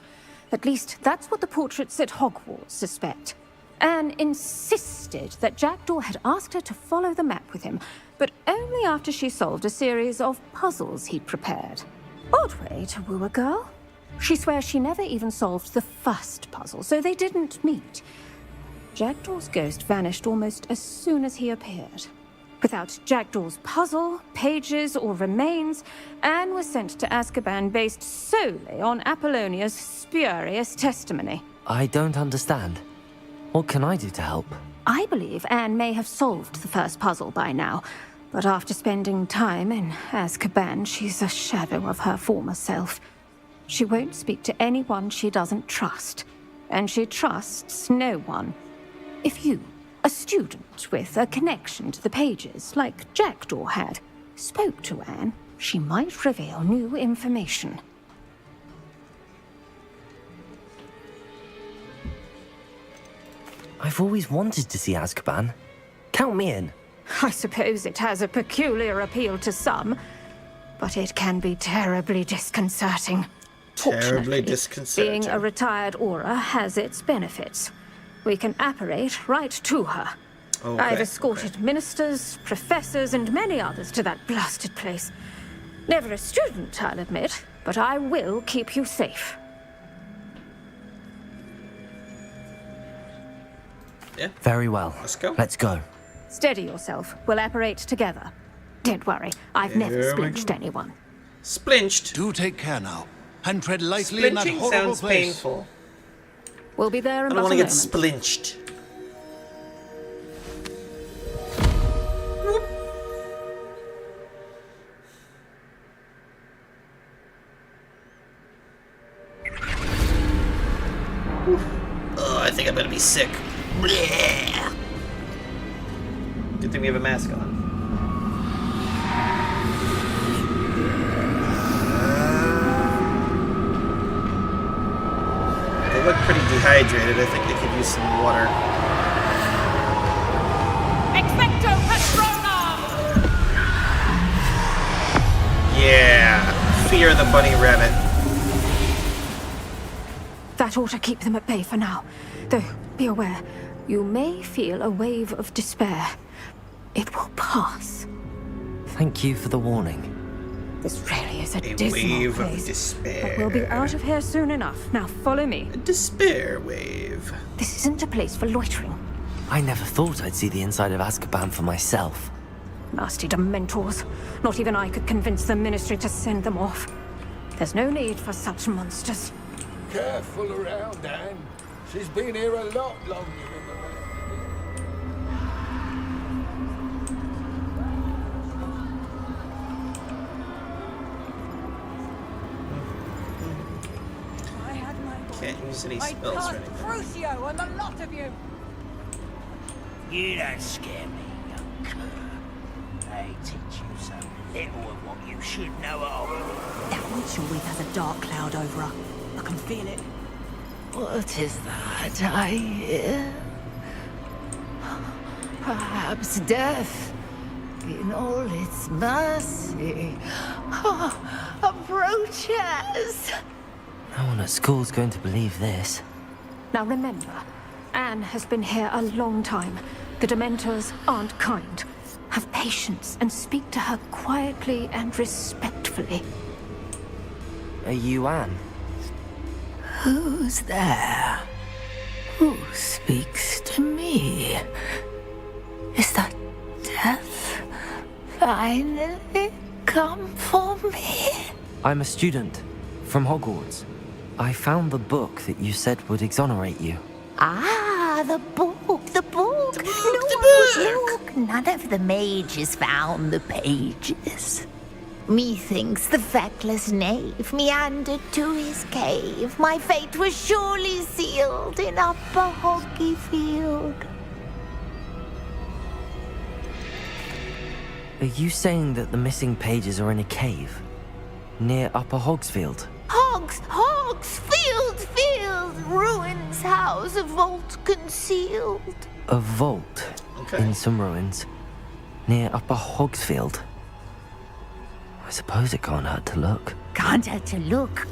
At least that's what the portraits at Hogwarts suspect. Anne insisted that Jackdaw had asked her to follow the map with him, but only after she solved a series of puzzles he'd prepared. Odd way to woo a girl. She swears she never even solved the first puzzle, so they didn't meet. Jackdaw's ghost vanished almost as soon as he appeared. Without Jackdaw's puzzle, pages, or remains, Anne was sent to Azkaban based solely on Apollonia's spurious testimony.
I don't understand. What can I do to help?
I believe Anne may have solved the first puzzle by now, but after spending time in Azkaban, she's a shadow of her former self. She won't speak to anyone she doesn't trust, and she trusts no one. If you, a student with a connection to the pages, like Jackdaw had, spoke to Anne, she might reveal new information.
I've always wanted to see Azkaban. Count me in.
I suppose it has a peculiar appeal to some, but it can be terribly disconcerting.
Terribly disconcerting.
Being a retired aura has its benefits. We can apparate right to her.
Okay,
I've escorted ministers, professors, and many others to that blasted place. Never a student, I'll admit, but I will keep you safe.
Yeah.
Very well.
Let's go.
Let's go.
Steady yourself. We'll apparate together. Don't worry, I've never
Here we
splinched anyone.
Splinched.
Do take care now, and tread lightly in that
Splinching
horrible
sounds
place.
painful.
We'll be there in
I don't
about
want
a
to get
moment.
splinched. Oh, I think I'm gonna be sick. Blech. Good thing we have a mask on. They look pretty dehydrated. I think they could use some water.
Expecto Patronum!
Yeah, fear the bunny rabbit.
That ought to keep them at bay for now. Though, be aware, you may feel a wave of despair. It will pass.
Thank you for the warning.
This really is a
A
dismal
wave of
place.
despair.
But we'll be out of here soon enough. Now follow me.
A despair wave.
This isn't a place for loitering.
I never thought I'd see the inside of Azkaban for myself.
Nasty Dementors. Not even I could convince the Ministry to send them off. There's no need for such monsters.
Careful around, Anne. She's been here a lot longer than the
use any
I
spells or
cast
anything.
Crucio on the lot of you.
You don't scare me, young cur. They teach you so little of what you should know of.
That witch always has a dark cloud over her. I can feel it.
What is that I hear? Perhaps death, in all its mercy, approaches.
No one at school's going to believe this.
Now remember, Anne has been here a long time. The Dementors aren't kind. Have patience and speak to her quietly and respectfully.
Are you Anne?
Who's there? Who speaks to me? Is that death finally come for me?
I'm a student from Hogwarts. I found the book that you said would exonerate you.
Ah, the book. Look, none of the mages found the pages. Methinks the feckless knave meandered to his cave. My fate was surely sealed in Upper Hoggyfield.
Are you saying that the missing pages are in a cave near Upper Hogsfield?
Field, ruins house, a vault concealed.
A vault in some ruins near Upper Hogsfield. I suppose it can't hurt to look.
Can't hurt to look.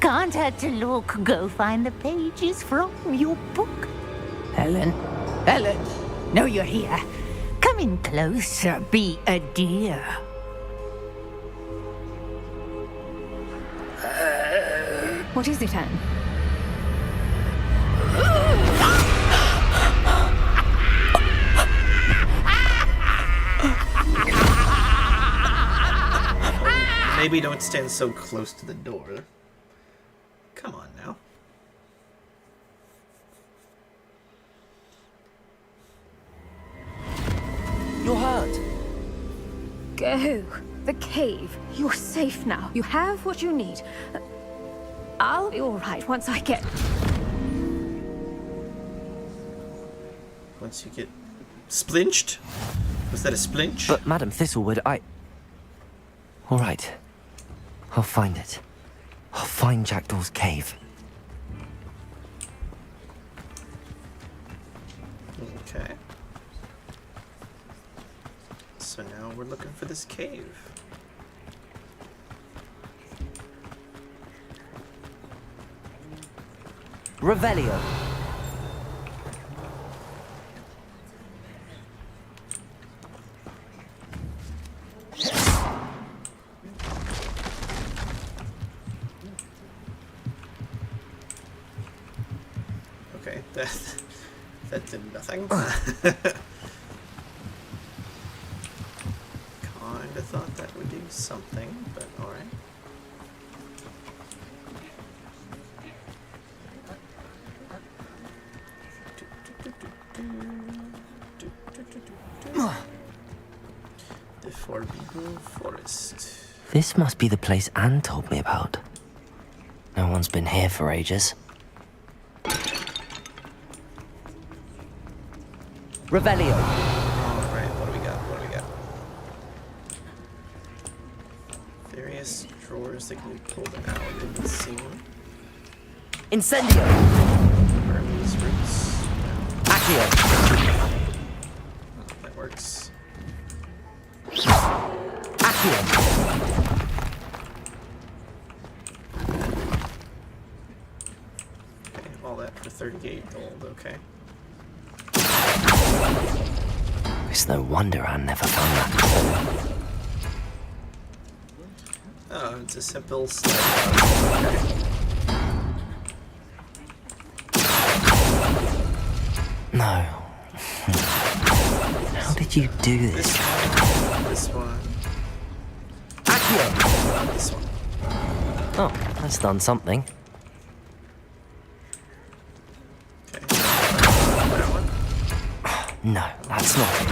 Go find the pages from your book. Helen, know you're here. Come in closer, be a dear.
What is it, Anne?
Maybe don't stand so close to the door. Come on now.
You're hurt.
Go. The cave. You're safe now. You have what you need. I'll be all right once I get...
Once you get... splinched? Was that a splinch?
But Madam Thistlewood, all right. I'll find it. I'll find Jackdaw's cave.
Okay. So now we're looking for this cave.
Revelio.
Okay, that did nothing. Kinda thought that would do something, but alright. The Forbidden Forest.
This must be the place Anne told me about. No one's been here for ages. Revelio.
Alright, what do we got? Various drawers that can be pulled out and seen.
Incendio.
Burmese roots.
Accio.
Oh, that works.
Accio.
Okay, all that for 38 gold, okay.
It's no wonder Anne never found that.
Oh, it's a simple slide. Okay.
No. How did you do this?
This one.
Accio.
This one.
Oh, that's done something.
Okay. That one.
No, that's not it.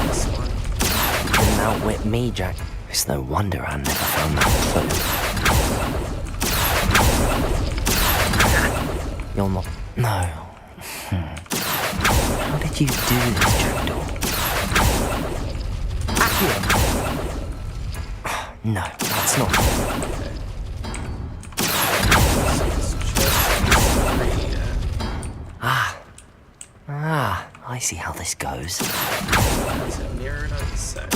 This one.
You couldn't outwit me, Jack. It's no wonder Anne never found that clue. You're not... No. How did you do this, Jackdaw? No, that's not... I see how this goes.
Is it mirrored on the side?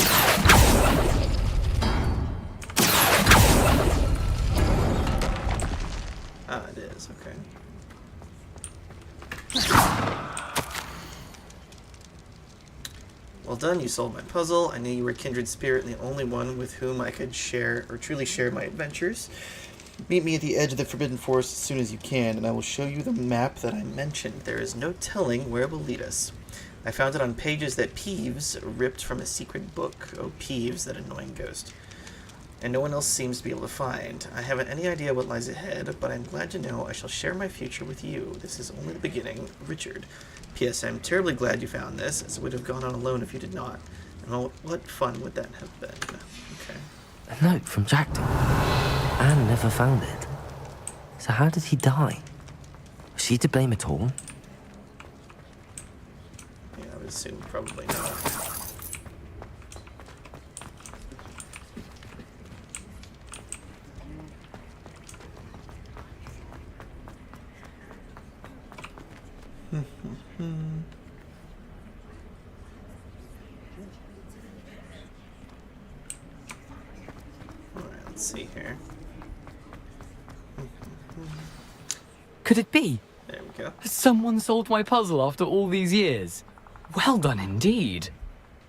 Ah, it is, okay. Well done, you solved my puzzle. I knew you were a kindred spirit and the only one with whom I could share, or truly share, my adventures. Meet me at the edge of the Forbidden Forest as soon as you can, and I will show you the map that I mentioned. There is no telling where it will lead us. I found it on pages that Peeves ripped from a secret book. Oh, Peeves, that annoying ghost. And no one else seems to be able to find. I haven't any idea what lies ahead, but I'm glad to know I shall share my future with you. This is only the beginning. Richard. P.S. I'm terribly glad you found this, as I would have gone on alone if you did not. And what fun would that have been? Okay.
A note from Jackdaw. Anne never found it. So how did he die? Was she to blame at all?
Yeah, I would assume probably not. Alright, let's see here.
Could it be?
There we go.
Someone solved my puzzle after all these years. Well done indeed.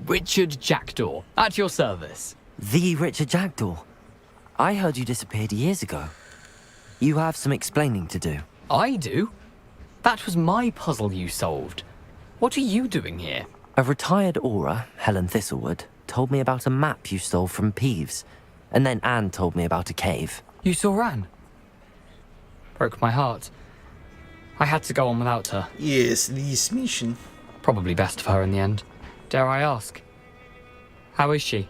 Richard Jackdaw, at your service.
The Richard Jackdaw. I heard you disappeared years ago. You have some explaining to do.
I do? That was my puzzle you solved. What are you doing here?
A retired aura, Helen Thistlewood, told me about a map you stole from Peeves. And then Anne told me about a cave.
You saw Anne? Broke my heart. I had to go on without her.
Yes, this mission.
Probably best for her in the end. Dare I ask? How is she?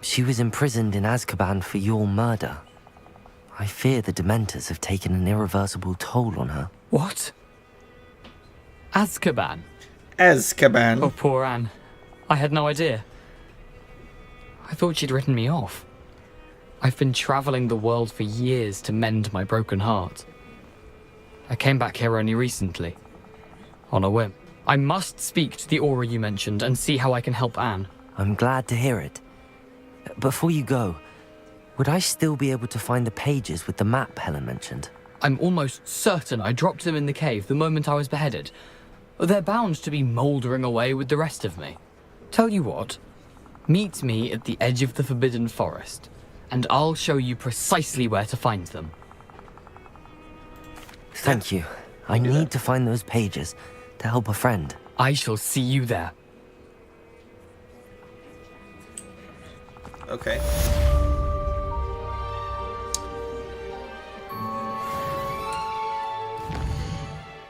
She was imprisoned in Azkaban for your murder. I fear the Dementors have taken an irreversible toll on her.
What? Azkaban?
Azkaban.
Oh, poor Anne. I had no idea. I thought she'd written me off. I've been traveling the world for years to mend my broken heart. I came back here only recently, on a whim. I must speak to the aura you mentioned and see how I can help Anne.
I'm glad to hear it. Before you go, would I still be able to find the pages with the map Helen mentioned?
I'm almost certain I dropped them in the cave the moment I was beheaded. They're bound to be mouldering away with the rest of me. Tell you what, meet me at the edge of the Forbidden Forest, and I'll show you precisely where to find them.
Thank you. I need to find those pages to help a friend.
I shall see you there.
Okay.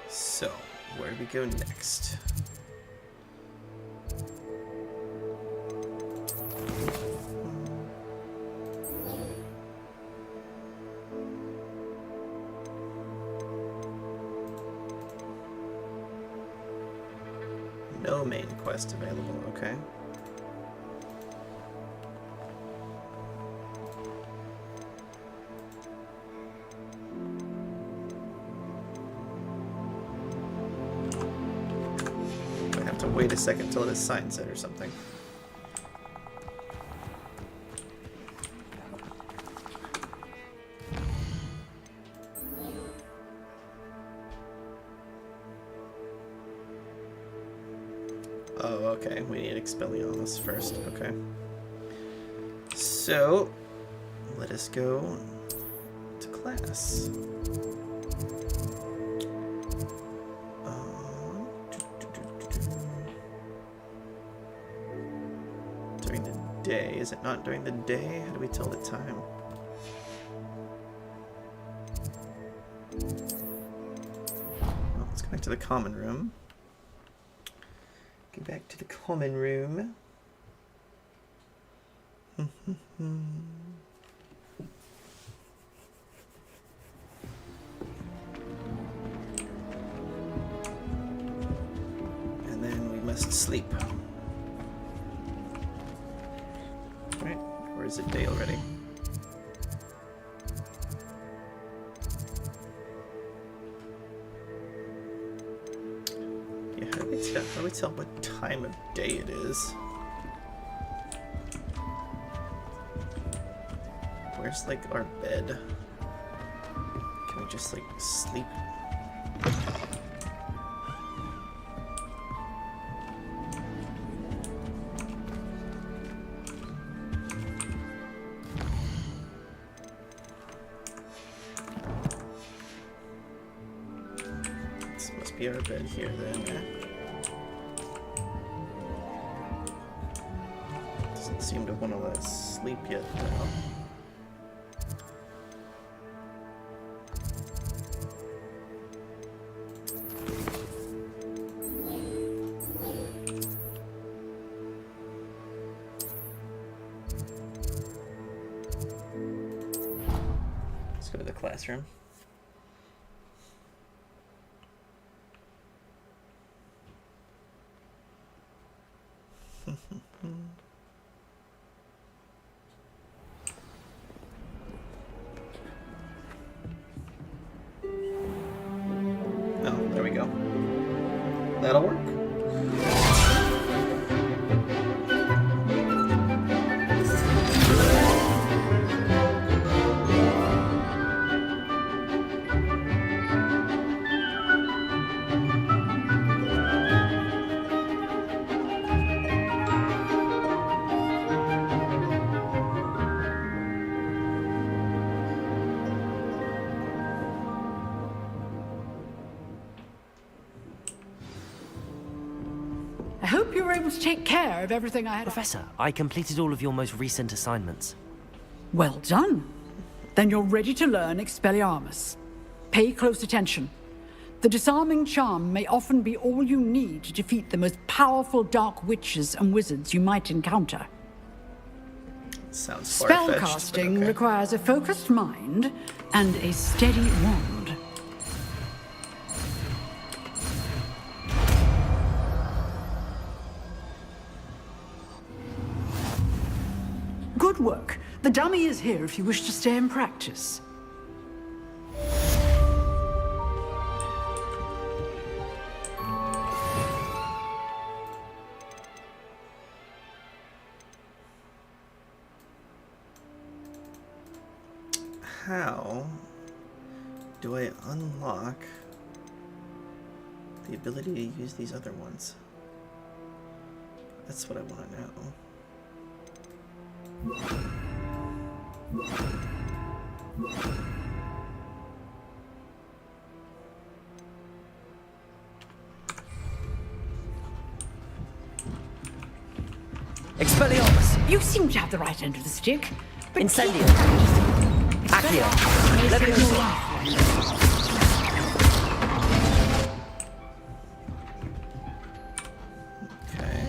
So, where do we go next? No main quest available, okay. I have to wait a second till it assigns it or something. Oh, okay. We need Expelliarmus first. Okay. So, let us go to class. During the day. Is it not during the day? How do we tell the time? Well, let's go back to the common room. Get back to the common room. must sleep. Right, or is it day already? Yeah, how do we tell what time of day it is? Where's like our bed? Can we just like sleep? This must be our bed here then. Doesn't seem to want to let us sleep yet though. Let's go to the classroom. Oh, there we go. That'll work.
I hope you were able to take care of everything I had.
Professor, I completed all of your most recent assignments.
Well done. Then you're ready to learn Expelliarmus. Pay close attention. The disarming charm may often be all you need to defeat the most powerful dark witches and wizards you might encounter.
Sounds far-fetched,
Spellcasting
but okay.
requires a focused mind and a steady wand. Good work. The dummy is here if you wish to stay and practice.
How do I unlock the ability to use these other ones? That's what I want to know.
Expelliarmus!
You seem to have the right end of the stick.
Incendio! Accio! Leviosa!
Okay.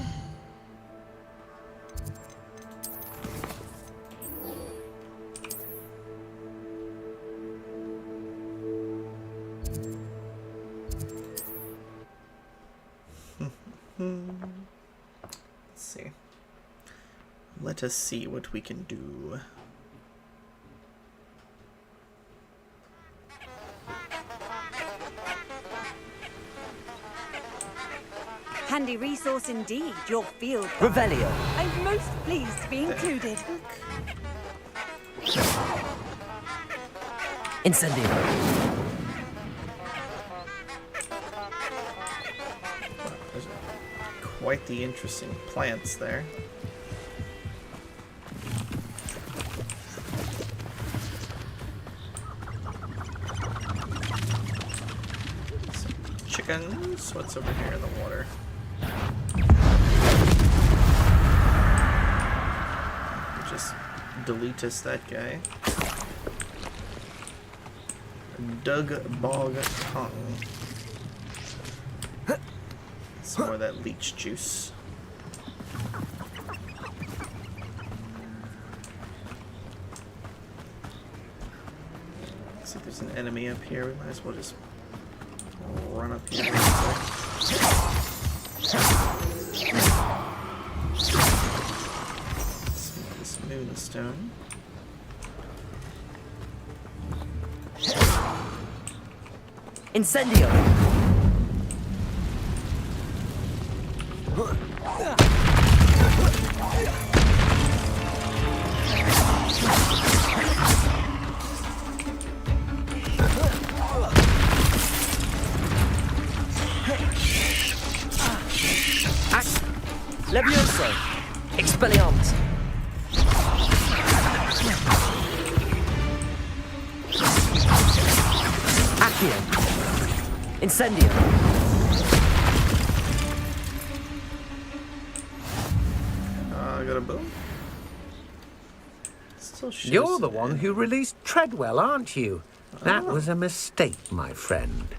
Let's see. Let us see what we can do.
Handy resource indeed, your field.
Revelio.
I'm most pleased to be included.
Incendio.
There's quite the interesting plants there. Some chickens. What's over here in the water? Just delete us that guy. Dug bog tongue. Some more of that leech juice. Looks like there's an enemy up here. We might as well just run up here real quick. This moonstone.
Incendio! Levioso! Expelliarmus! Accio! Incendio!
I got a boom. Still shows
You're the one who released Treadwell, aren't you? That was a mistake, my friend.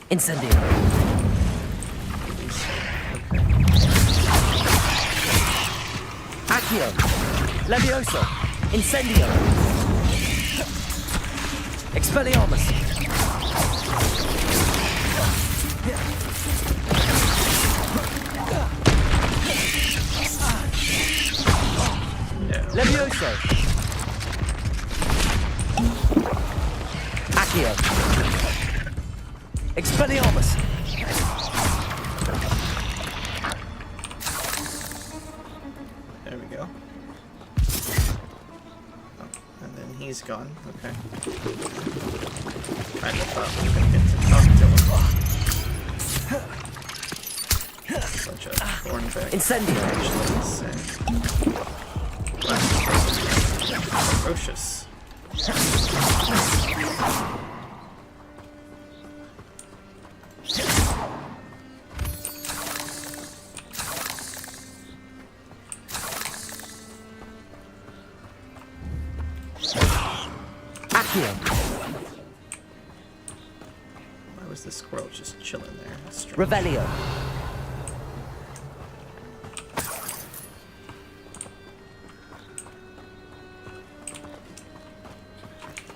Incendio! Accio! Levioso! Incendio! Expelliarmus! Levioso! Accio! Expelliarmus!
There we go. Oh, and then he's gone. Okay. Kind of thought we were gonna get to talk to him. Such a thornback.
Incendio!
Ferocious.
Accio!
Why was the squirrel just chilling there? That's strange.
Revelio!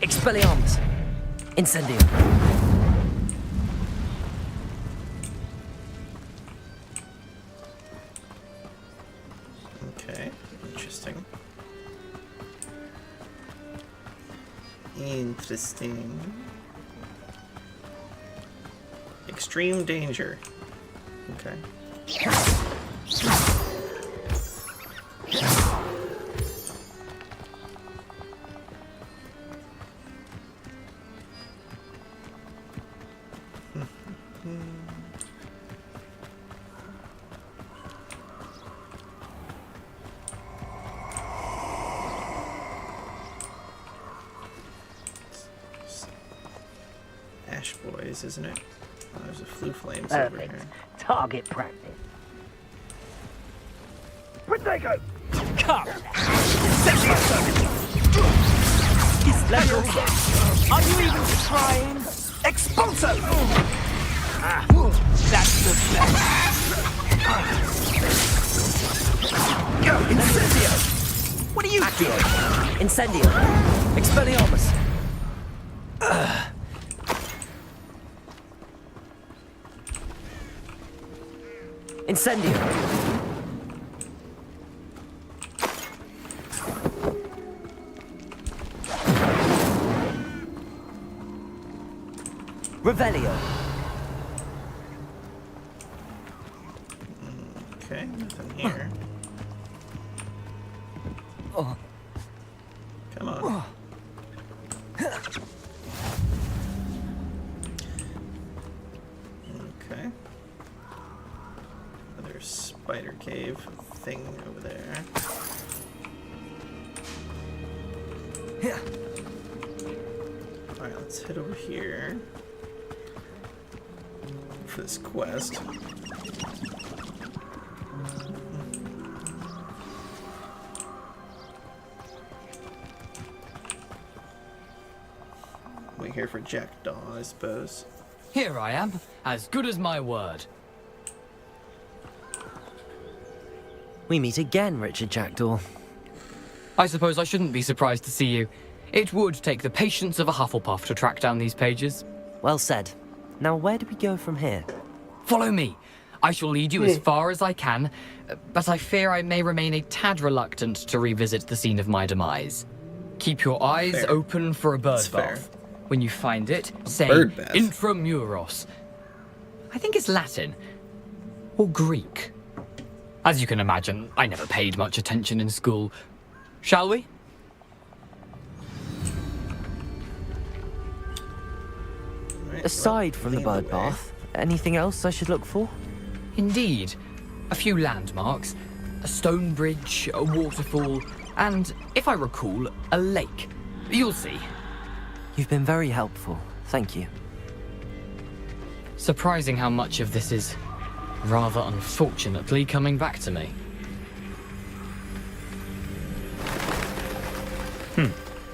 Expelliarmus! Incendio!
Okay, interesting. Interesting. Extreme danger. Okay. Ash Boys, isn't it? Oh, there's a Flu Flames over here.
Target practice.
Where'd they go?
Come!
Are you even trying?
Expulso!
That's the best.
Go!
Incendio! What are you doing?
Incendio! Expelliarmus! Incendio! Revelio!
Okay, nothing here.
Oh.
Come on. Okay. Another spider cave thing over there. Alright, let's head over here for this quest. Wait here for Jackdaw, I suppose.
Here I am, as good as my word.
We meet again, Richard Jackdaw.
I suppose I shouldn't be surprised to see you. It would take the patience of a Hufflepuff to track down these pages.
Well said. Now, where do we go from here?
Follow me. I shall lead you as far as I can, but I fear I may remain a tad reluctant to revisit the scene of my demise. Keep your eyes open for a bird bath. When you find it, say intramuros. I think it's Latin. Or Greek. As you can imagine, I never paid much attention in school. Shall we?
Aside from the bird bath, anything else I should look for?
Indeed. A few landmarks, a stone bridge, a waterfall, and, if I recall, a lake. You'll see.
You've been very helpful. Thank you.
Surprising how much of this is, rather unfortunately, coming back to me.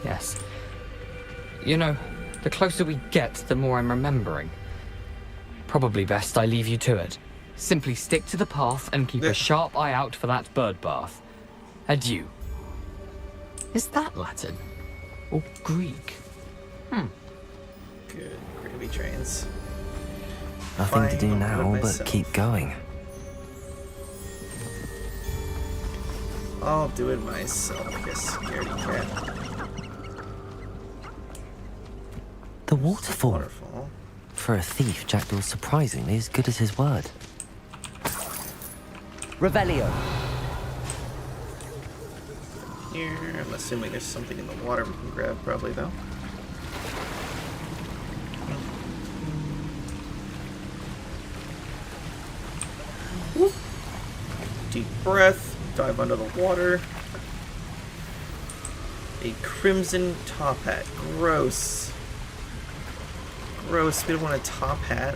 Yes. You know, the closer we get, the more I'm remembering. Probably best I leave you to it. Simply stick to the path and keep a sharp eye out for that bird bath. Adieu. Is that Latin? Or Greek?
Good gravy trains.
Nothing to do now but keep going.
I'll do it myself, you scaredy cat.
The waterfall. For a thief, Jackdaw's surprisingly as good as his word.
Revelio.
Here, I'm assuming there's something in the water we can grab, probably, though. Whoop. Deep breath, dive under the water. A crimson top hat. Gross. Gross, we don't want a top hat.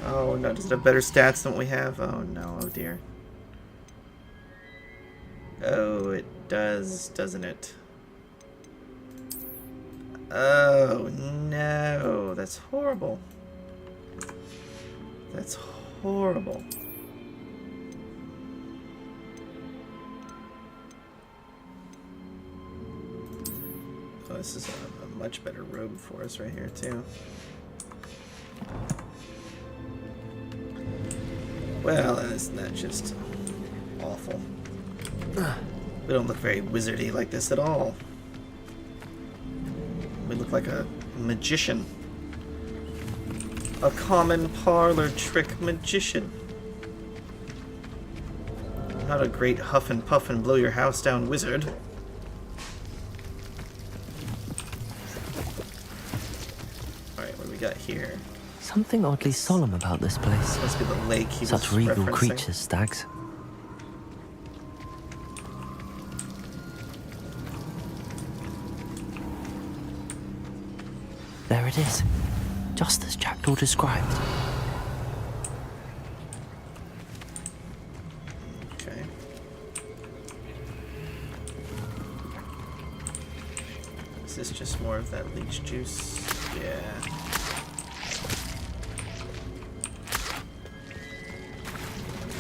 Oh no, does it have better stats than what we have? Oh no, oh dear. Oh, it does, doesn't it? Oh no, that's horrible. That's horrible. Oh, this is a much better robe for us right here, too. Well, isn't that just awful? We don't look very wizardy like this at all. We look like a magician. A common parlor trick magician. Not a great huff and puff and blow your house down wizard. Alright, what do we got here?
Something oddly solemn about this place.
Must be the lake he
Such
was
regal
referencing.
creatures, stags. There it is, just as Jackdaw described.
Okay. Is this just more of that leech juice? Yeah.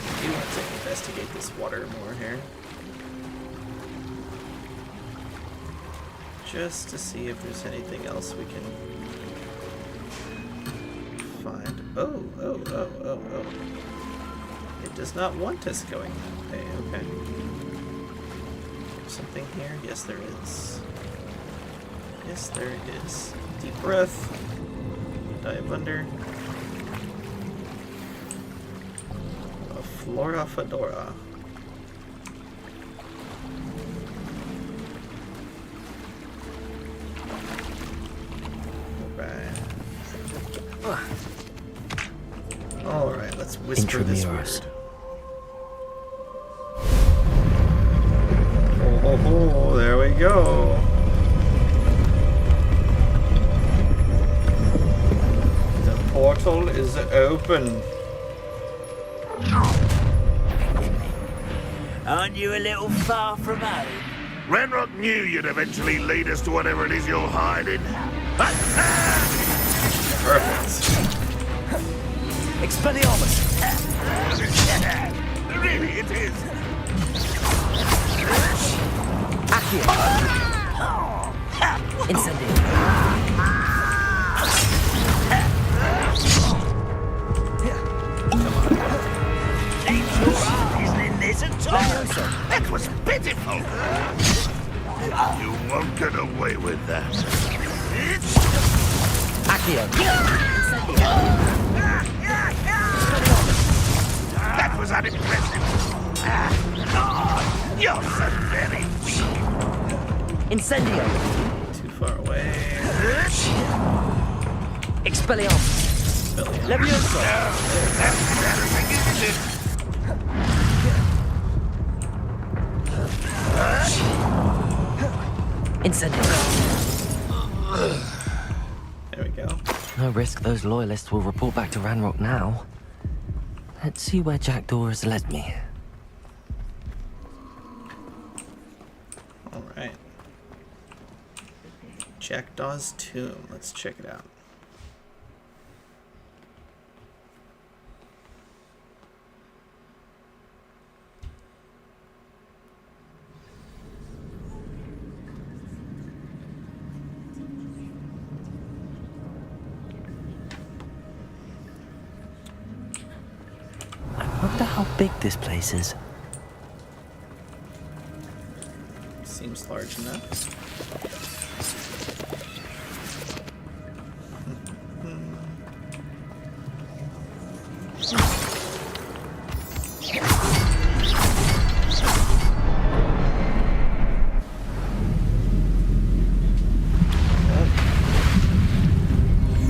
I do want to investigate this water more here. Just to see if there's anything else we can find. Oh. It does not want us going that way. Okay. Something here? Yes, there is. Yes, there is. Deep breath. Dive under. A Flora Fedora. Alright, let's whisper this word. Oh, there we go. The portal is open.
Aren't you a little far from home?
Ranrock knew you'd eventually lead us to whatever it is you're hiding.
Perfect.
Expelliarmus!
Really, it is.
Accio! Incendio!
That was pitiful. You won't get away with that.
Accio.
That was unimpressive. You're so very weak.
Incendio.
Too far away.
Expelliarmus. Levioso.
That's embarrassing, isn't it?
Incendio.
There we go.
No risk those loyalists will report back to Ranrock now. Let's see where Jackdaw has led me.
Alright. Jackdaw's tomb. Let's check it out.
I wonder how big this place is.
Seems large enough.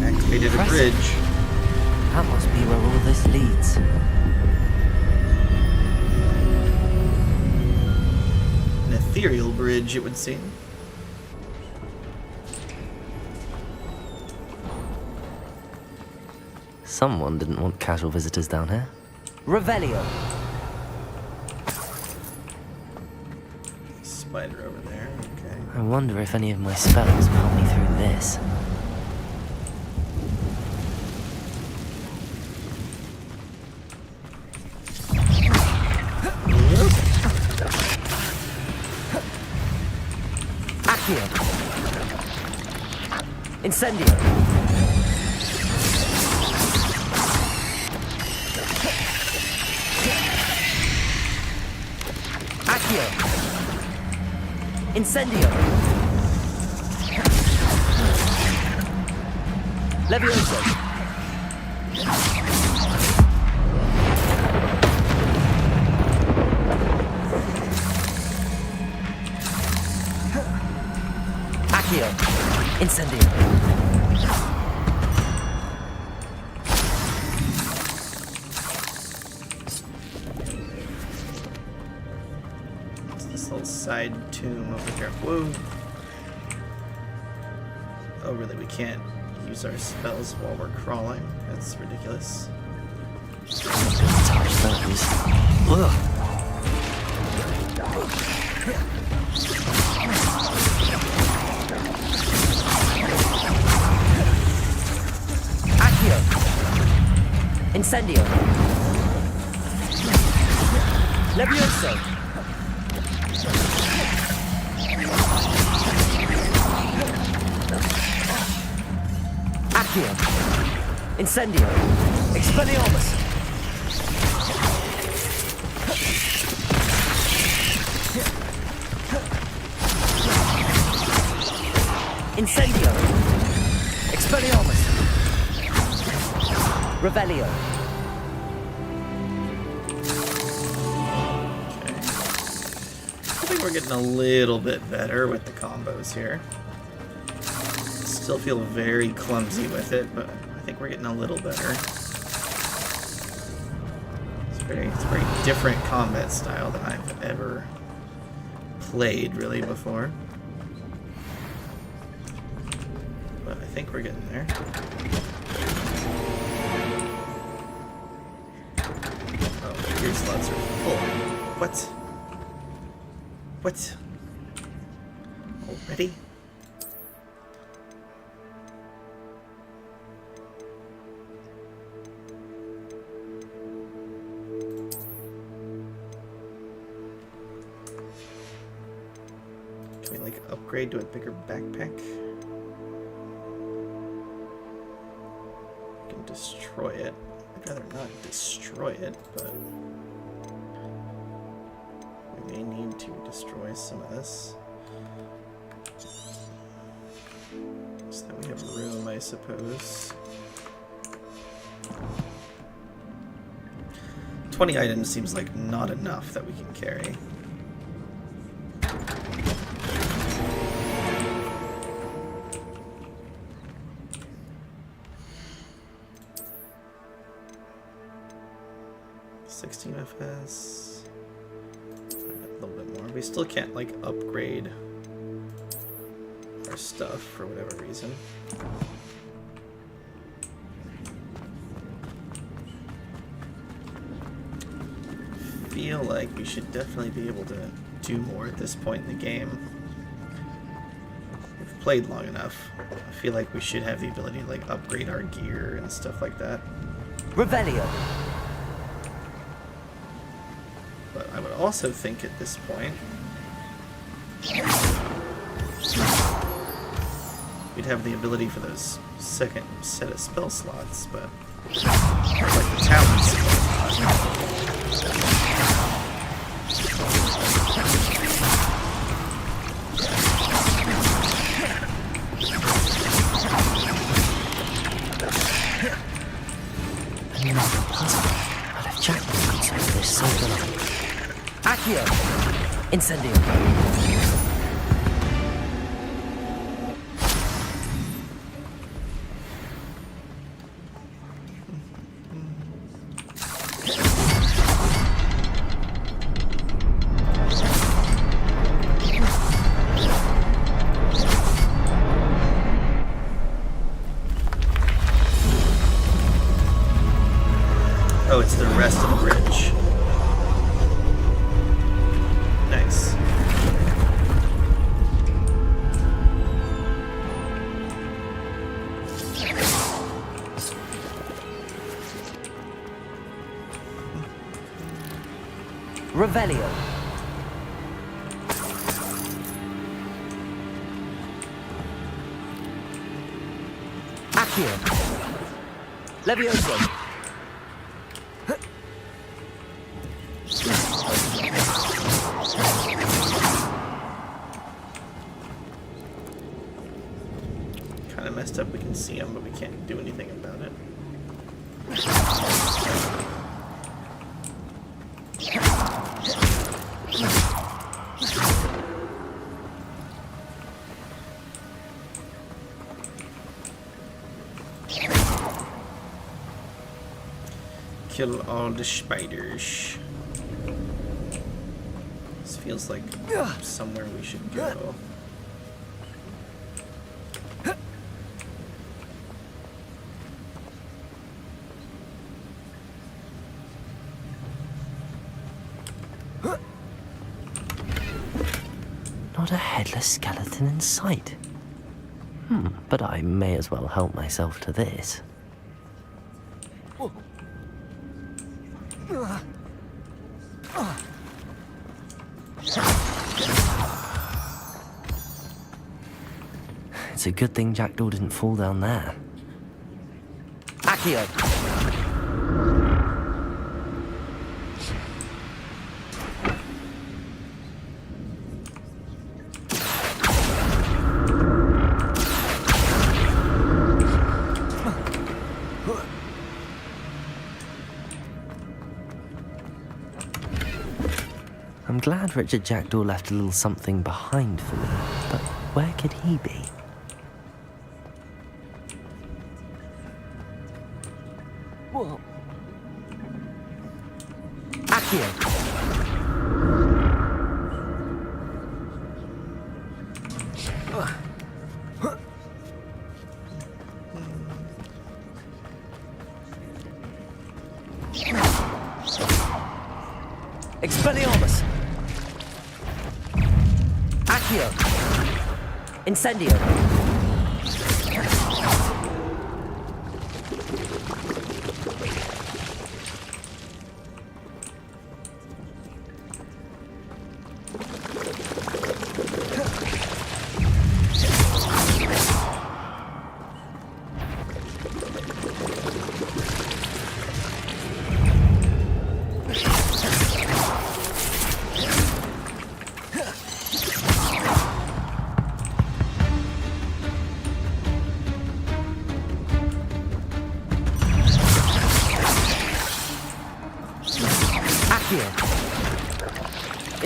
Activated a bridge.
That must be where all this leads.
An ethereal bridge, it would seem.
Someone didn't want casual visitors down here.
Revelio.
Spider over there, okay.
I wonder if any of my spells will help me through this.
Accio. Incendio. Accio. Incendio. Levioso. Accio. Incendio.
It's this little side tomb over here. Whoa. Oh, really? We can't use our spells while we're crawling? That's ridiculous.
Touch those. Ugh.
Accio. Incendio. Levioso. Accio. Incendio. Expelliarmus. Incendio. Expelliarmus. Revelio.
I think we're getting a little bit better with the combos here. Still feel very clumsy with it, but I think we're getting a little better. It's a very different combat style than I've ever played really before. But I think we're getting there. Oh, your slots are full. What? What? Already? Can we like upgrade to a bigger backpack? We can destroy it. I'd rather not destroy it, but to destroy some of this. So that we have room, I suppose. 20 items seems like not enough that we can carry. FS. A little bit more. We still can't like upgrade our stuff for whatever reason. Feel like we should definitely be able to do more at this point in the game. We've played long enough. I feel like we should have the ability to like upgrade our gear and stuff like that.
Revelio.
But I would also think at this point we'd have the ability for those second set of spell slots, but like the talents.
Another puzzle. But if Jack could solve this so well. Accio! Incendio!
Oh, it's the rest of the bridge. Nice.
Revelio. Accio. Levioso.
Kind of messed up. We can see them, but we can't do anything about it. Kill all the spiders. This feels like somewhere we should go.
Not a headless skeleton in sight. But I may as well help myself to this. It's a good thing Jackdaw didn't fall down there. Accio! I'm glad Richard Jackdaw left a little something behind for me, but where could he be? What? Accio! Expelliarmus! Accio! Incendio!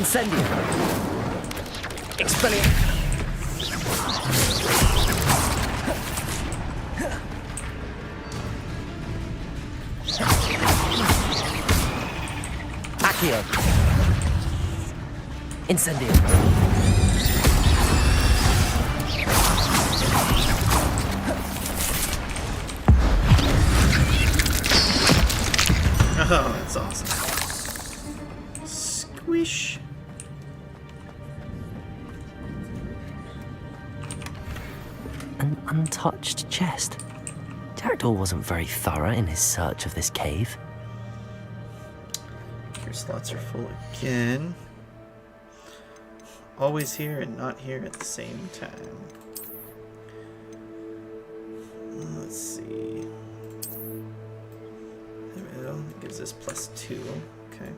Incendio. Expelliarmus. Accio. Incendio.
Oh, that's awesome. Squish.
An untouched chest. Jackdaw wasn't very thorough in his search of this cave.
Your slots are full again. Always here and not here at the same time. Let's see. There we go. It gives us +2. Okay.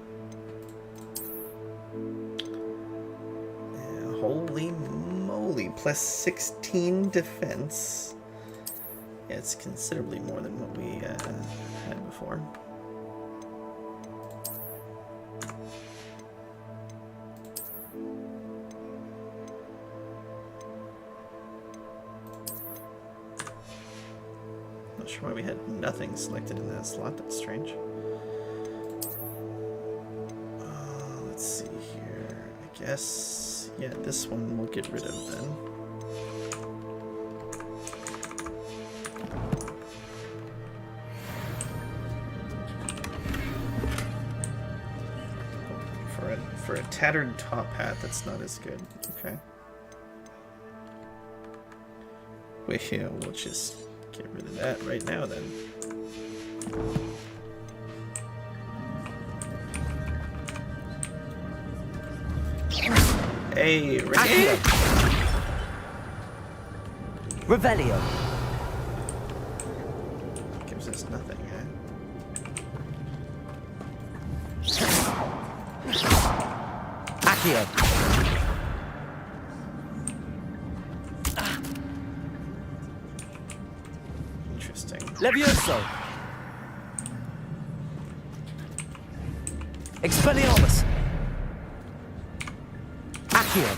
Yeah, holy moly. +16 defense. Yeah, it's considerably more than what we had before. Not sure why we had nothing selected in that slot. That's strange. Let's see here. I guess, yeah, this one we'll get rid of then. For a tattered top hat, that's not as good. Okay. We'll just get rid of that right now then. Hey, Renee!
Revelio.
Gives us nothing, huh?
Accio.
Interesting.
Levioso. Expelliarmus. Accio.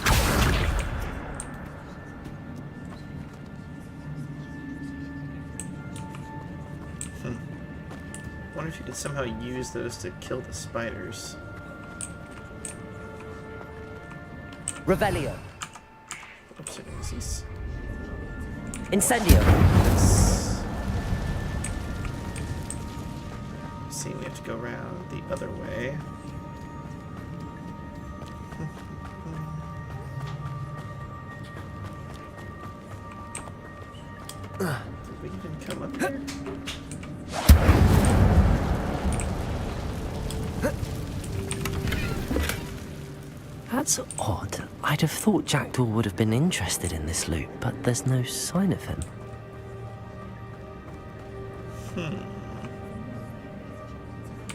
Wonder if you could somehow use those to kill the spiders.
Revelio.
Oops, daisies.
Incendio.
See, we have to go around the other way. Did we even come up here?
That's odd. I'd have thought Jackdaw would have been interested in this loot, but there's no sign of him.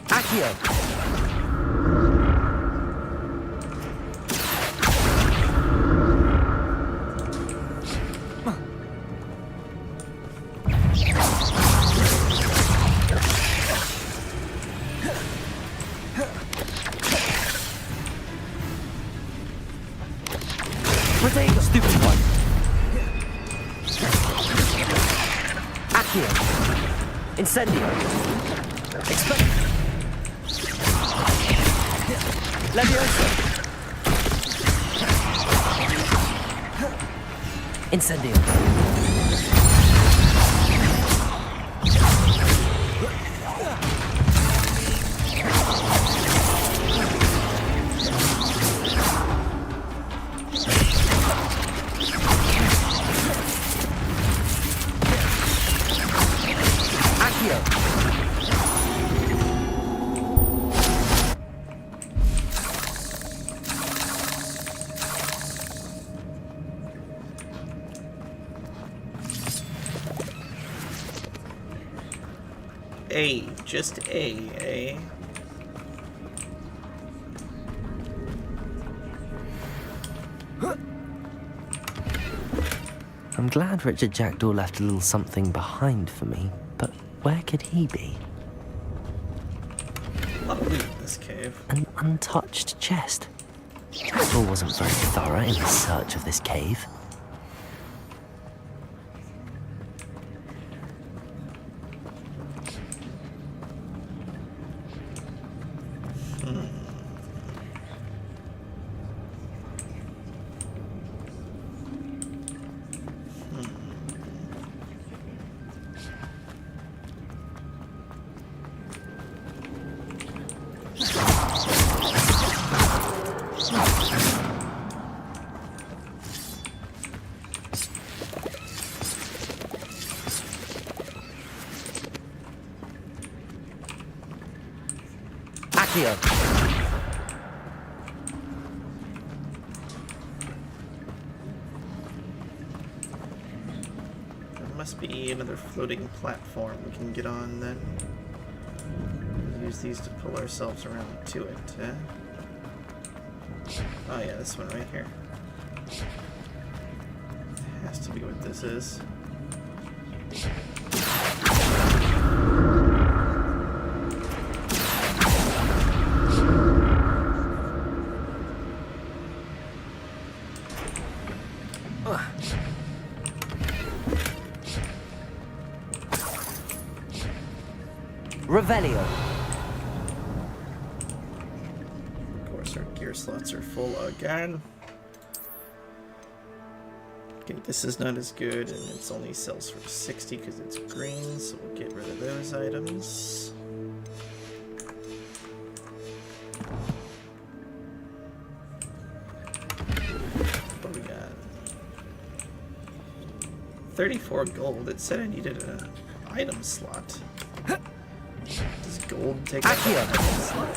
Accio! Stupid one. Accio. Incendio. Expect. Levioso. Incendio.
A, just A, eh?
I'm glad Richard Jackdaw left a little something behind for me, but where could he be?
A lot of loot in this cave.
An untouched chest. Treadwell wasn't very thorough in his search of this cave. Accio.
There must be another floating platform we can get on then. Use these to pull ourselves around to it, eh? Oh yeah, this one right here. Has to be what this is.
Revelio.
Of course, our gear slots are full again. Okay, this is not as good, and it only sells for 60 because it's green, so we'll get rid of those items. What do we got? 34 gold. It said I needed an item slot. Does gold take up an item slot?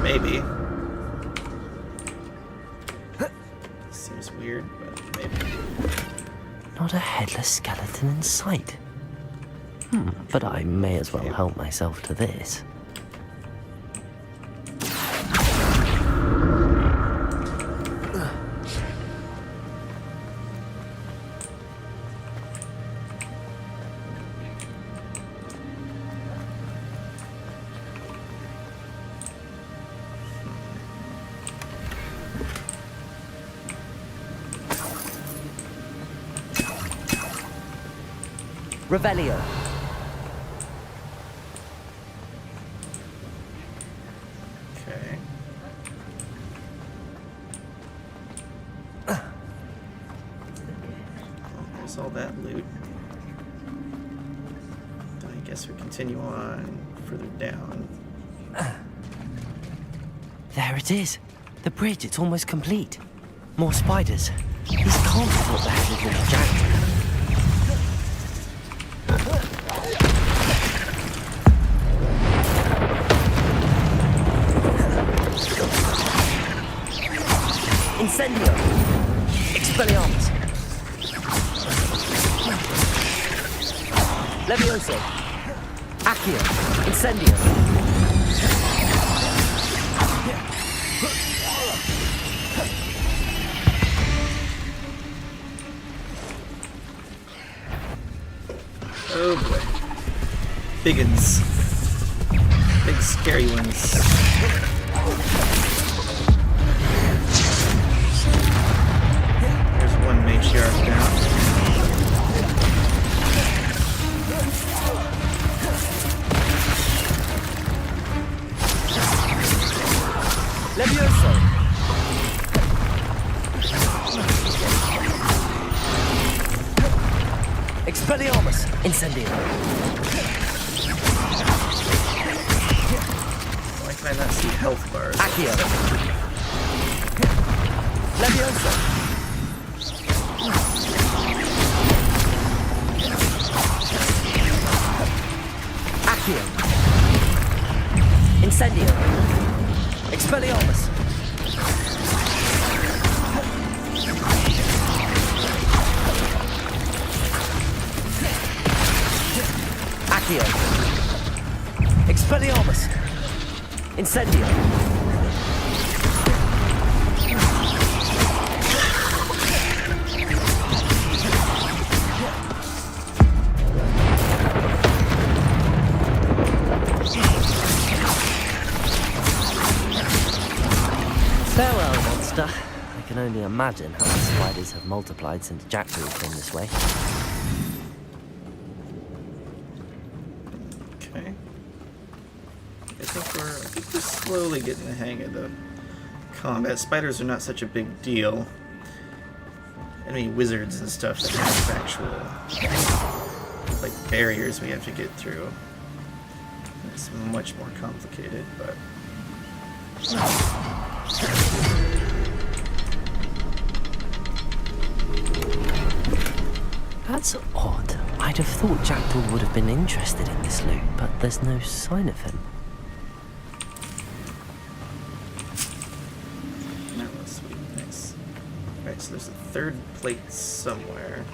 Maybe. Seems weird, but maybe.
Not a headless skeleton in sight. But I may as well help myself to this. Revelio.
Okay. Well, there's all that loot. I guess we continue on further down.
There it is. The bridge, it's almost complete. More spiders. These can't have what the hell is in the jacket. Incendio! Expelliarmus! Levioso! Accio! Incendio!
Oh boy. Biggins. Big scary ones. There's one matriarch down.
Levioso! Expelliarmus! Incendio!
Why can I not see health bars?
Accio! Levioso! Accio! Incendio! Expelliarmus! Accio! Expelliarmus! Incendio! only imagine how the spiders have multiplied since Jackdaw's been this way.
Okay. I think we're slowly getting the hang of the combat. Spiders are not such a big deal. Enemy wizards and stuff that have actual, like, barriers we have to get through. It's much more complicated, but...
That's odd. I'd have thought Jackdaw would have been interested in this loot, but there's no sign of him.
That was sweet. Nice. Alright, so there's a third plate somewhere.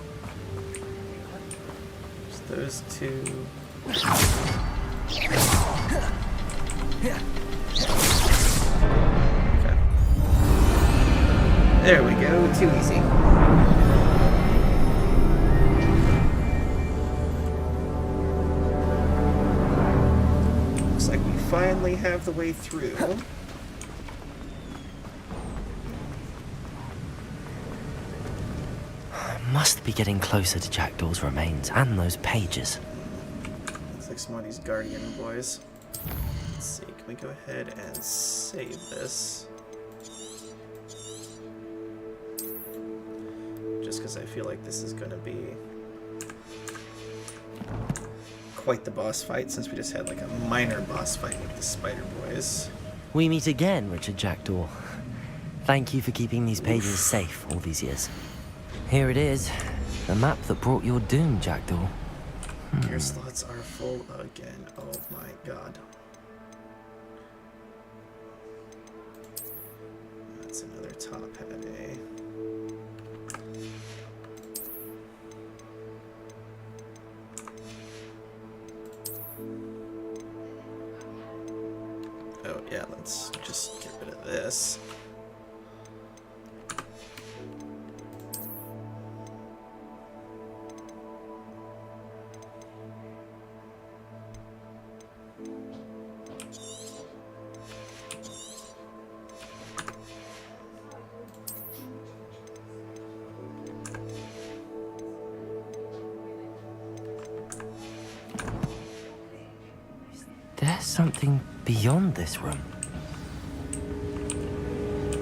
There's those two. Okay. There we go. Too easy. Looks like we finally have the way through.
Must be getting closer to Jackdaw's remains and those pages.
Looks like some of these Guardian boys. Let's see, can we go ahead and save this? Just because I feel like this is going to be quite the boss fight, since we just had like a minor boss fight with the spider boys.
We meet again, Richard Jackdaw. Thank you for keeping these pages safe all these years. Here it is, the map that brought your doom, Jackdaw.
Gear slots are full again. Oh my god. That's another top hat, eh? Oh yeah, let's just get rid of this.
There's something beyond this room.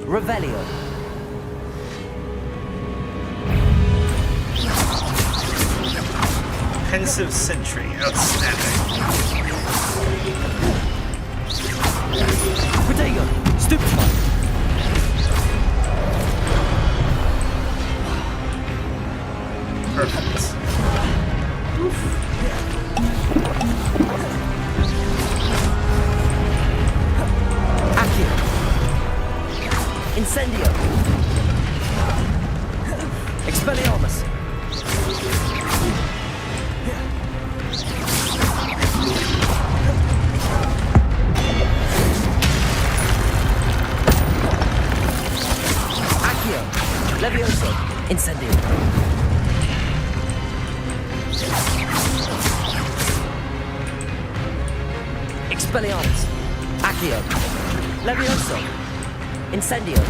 Revelio.
Pensive Sentry, outstanding.
Protego, stupefy.
Perfect.
Incendio. Expelliarmus. Accio. Levioso. Incendio. Expelliarmus. Accio. Levioso. Incendio.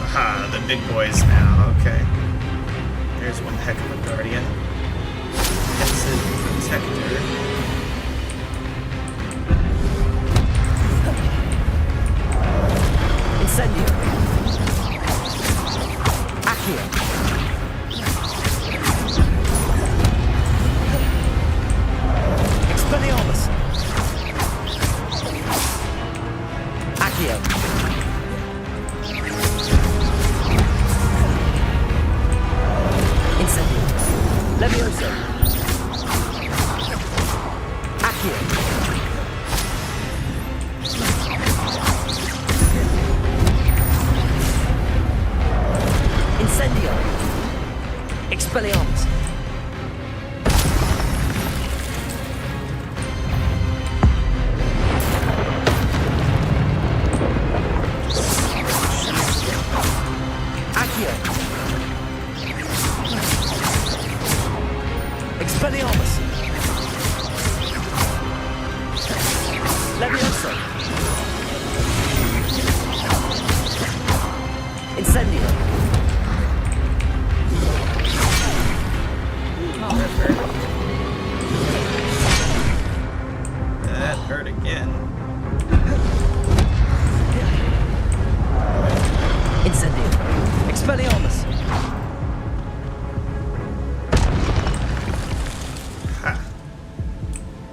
Aha, the big boys now, okay. There's one heck of a Guardian. Pensive Protector.
Incendio. Accio. Expelliarmus. Accio. Incendio. Levioso. Accio. Incendio. Expelliarmus.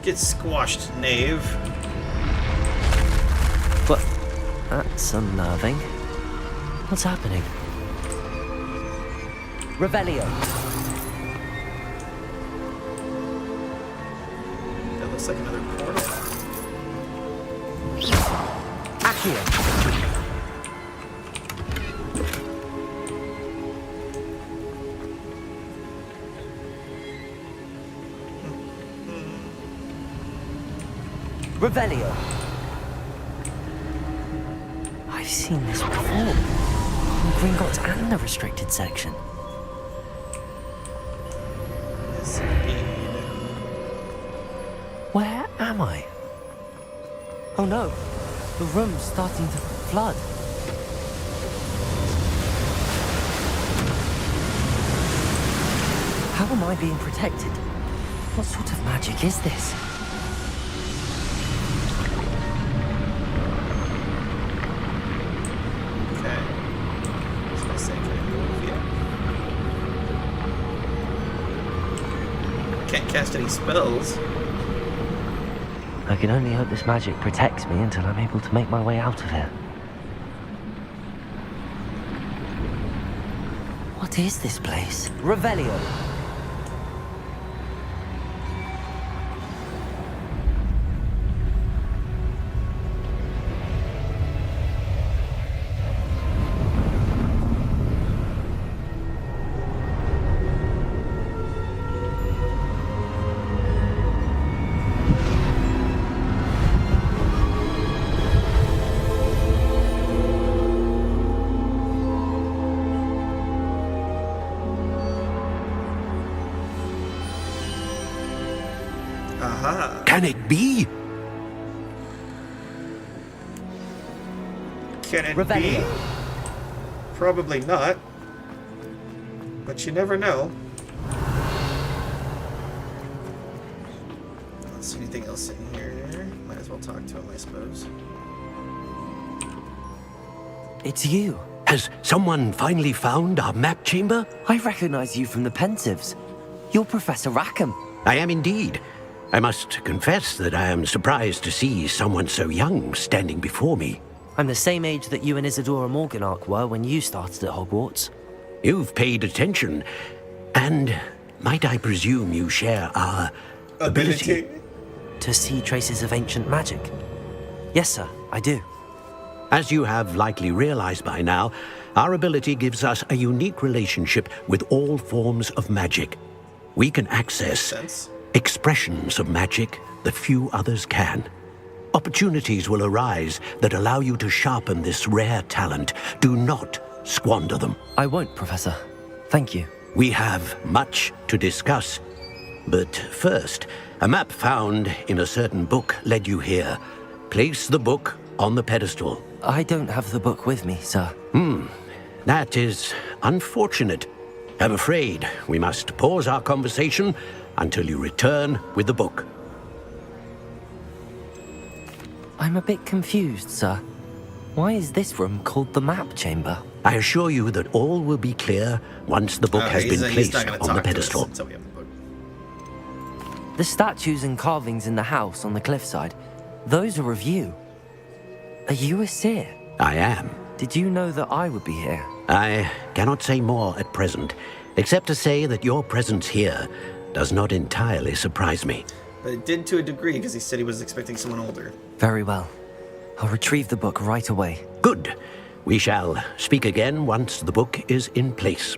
Get squashed, knave.
But that's unnerving. What's happening? Revelio.
That looks like another portal.
Accio. Revelio. I've seen this before. In Gringotts and the restricted section.
Yes, indeed.
Where am I? Oh no, the room's starting to flood. How am I being protected? What sort of magic is this?
Can't cast any spells.
I can only hope this magic protects me until I'm able to make my way out of here. What is this place? Revelio.
Can it be?
Can it be? Probably not. But you never know. I don't see anything else in here. Might as well talk to him, I suppose.
It's you.
Has someone finally found our map chamber?
I recognize you from the Pensives. You're Professor Rackham.
I am indeed. I must confess that I am surprised to see someone so young standing before me.
I'm the same age that you and Isadora Morganach were when you started at Hogwarts.
You've paid attention, and might I presume you share our ability?
To see traces of ancient magic? Yes, sir, I do.
As you have likely realized by now, our ability gives us a unique relationship with all forms of magic. We can access expressions of magic that few others can. Opportunities will arise that allow you to sharpen this rare talent. Do not squander them.
I won't, Professor. Thank you.
We have much to discuss. But first, a map found in a certain book led you here. Place the book on the pedestal.
I don't have the book with me, sir.
That is unfortunate. I'm afraid we must pause our conversation until you return with the book.
I'm a bit confused, sir. Why is this room called the map chamber?
I assure you that all will be clear once the book has been placed on the pedestal.
The statues and carvings in the house on the cliffside, those are of you. Are you a seer?
I am.
Did you know that I would be here?
I cannot say more at present, except to say that your presence here does not entirely surprise me.
But it did to a degree, because he said he was expecting someone older.
Very well. I'll retrieve the book right away.
Good. We shall speak again once the book is in place.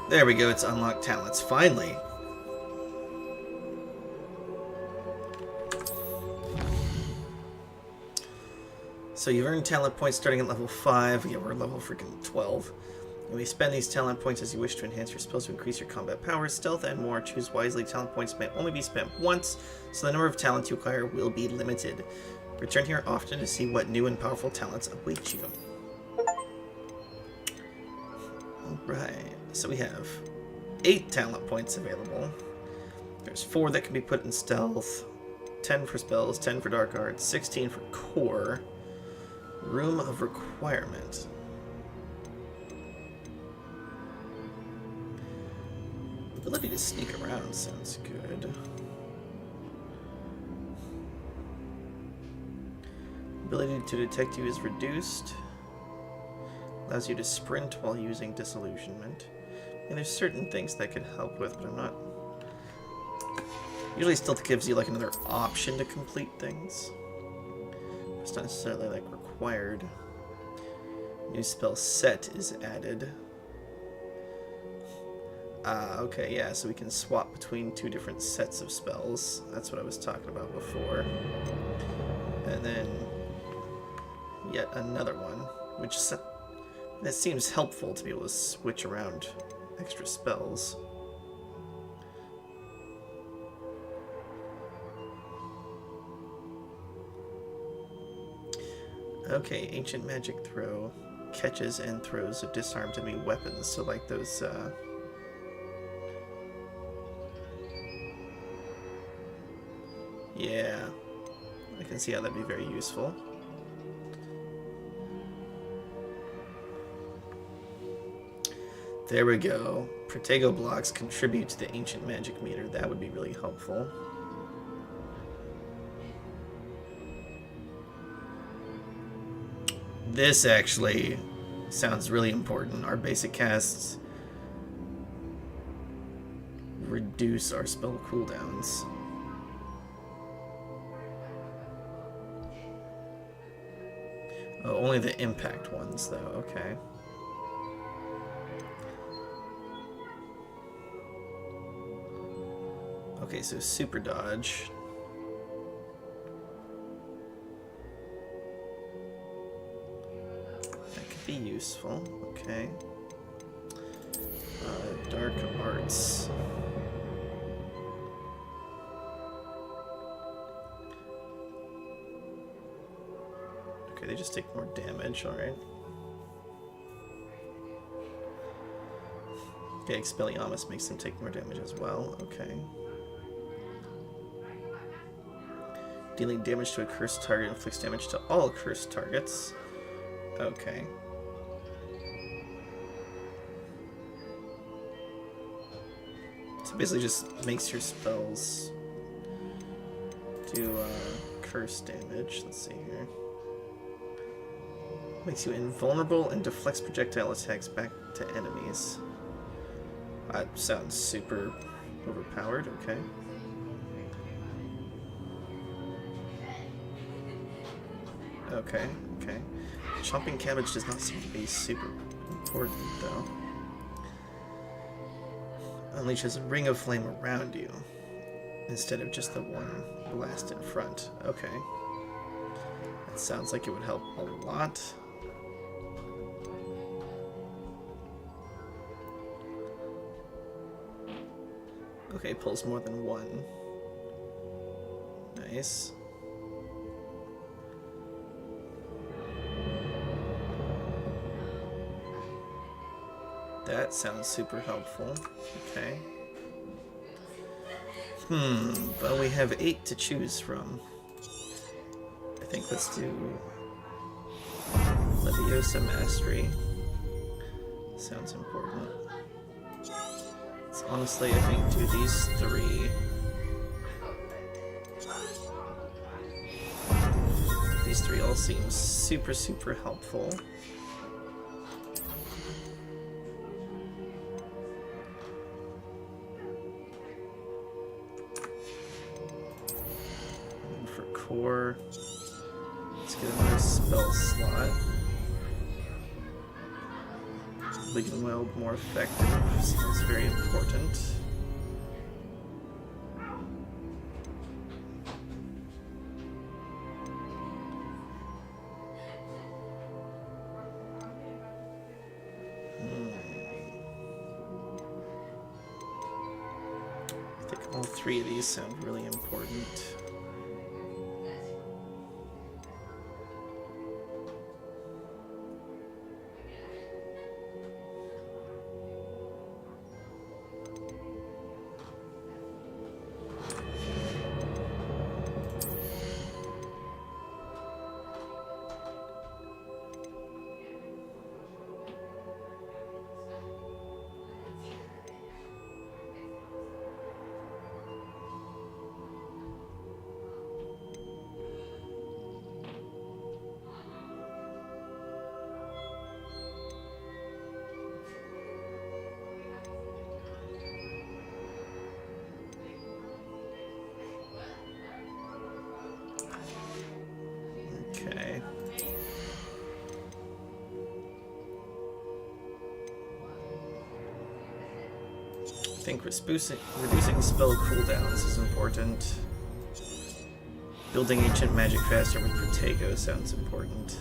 There we go, it's unlocked talents, finally. So you earn talent points starting at level 5. Yeah, we're level freaking 12. You may spend these talent points as you wish to enhance your spells to increase your combat powers, stealth, and more. Choose wisely. Talent points may only be spent once, so the number of talents you acquire will be limited. Return here often to see what new and powerful talents await you. Alright, so we have 8 talent points available. There's 4 that can be put in stealth, 10 for spells, 10 for dark arts, 16 for core. Room of requirement. Ability to sneak around sounds good. Ability to detect you is reduced. Allows you to sprint while using disillusionment. And there's certain things that could help with, but I'm not... Usually stealth gives you like another option to complete things. It's not necessarily like required. New spell set is added. Okay, yeah, so we can swap between 2 different sets of spells. That's what I was talking about before. And then yet another one, which that seems helpful to be able to switch around extra spells. Okay, Ancient Magic Throw catches and throws of disarmed enemy weapons, so like those, yeah, I can see how that'd be very useful. There we go. Protego blocks contribute to the Ancient Magic meter. That would be really helpful. This actually sounds really important. Our basic casts reduce our spell cooldowns. Oh, only the impact ones, though. Okay. Okay, so super dodge. That could be useful. Okay. Dark arts. Okay, they just take more damage, alright. Okay, Expelliarmus makes them take more damage as well, okay. Dealing damage to a cursed target inflicts damage to all cursed targets. Okay. So basically just makes your spells do curse damage. Let's see here. Makes you invulnerable and deflects projectile attacks back to enemies. That sounds super overpowered, okay. Okay, okay. Chopping cabbage does not seem to be super important, though. Unleashes a ring of flame around you, instead of just the one blast in front. Okay. That sounds like it would help a lot. Okay, pulls more than one. Nice. That sounds super helpful. Okay. Well, we have 8 to choose from. I think let's do Leviosa Mastery. Sounds important. Let's honestly, I think, do these 3. These 3 all seem super, super helpful. Core. Let's get another spell slot. Legion Weld more effective. Seems very important. I think all 3 of these sound really important. think reducing spell cooldowns is important. Building ancient magic faster with Protego sounds important.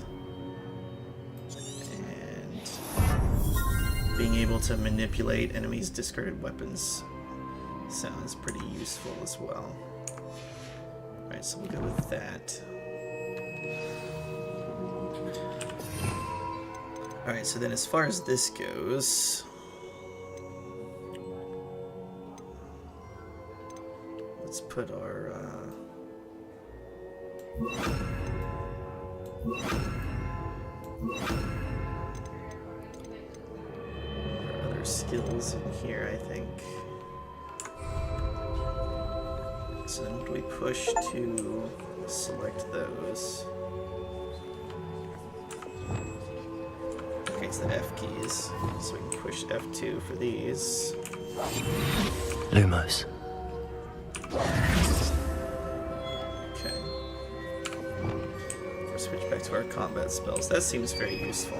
And being able to manipulate enemies' discarded weapons sounds pretty useful as well. Alright, so we'll go with that. Alright, so then as far as this goes... let's put our other skills in here, I think. So then do we push to select those? Okay, it's the F keys, so we can push F2 for these.
Lumos.
Okay. We'll switch back to our combat spells. That seems very useful.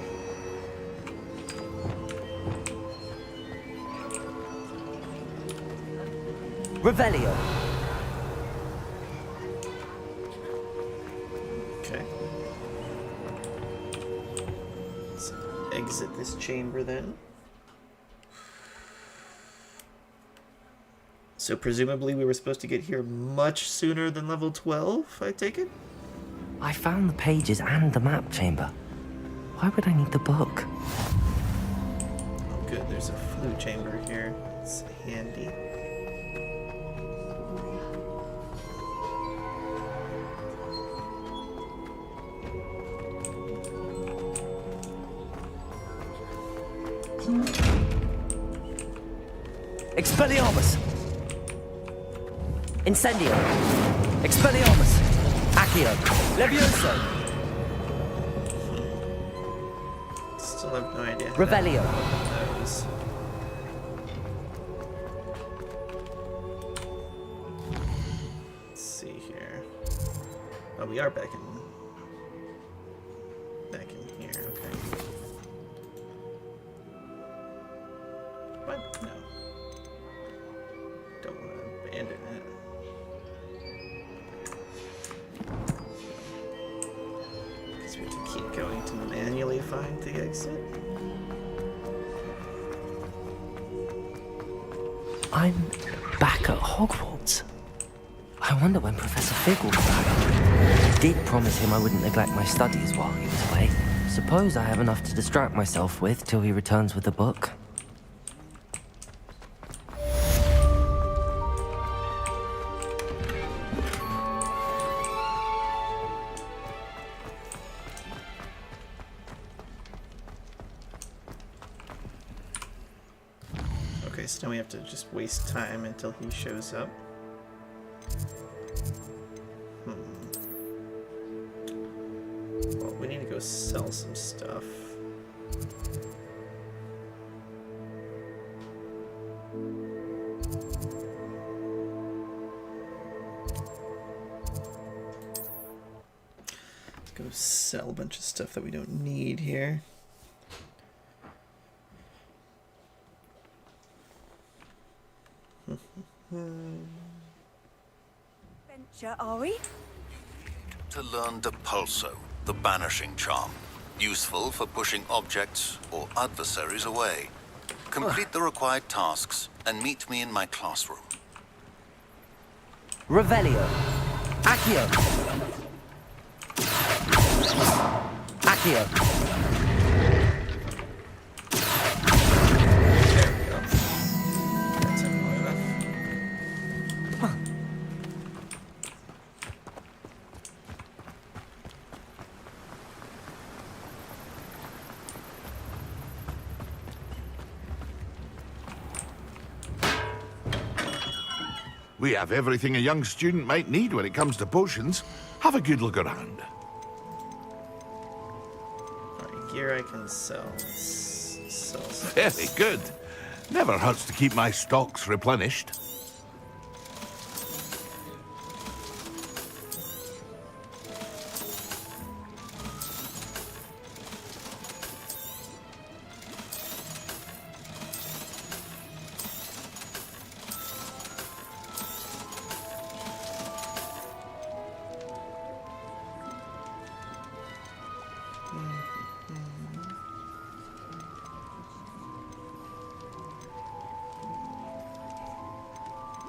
Revelio.
Okay. Let's exit this chamber then. So presumably we were supposed to get here much sooner than level 12, I take it?
I found the pages and the map chamber. Why would I need the book?
Oh good, there's a flute chamber here. It's handy.
Expelliarmus! Incendio! Expelliarmus! Accio! Levioso!
Still have no idea.
Revelio!
Those. Let's see here. Oh, we are back in here, okay. What? No. Don't want to abandon it. Guess we have to keep going to manually find the exit.
I'm back at Hogwarts. I wonder when Professor Fig will be back. I did promise him I wouldn't neglect my studies while he was away. Suppose I have enough to distract myself with till he returns with the book.
Okay, so now we have to just waste time until he shows up. Well, we need to go sell some stuff. Go sell a bunch of stuff that we don't need here.
Venture, are we?
To learn Depulso, the banishing charm. Useful for pushing objects or adversaries away. Complete the required tasks and meet me in my classroom.
Revelio. Accio. Accio.
We have everything a young student might need when it comes to potions. Have a good look around.
Alright, gear I can sell. Let's sell some.
Very good. Never hurts to keep my stocks replenished.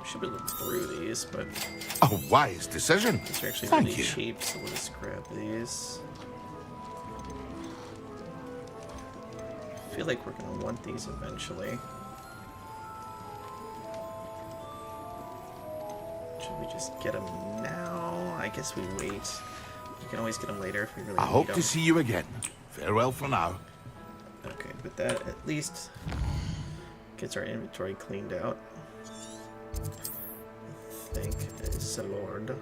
should be looking through these, but
a wise decision.
These are actually
Thank
really
you.
cheap, so we'll just grab these. I feel like we're gonna want these eventually. Should we just get them now? I guess we wait. We can always get them later if we really
I
need
hope
them.
to see you again. Farewell for now.
Okay, but that at least gets our inventory cleaned out. I think is the Lord.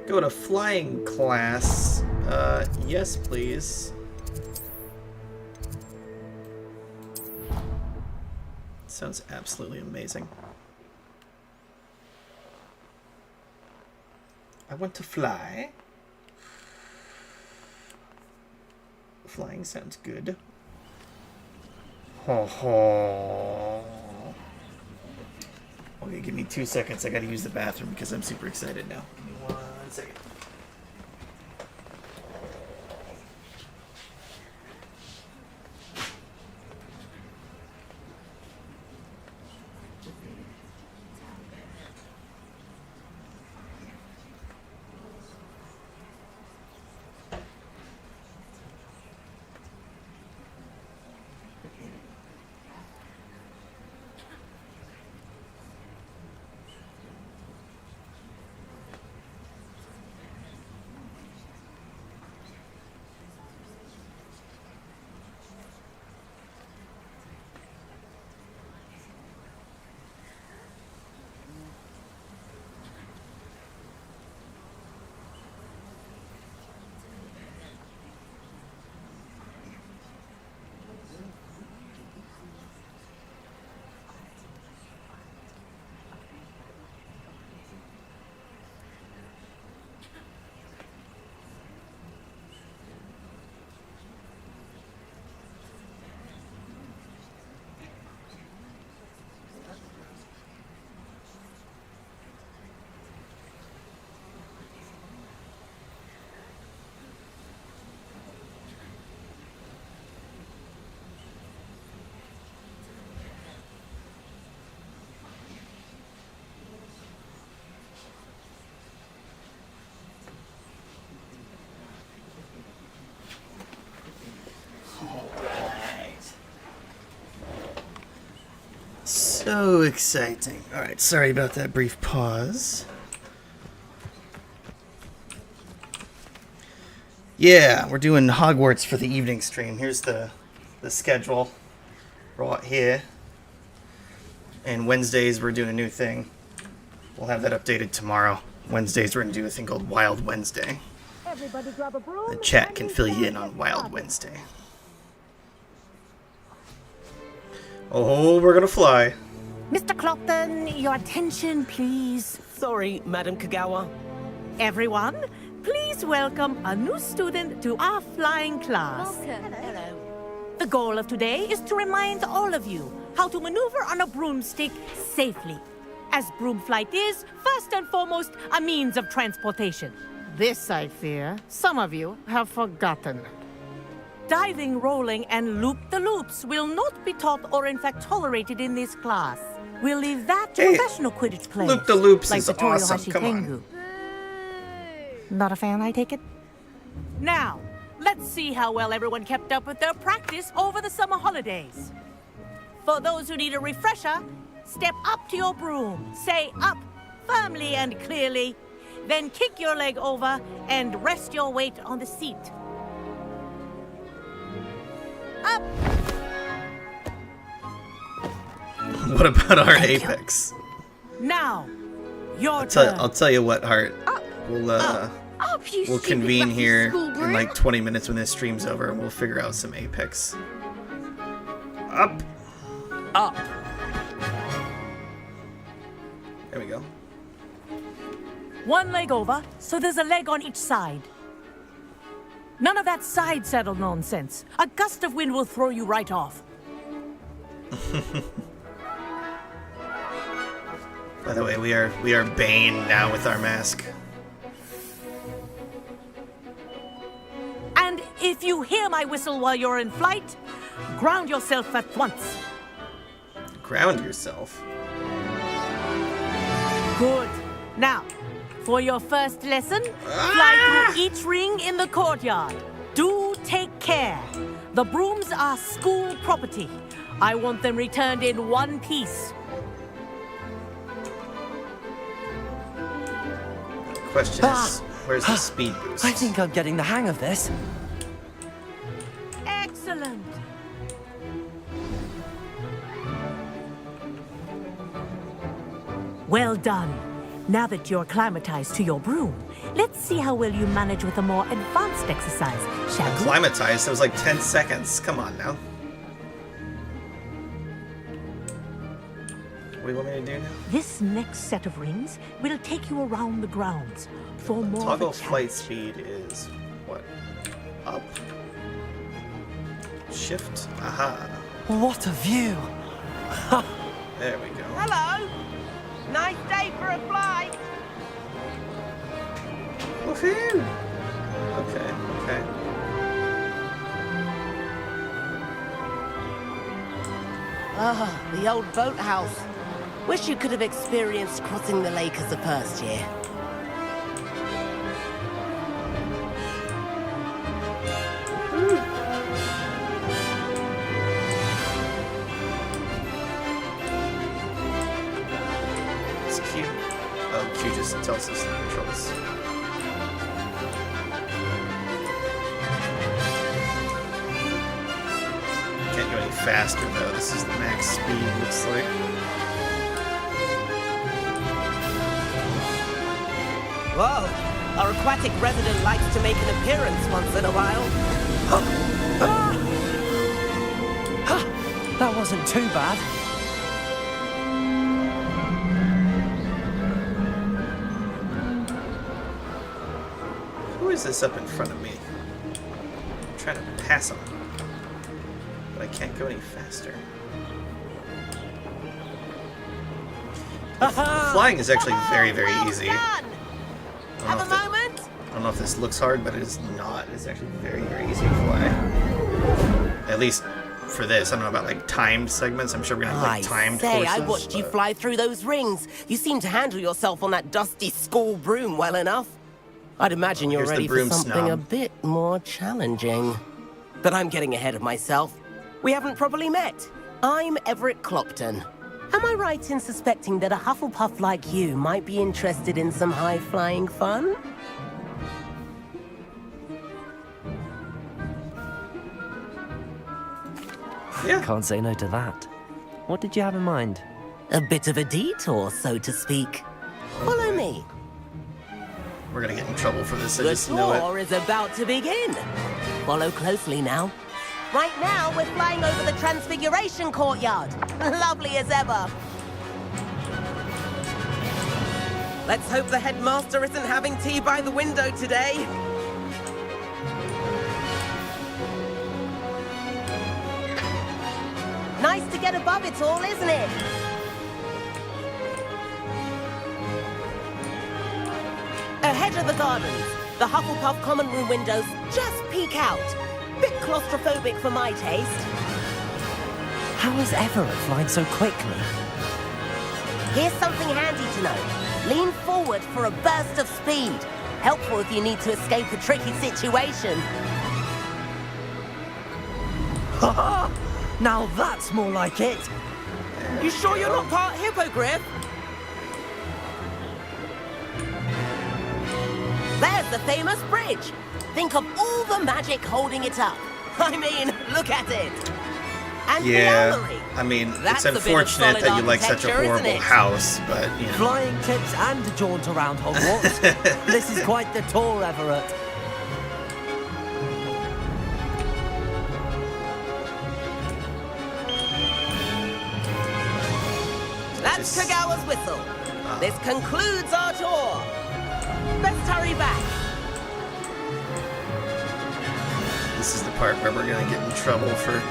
Go to flying class. Yes, please. Sounds absolutely amazing. I want to fly. Flying sounds good. Ho ho. Okay, give me 2 seconds. I gotta use the bathroom because I'm super excited now. Give me 1 second. So exciting. Alright, sorry about that brief pause. Yeah, we're doing Hogwarts for the evening stream. Here's the schedule right here. And Wednesdays we're doing a new thing. We'll have that updated tomorrow. Wednesdays we're going to do a thing called Wild Wednesday.
Everybody grab a broom.
The chat can fill you in on Wild Wednesday. Oh, we're gonna fly.
Mr. Clopton, your attention, please.
Sorry, Madam Kagawa.
Everyone, please welcome a new student to our flying class.
Welcome. Hello.
The goal of today is to remind all of you how to maneuver on a broomstick safely, as broom flight is, first and foremost, a means of transportation. This, I fear, some of you have forgotten. Diving, rolling, and loop-the-loops will not be taught or in fact tolerated in this class. We'll leave that to professional Quidditch players.
Loop-the-loops
like
is
Vittorio
awesome, come on.
Hashitengu. Not a fan, I take it? Now, let's see how well everyone kept up with their practice over the summer holidays. For those who need a refresher, step up to your broom, say up firmly and clearly, then kick your leg over and rest your weight on the seat. Up!
What about our apex?
Now, your
I'll tell you what, Hart. We'll convene here in like 20 minutes when this stream's over, and we'll figure out some apex. Up.
Up.
There we go.
One leg over, so there's a leg on each side. None of that side saddle nonsense. A gust of wind will throw you right off.
By the way, we are Bane now with our mask.
And if you hear my whistle while you're in flight, ground yourself at once.
Ground yourself.
For your first lesson, fly through each ring in the courtyard. Do take care. The brooms are school property. I want them returned in one piece.
Question is, where's the speed boost?
I think I'm getting the hang of this.
Excellent. Well done. Now that you're acclimatized to your broom, let's see how well you manage with a more advanced exercise, shall we?
Acclimatized? That was like 10 seconds. Come on now. What do you want me to do now?
This next set of rings will take you around the grounds for more
Toggle
of a
flight speed is what? Up? Shift? Aha.
What a view!
There we go.
Hello! Nice day for a flight!
Woohoo! Okay.
Ah, the old boathouse. Wish you could have experienced crossing the lake as a first year.
It's Q. Oh, Q just tells us the controls. Can't go any faster though. This is the max speed, looks like.
Whoa! Our aquatic resident likes to make an appearance once in a while.
That wasn't too bad.
Who is this up in front of me? I'm trying to pass him, but I can't go any faster. Flying is actually very, very easy.
Have a moment?
I don't know if this looks hard, but it is not. It's actually very, very easy to fly. At least for this. I don't know about like timed segments. I'm sure we're gonna have like timed courses.
I watched you fly through those rings. You seem to handle yourself on that dusty school broom well enough. I'd imagine you're ready for something a bit more challenging. But I'm getting ahead of myself. We haven't properly met. I'm Everett Clopton. Am I right in suspecting that a Hufflepuff like you might be interested in some high-flying fun?
Yeah. Can't say no to that. What did you have in mind?
A bit of a detour, so to speak. Follow me.
We're gonna get in trouble for this, I
The
just know it.
tour is about to begin. Follow closely now. Right now, we're flying over the Transfiguration Courtyard. Lovely as ever. Let's hope the headmaster isn't having tea by the window today. Nice to get above it all, isn't it? Ahead of the gardens, the Hufflepuff common room windows just peek out. Bit claustrophobic for my taste.
How is Everett flying so quickly?
Here's something handy to know. Lean forward for a burst of speed. Helpful if you need to escape a tricky situation.
Ha! Now that's more like it.
You sure you're not part hippogriff? There's the famous bridge. Think of all the magic holding it up. I mean, look at it. And the gallery.
I mean,
That's
it's
a bit of
unfortunate that you like such a
architecture, isn't
horrible
it?
house, but you know.
Flying tips and a jaunt around Hogwarts. This is quite the tour, Everett.
That's Kagawa's whistle. This concludes our tour. Best hurry back.
This is the part where we're gonna get in trouble for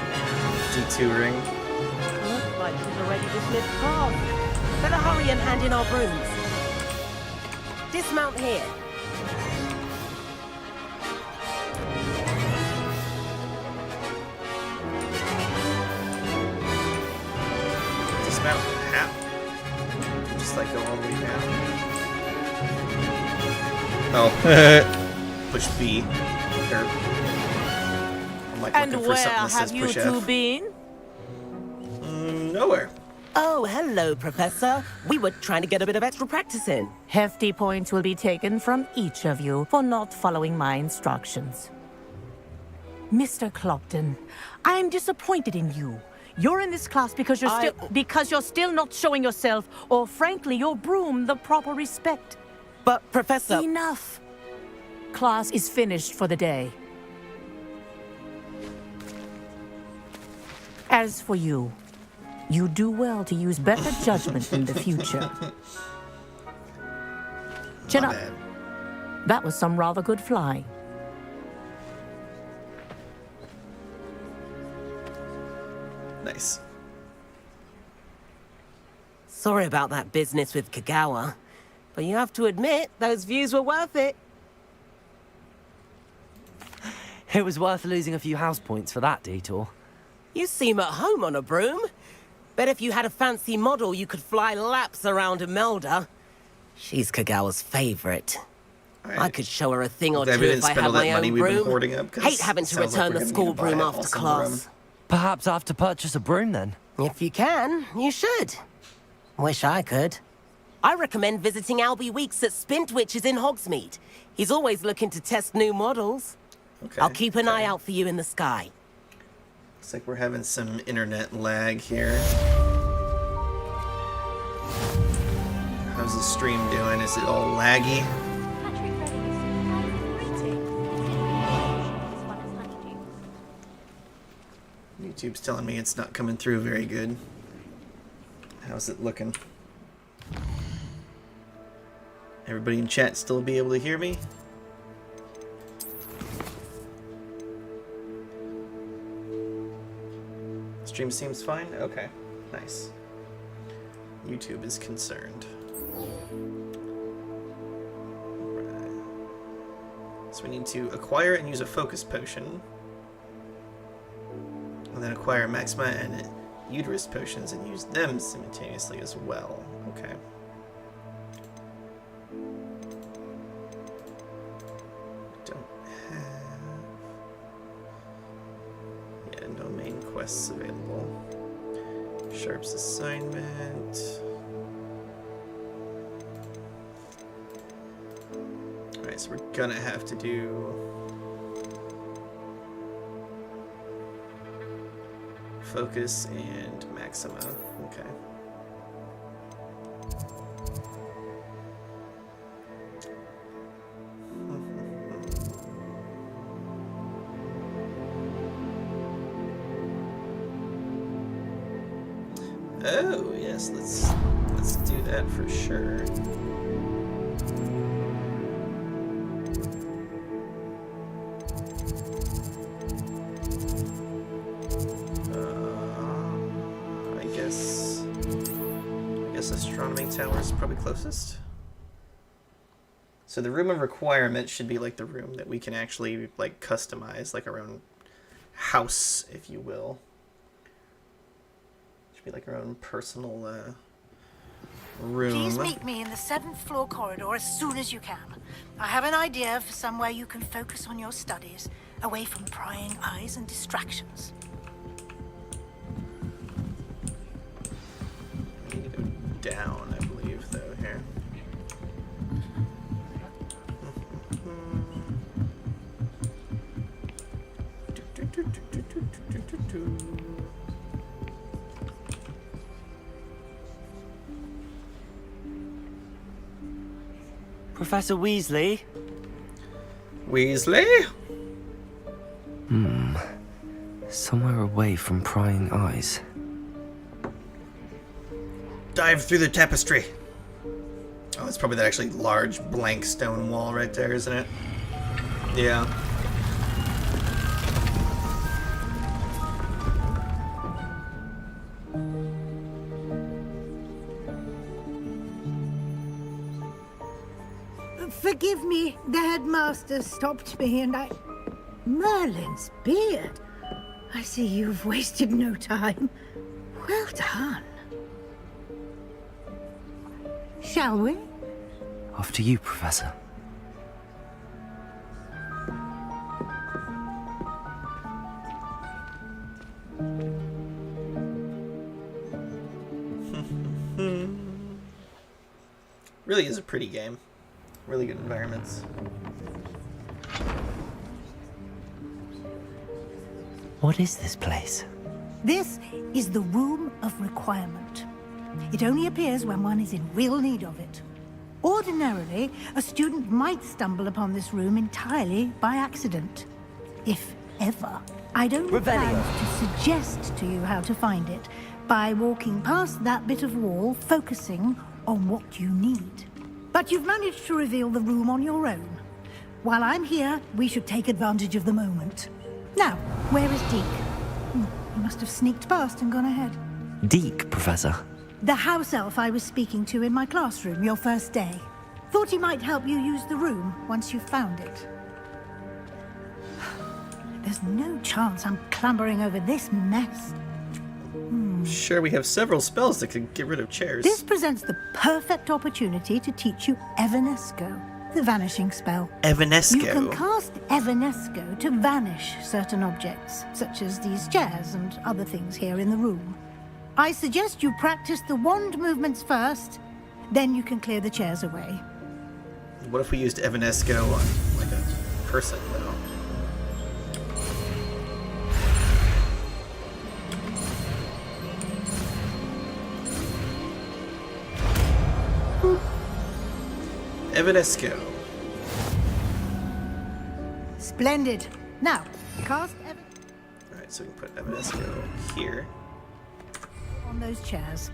detouring.
Looks like she's already dismissed class. Better hurry and hand in our brooms. Dismount here.
Dismount half. Just like go all the way down. Oh. Push B. Or, I'm like
And
looking for
where
something that says
have you
push
two
F.
been?
Nowhere.
Oh, hello, Professor. We were trying to get a bit of extra practice in.
Hefty points will be taken from each of you for not following my instructions. Mr. Clopton, I am disappointed in you. You're in this class because you're still not showing yourself, or frankly, your broom the proper respect.
But, Professor...
Enough. Class is finished for the day. As for you, you do well to use better judgment in the future. Chin up. That was some rather good flying.
Nice.
Sorry about that business with Kagawa, but you have to admit, those views were worth it.
It was worth losing a few house points for that detour.
You seem at home on a broom. Bet if you had a fancy model, you could fly laps around Imelda. She's Kagawa's favorite.
Right.
I could show her a thing or
Glad
two
we
if
didn't
I
spend
had
all that
my
money
own
we've been
broom.
hoarding up, 'cause
Hate having to
sounds like
return
we're
the
gonna
school
need to buy
broom
it
after
all
class.
somewhere.
Perhaps I have to purchase a broom then.
If you can, you should. Wish I could. I recommend visiting Albie Weeks at Spintwitches in Hogsmeade. He's always looking to test new models.
Okay,
I'll keep an eye out for you in the sky.
Looks like we're having some internet lag here. How's the stream doing? Is it all laggy? YouTube's telling me it's not coming through very good. How's it looking? Everybody in chat still be able to hear me? Stream seems fine? Okay, nice. YouTube is concerned. Right. So we need to acquire and use a focus potion. And then acquire Maxima and Uterus potions and use them simultaneously as well. Okay. Don't have... Yeah, no main quests available. Sharp's assignment. Alright, so we're gonna have to do... Focus and Maxima. Okay. Oh yes, let's do that for sure. I guess astronomy tower is probably closest. So the room of requirement should be like the room that we can actually like customize, like our own house, if you will. Should be like our own personal room.
Please meet me in the 7th floor corridor as soon as you can. I have an idea for somewhere you can focus on your studies, away from prying eyes and distractions.
We need to go down, I believe, though, here.
Professor Weasley?
Weasley?
Somewhere away from prying eyes.
Dive through the tapestry. Oh, it's probably that actually large blank stone wall right there, isn't it? Yeah.
Forgive me, the headmaster stopped me and I... Merlin's beard. I see you've wasted no time. Well done. Shall we?
After you, Professor.
Really is a pretty game. Really good environments.
What is this place?
This is the Room of Requirement. It only appears when one is in real need of it. Ordinarily, a student might stumble upon this room entirely by accident. If ever. I'd only plan to suggest to you how to find it by walking past that bit of wall, focusing on what you need. But you've managed to reveal the room on your own. While I'm here, we should take advantage of the moment. Now, where is Deke? He must have sneaked past and gone ahead.
Deke, Professor.
The house elf I was speaking to in my classroom your first day. Thought he might help you use the room once you found it. There's no chance I'm clambering over this mess.
Sure, we have several spells that can get rid of chairs.
This presents the perfect opportunity to teach you Evanesco, the vanishing spell.
Evanesco?
You can cast Evanesco to vanish certain objects, such as these chairs and other things here in the room. I suggest you practice the wand movements first, then you can clear the chairs away.
What if we used Evanesco on, like, a person, though? Evanesco.
Splendid. Now, cast
Alright, so we can put Evanesco here.
On those chairs.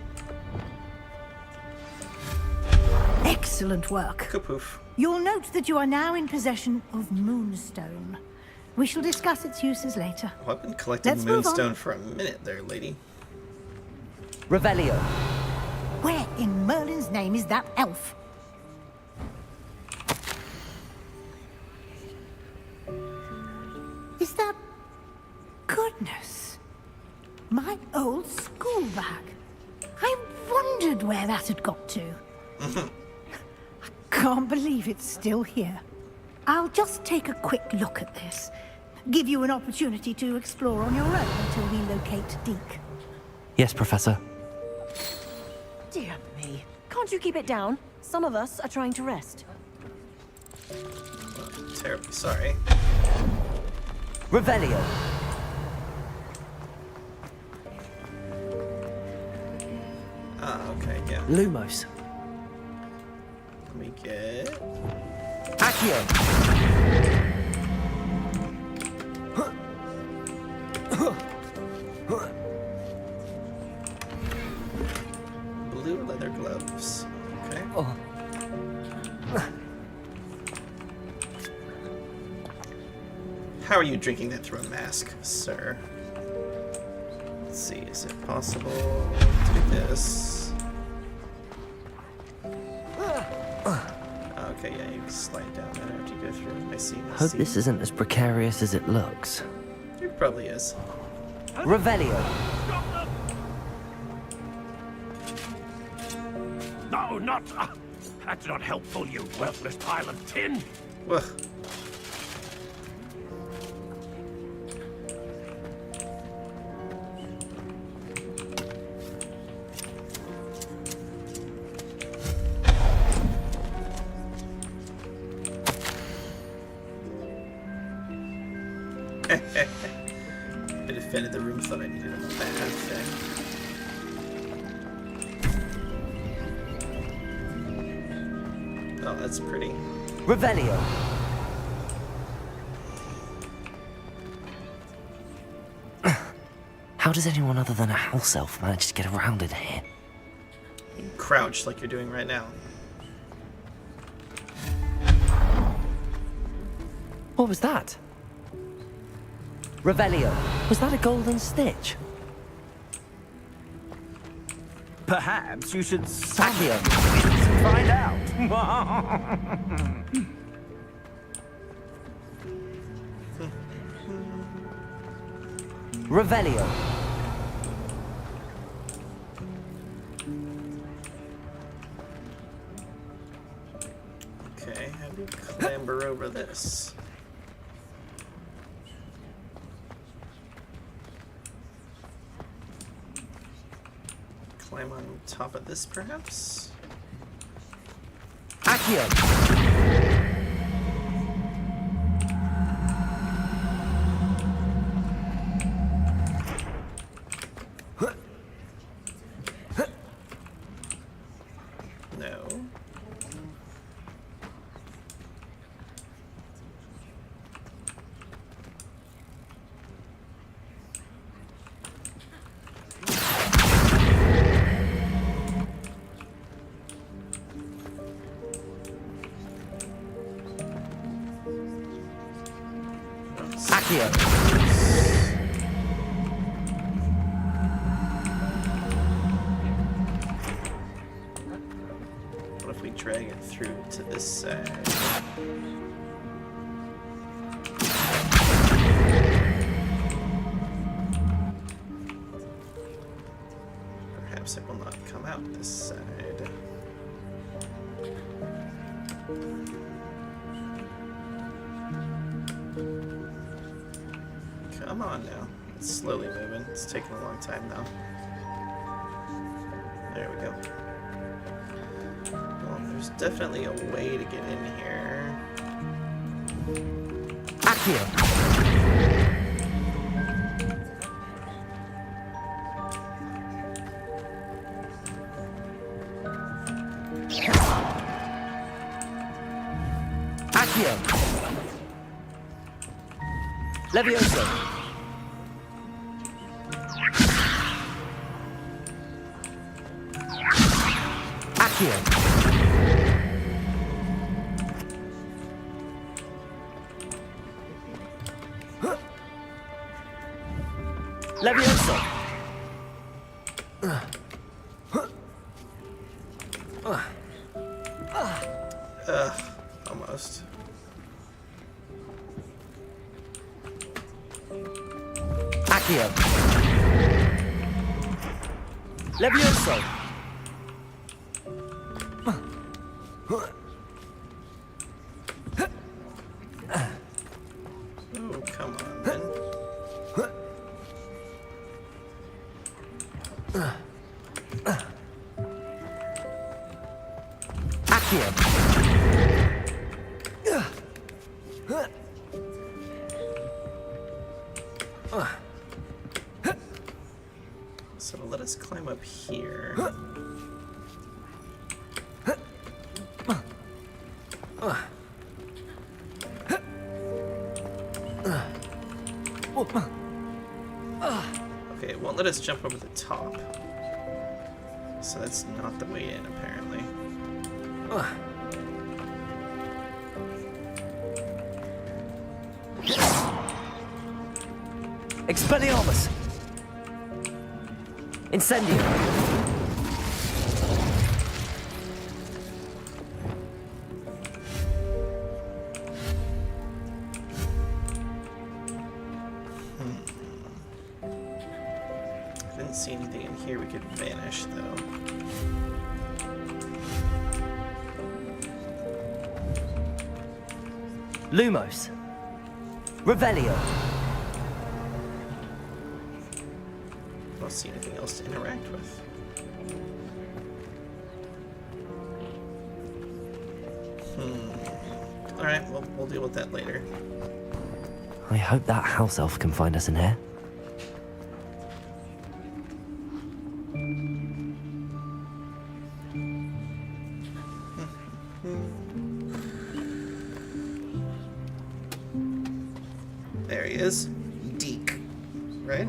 Excellent work.
Kapoof.
You'll note that you are now in possession of Moonstone. We shall discuss its uses later.
Well, I've been collecting
Let's move on.
Moonstone for a minute there, lady.
Revelio.
Where in Merlin's name is that elf? Is that... Goodness. My old school bag. I wondered where that had got to. I can't believe it's still here. I'll just take a quick look at this. Give you an opportunity to explore on your own until we locate Deke.
Yes, Professor.
Dear me. Can't you keep it down? Some of us are trying to rest.
Terribly sorry.
Revelio.
Ah, okay, yeah.
Lumos.
Let me get...
Accio.
Blue leather gloves. Okay.
Oh.
How are you drinking that through a mask, sir? Let's see, is it possible to do this? Okay, yeah, you can slide down that after you go through. I see.
Hope this isn't as precarious as it looks.
It probably is.
Revelio.
No, not... that's not helpful, you worthless pile of tin.
Ugh. I defended the room, thought I needed a bad thing. Oh, that's pretty.
Revelio.
How does anyone other than a house elf manage to get around in here?
Crouch like you're doing right now.
What was that?
Revelio.
Was that a golden stitch?
Perhaps you should
Accio.
find out.
Revelio.
Okay, how do you clamber over this? Climb on top of this, perhaps?
Accio!
No.
Accio!
What if we drag it through to this side? Perhaps it will not come out this side. Come on now. It's slowly moving. It's taking a long time now. There we go. Well, there's definitely a way to get in here.
Accio! Accio! Levioso! Accio! Levioso!
Almost.
Accio! Levioso!
Oh, come on, then.
Accio!
So it'll let us climb up here. Okay, it won't let us jump over the top. So that's not the way in, apparently.
Expelliarmus! Incendio!
I didn't see anything in here we could vanish, though.
Lumos! Revelio!
I don't see anything else to interact with. Alright, well, we'll deal with that later.
I hope that house elf can find us in here.
There he is. Deke. Right?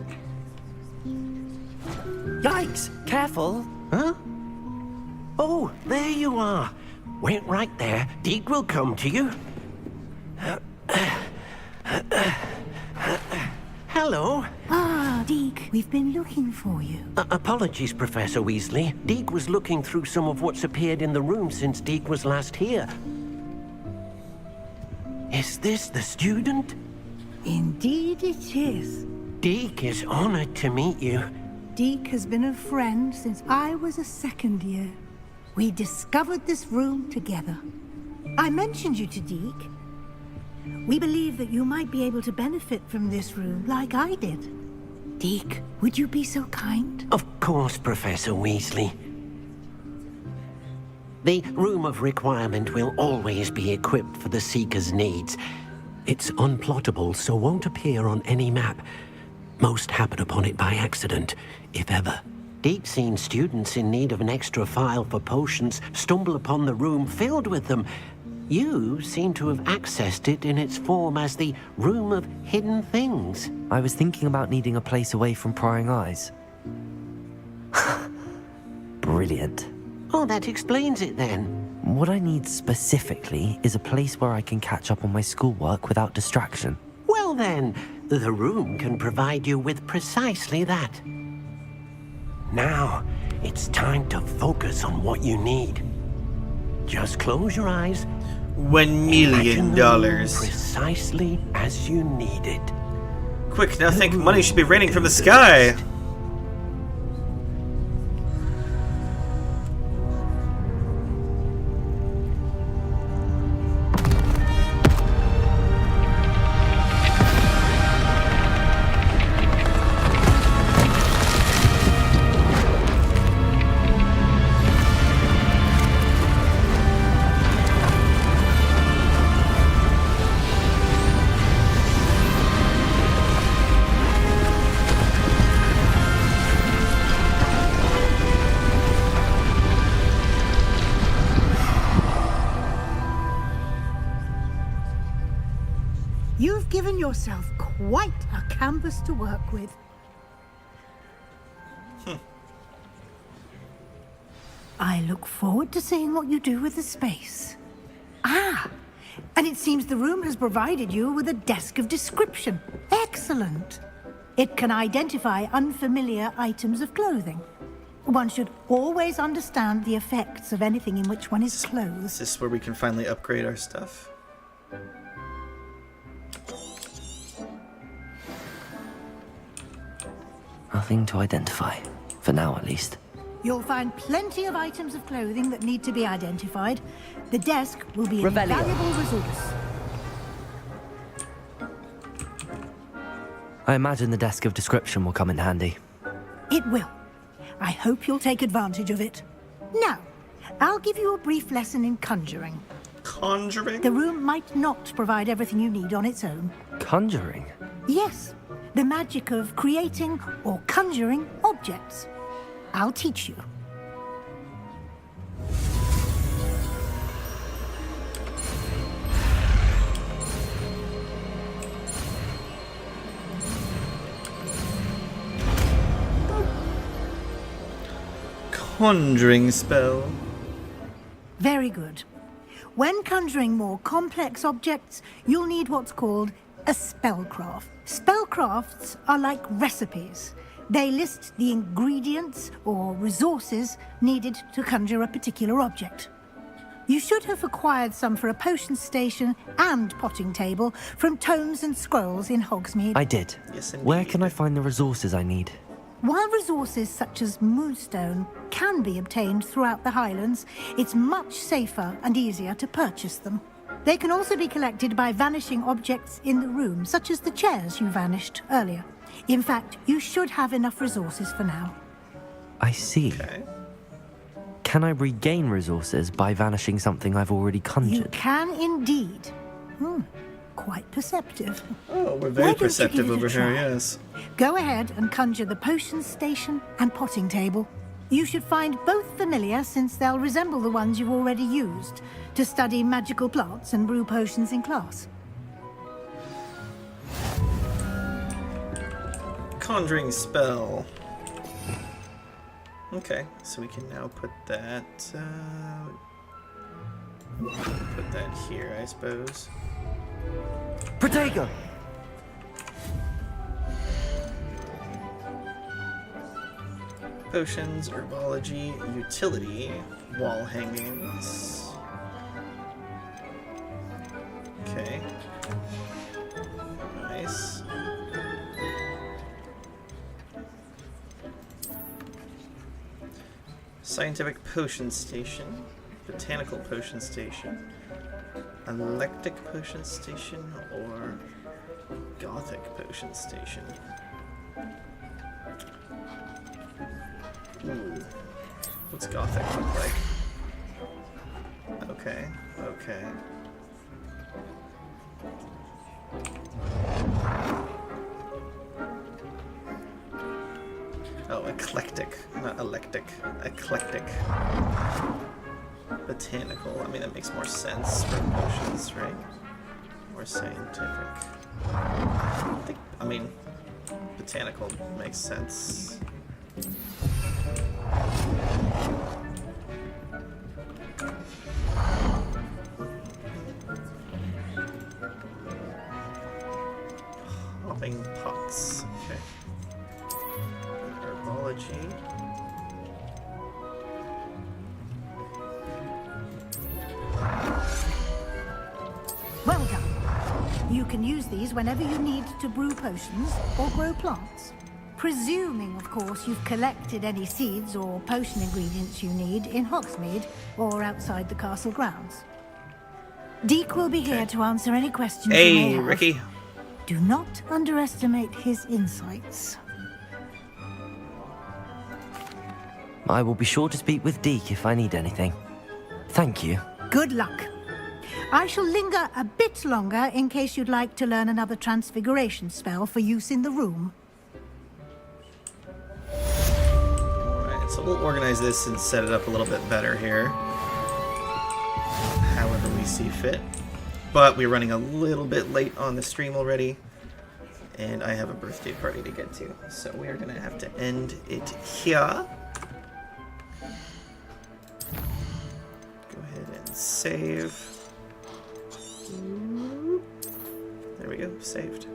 Yikes! Careful! Huh? Oh, there you are. Wait right there. Deke will come to you. Hello.
Ah, Deke, we've been looking for you.
Apologies, Professor Weasley. Deke was looking through some of what's appeared in the room since Deke was last here. Is this the student?
Indeed it is.
Deke is honored to meet you.
Deke has been a friend since I was a second year. We discovered this room together. I mentioned you to Deke. We believe that you might be able to benefit from this room like I did. Deke, would you be so kind?
Of course, Professor Weasley. The Room of Requirement will always be equipped for the Seeker's needs. It's unplottable, so won't appear on any map. Most happen upon it by accident, if ever. Deep-seen students in need of an extra file for potions stumble upon the room filled with them. You seem to have accessed it in its form as the Room of Hidden Things.
I was thinking about needing a place away from prying eyes. Brilliant.
Oh, that explains it then.
What I need specifically is a place where I can catch up on my schoolwork without distraction.
Well then, the room can provide you with precisely that. Now, it's time to focus on what you need. Just close your eyes.
$1 million.
Precisely as you need it.
Quick, now think money should be raining from the sky.
You've given yourself quite a canvas to work with. I look forward to seeing what you do with the space. Ah, and it seems the room has provided you with a desk of description. Excellent. It can identify unfamiliar items of clothing. One should always understand the effects of anything in which one is clothed.
Is this where we can finally upgrade our stuff?
Nothing to identify. For now, at least.
You'll find plenty of items of clothing that need to be identified. The desk will be an
Revelio.
invaluable resource.
I imagine the desk of description will come in handy.
It will. I hope you'll take advantage of it. Now, I'll give you a brief lesson in conjuring.
Conjuring?
The room might not provide everything you need on its own.
Conjuring?
Yes, the magic of creating or conjuring objects. I'll teach you.
Conjuring spell.
Very good. When conjuring more complex objects, you'll need what's called a spellcraft. Spellcrafts are like recipes. They list the ingredients or resources needed to conjure a particular object. You should have acquired some for a potion station and potting table from tomes and scrolls in Hogsmeade.
I did.
Yes, indeed.
Where can I find the resources I need?
While resources such as moonstone can be obtained throughout the Highlands, it's much safer and easier to purchase them. They can also be collected by vanishing objects in the room, such as the chairs you vanished earlier. In fact, you should have enough resources for now.
I see.
Okay.
Can I regain resources by vanishing something I've already
You
conjured?
can indeed. Quite perceptive.
Oh, we're
Why
very
don't you
perceptive
give it a
over here,
try?
yes.
Go ahead and conjure the potion station and potting table. You should find both familiar, since they'll resemble the ones you've already used to study magical plants and brew potions in class.
Conjuring spell. Okay, so we can now put that. Put that here, I suppose.
Protego!
Potions, herbology, utility, wall hangings. Okay. Nice. Scientific potion station, botanical potion station, electric potion station, or gothic potion station. Ooh. What's gothic look like? Okay. Okay. Oh, eclectic, not electric. Eclectic. Botanical. I mean, that makes more sense for potions, right? More scientific. I mean, botanical makes sense. Hopping pots. Okay. Herbology.
Well done. You can use these whenever you need to brew potions or grow plants. Presuming, of course, you've collected any seeds or potion ingredients you need in Hogsmeade or outside the castle grounds. Deke will be here to answer any questions you may have.
Ricky.
Do not underestimate his insights.
I will be sure to speak with Deke if I need anything. Thank you.
Good luck. I shall linger a bit longer in case you'd like to learn another transfiguration spell for use in the room.
Alright, so we'll organize this and set it up a little bit better here. However we see fit. But we're running a little bit late on the stream already. And I have a birthday party to get to. So we are going to have to end it here. Go ahead and save. There we go, saved.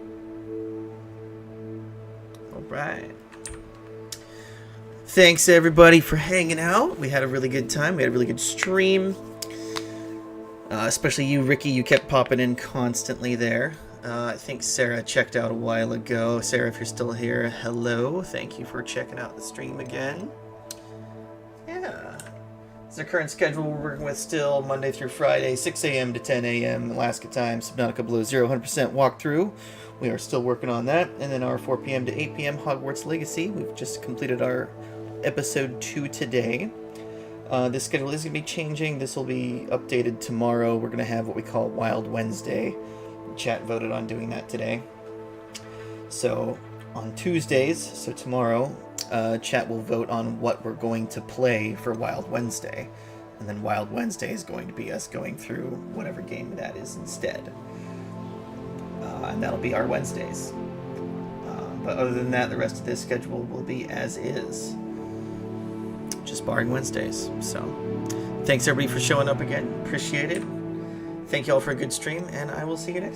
Alright. Thanks everybody for hanging out. We had a really good time. We had a really good stream. Especially you, Ricky. You kept popping in constantly there. I think Sarah checked out a while ago. Sarah, if you're still here, hello. Thank you for checking out the stream again. Yeah. It's our current schedule we're working with still Monday through Friday, 6 a.m. to 10 a.m. Alaska time, Subnautica Below Zero, 100% walkthrough. We are still working on that. And then our 4 p.m. to 8 p.m. Hogwarts Legacy. We've just completed our episode 2 today. This schedule is going to be changing. This will be updated tomorrow. We're going to have what we call Wild Wednesday. Chat voted on doing that today. So on Tuesdays, so tomorrow, chat will vote on what we're going to play for Wild Wednesday. And then Wild Wednesday is going to be us going through whatever game that is instead. And that'll be our Wednesdays. But other than that, the rest of this schedule will be as is. Just barring Wednesdays. So thanks everybody for showing up again. Appreciate it. Thank you all for a good stream, and I will see you next time.